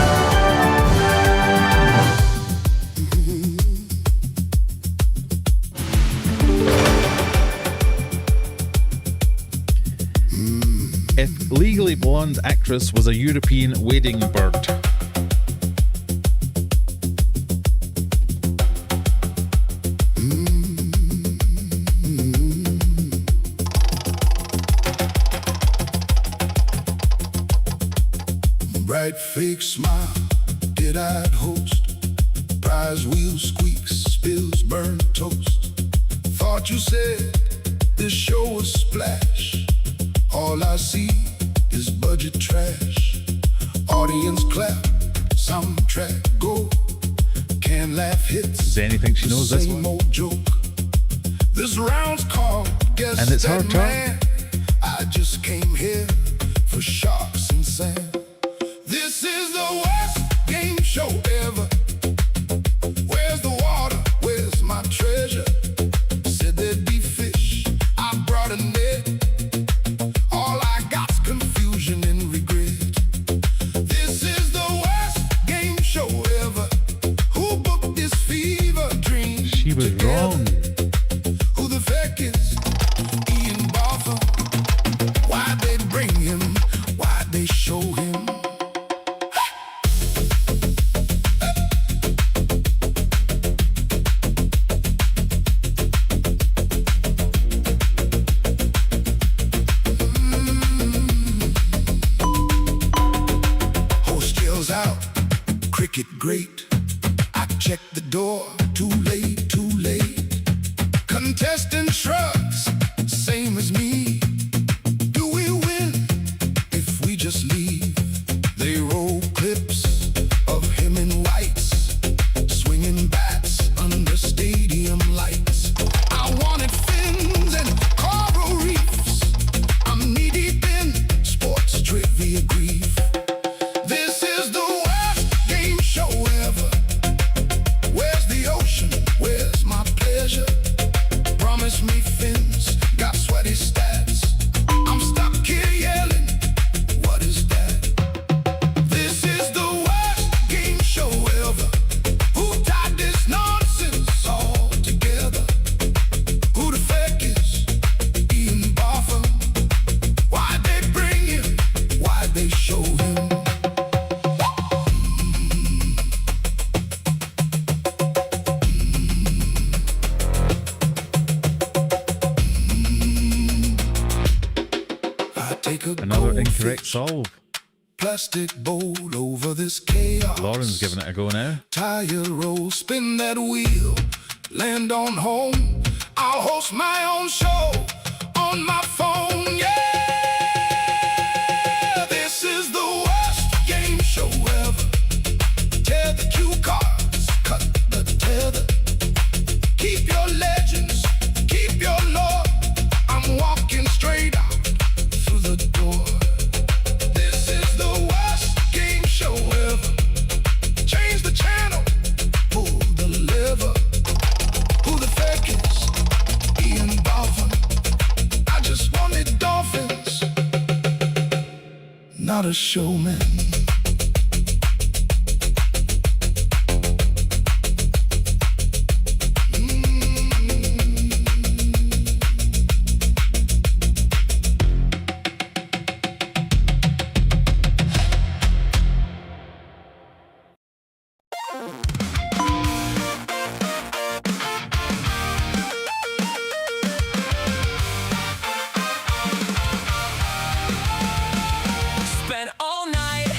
If Legally Blonde actress was a European wading bird. Bright fake smile, did-eyed host. Prize wheel squeaks, spills burnt toast. Thought you said this show was splash. All I see is budget trash. Audience clap, soundtrack go. Can't laugh hits. Does Zanny think she knows this Same one? old joke. This round's called Guess And it's her That turn. Man. I just came here for sharks and sand. This is the worst game show ever. Where's the water? Where's my treasure? Said there'd be fish. I brought a net. All I got's confusion and regret. This is the worst game show ever. Who booked this fever dream? She was together? wrong. Who the feck is Ian Bartha? Why'd they bring him? Why'd they show him? Host yells out, cricket great. I checked the door, too late, too late. Contestant shrugs, same as me. Do we win if we just leave? They roll clips of him in whites, swinging bats under stadium lights. I wanted fins and coral reefs. I'm knee-deep in sports trivia grief. This is the worst game show ever. Where's the ocean? Where's my pleasure? Promise me fins, got sweaty stats. I'm stuck here yelling, what is that? This is the worst game show ever. Who tied this nonsense all together? Who the feck is Ian Bartha? Why'd they bring him? Why'd they show him? I take a Another goldfish, incorrect solve. plastic bowl over this chaos. Lauren's giving it a go now. Tire roll, spin that wheel, land on home. I'll host my own show on my phone, yeah. This is the worst game show ever. Tear the cue cards, cut the tether. Keep your legends, keep your lore. I'm walking straight out through the door. This is the worst game show ever. Change the channel, pull the lever. Who the feck is Ian Bartha? I just wanted dolphins, not a showman. Spent all night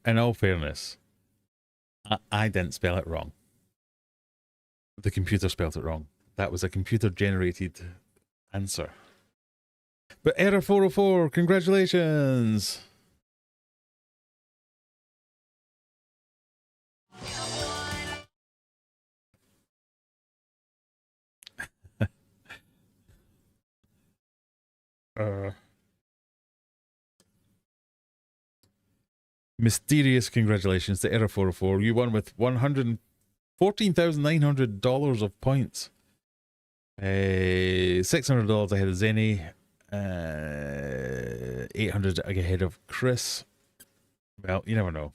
In all fairness, I didn't spell it wrong. The computer spelled it wrong. That was a computer-generated answer. But error 404, congratulations! Mysterious congratulations to error 404. You won with $114,900 of points. $600 ahead of Zenny. 800 ahead of Chris. Well, you never know.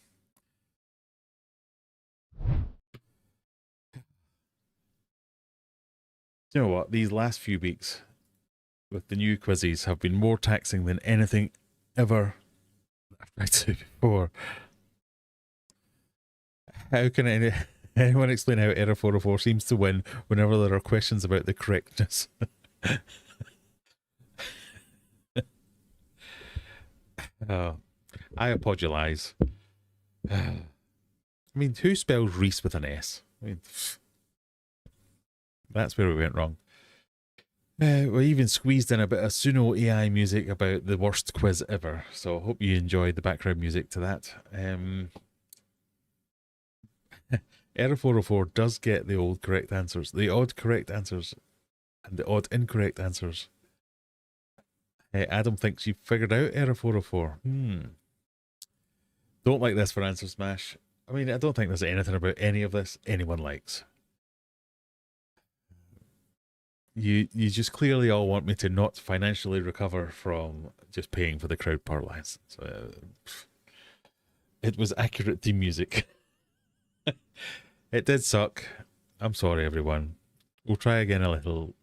You know what? These last few weeks with the new quizzes have been more taxing than anything ever I've tried to do before. How can anyone explain how error 404 seems to win whenever there are questions about the correctness? I apologise. I mean, who spells Reese with an S? I mean, that's where we went wrong. We even squeezed in a bit of Suno AI music about the worst quiz ever. So I hope you enjoyed the background music to that. Error 404 does get the old correct answers, the odd correct answers, and the odd incorrect answers. Adam thinks you figured out error 404. Don't like this for Answer Smash. I mean, I don't think there's anything about any of this anyone likes. You just clearly all want me to not financially recover from just paying for the crowd power license. It was accurate theme music. It did suck. I'm sorry, everyone. We'll try again a little.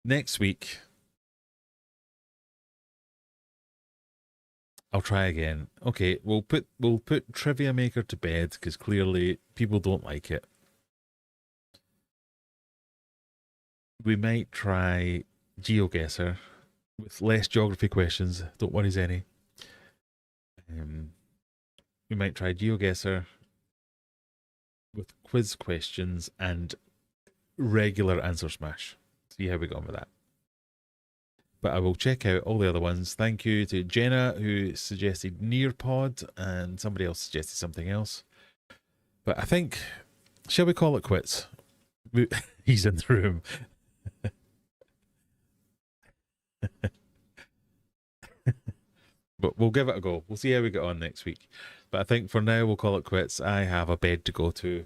Next week, I'll try again. Okay, we'll put Trivia Maker to bed because clearly people don't like it. We might try GeoGuessr with less geography questions. Don't worry, Zenny. We might try GeoGuessr with quiz questions and regular Answer Smash. See how we go on with that. But I will check out all the other ones. Thank you to Jenna, who suggested Nearpod, and somebody else suggested something else. But I think, shall we call it quits? He's in the room. But we'll give it a go. We'll see how we get on next week. But I think for now we'll call it quits. I have a bed to go to.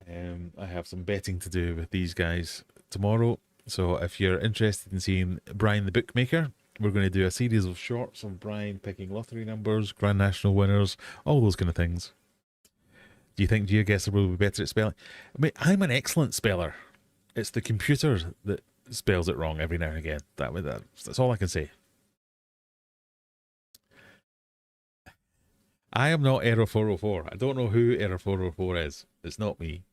I have some betting to do with these guys tomorrow. So if you're interested in seeing Brian the Bookmaker, we're going to do a series of shorts of Brian picking lottery numbers, Grand National winners, all those kind of things. Do you think GeoGuessr will be better at spelling? I mean, I'm an excellent speller. It's the computer that spells it wrong every now and again. That's all I can say. I am not Error 404. I don't know who Error 404 is. It's not me.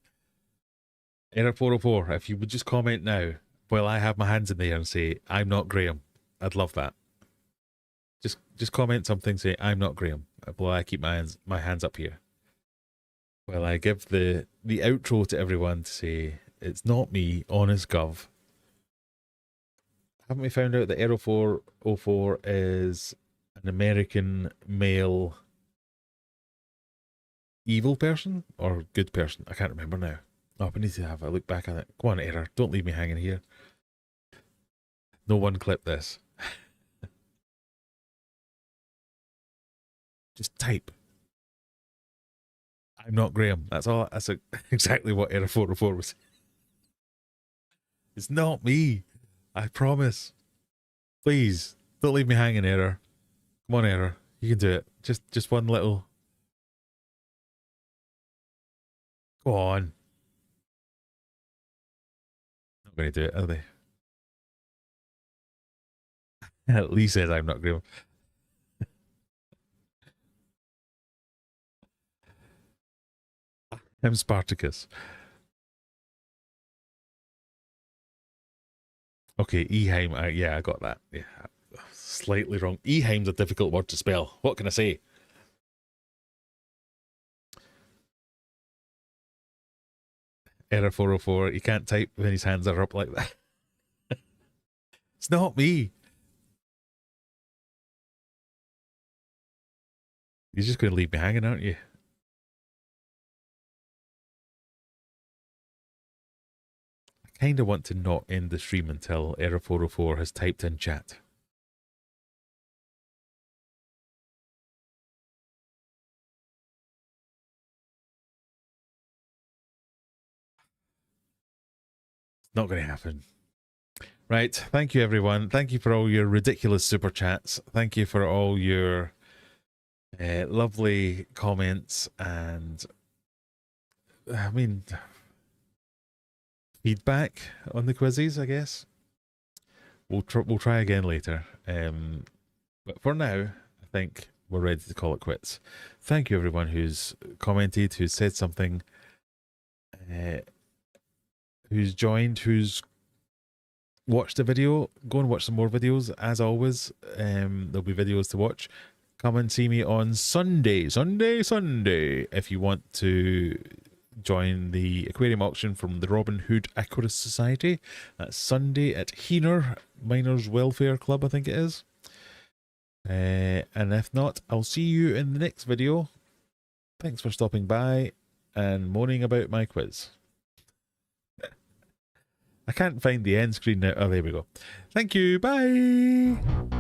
Error 404, if you would just comment now while I have my hands in the air and say, I'm not Graham. I'd love that. Just comment something, say, I'm not Graham, while I keep my hands up here. While I give the outro to everyone to say, it's not me, honest gov. Haven't we found out that Error 404 is an American male evil person or good person? I can't remember now. Oh, we need to have a look back at it. Go on, Error. Don't leave me hanging here. No one clip this. Just type. I'm not Graham. That's all. That's exactly what Error 404 was. It's not me. I promise. Please, don't leave me hanging, Error. Come on, Error. You can do it. Just one little. Go on. Not going to do it, are they? At least says I'm not Graham. I'm Spartacus. Okay, Eheim. Yeah, I got that. Yeah, slightly wrong. Eheim's a difficult word to spell. What can I say? Error 404. He can't type when his hands are up like that. It's not me. You're just going to leave me hanging, aren't you? I kind of want to not end the stream until Error 404 has typed in chat. Not going to happen. Right. Thank you, everyone. Thank you for all your ridiculous super chats. Thank you for all your lovely comments and, I mean, feedback on the quizzes, I guess. We'll try again later. But for now, I think we're ready to call it quits. Thank you, everyone who's commented, who's said something, who's joined, who's watched the video. Go and watch some more videos. As always, there'll be videos to watch. Come and see me on Sunday, if you want to join the aquarium auction from the Robin Hood Aquarist Society. That's Sunday at Heener Miners Welfare Club, I think it is. And if not, I'll see you in the next video. Thanks for stopping by and moaning about my quiz. I can't find the end screen now. Oh, there we go. Thank you. Bye.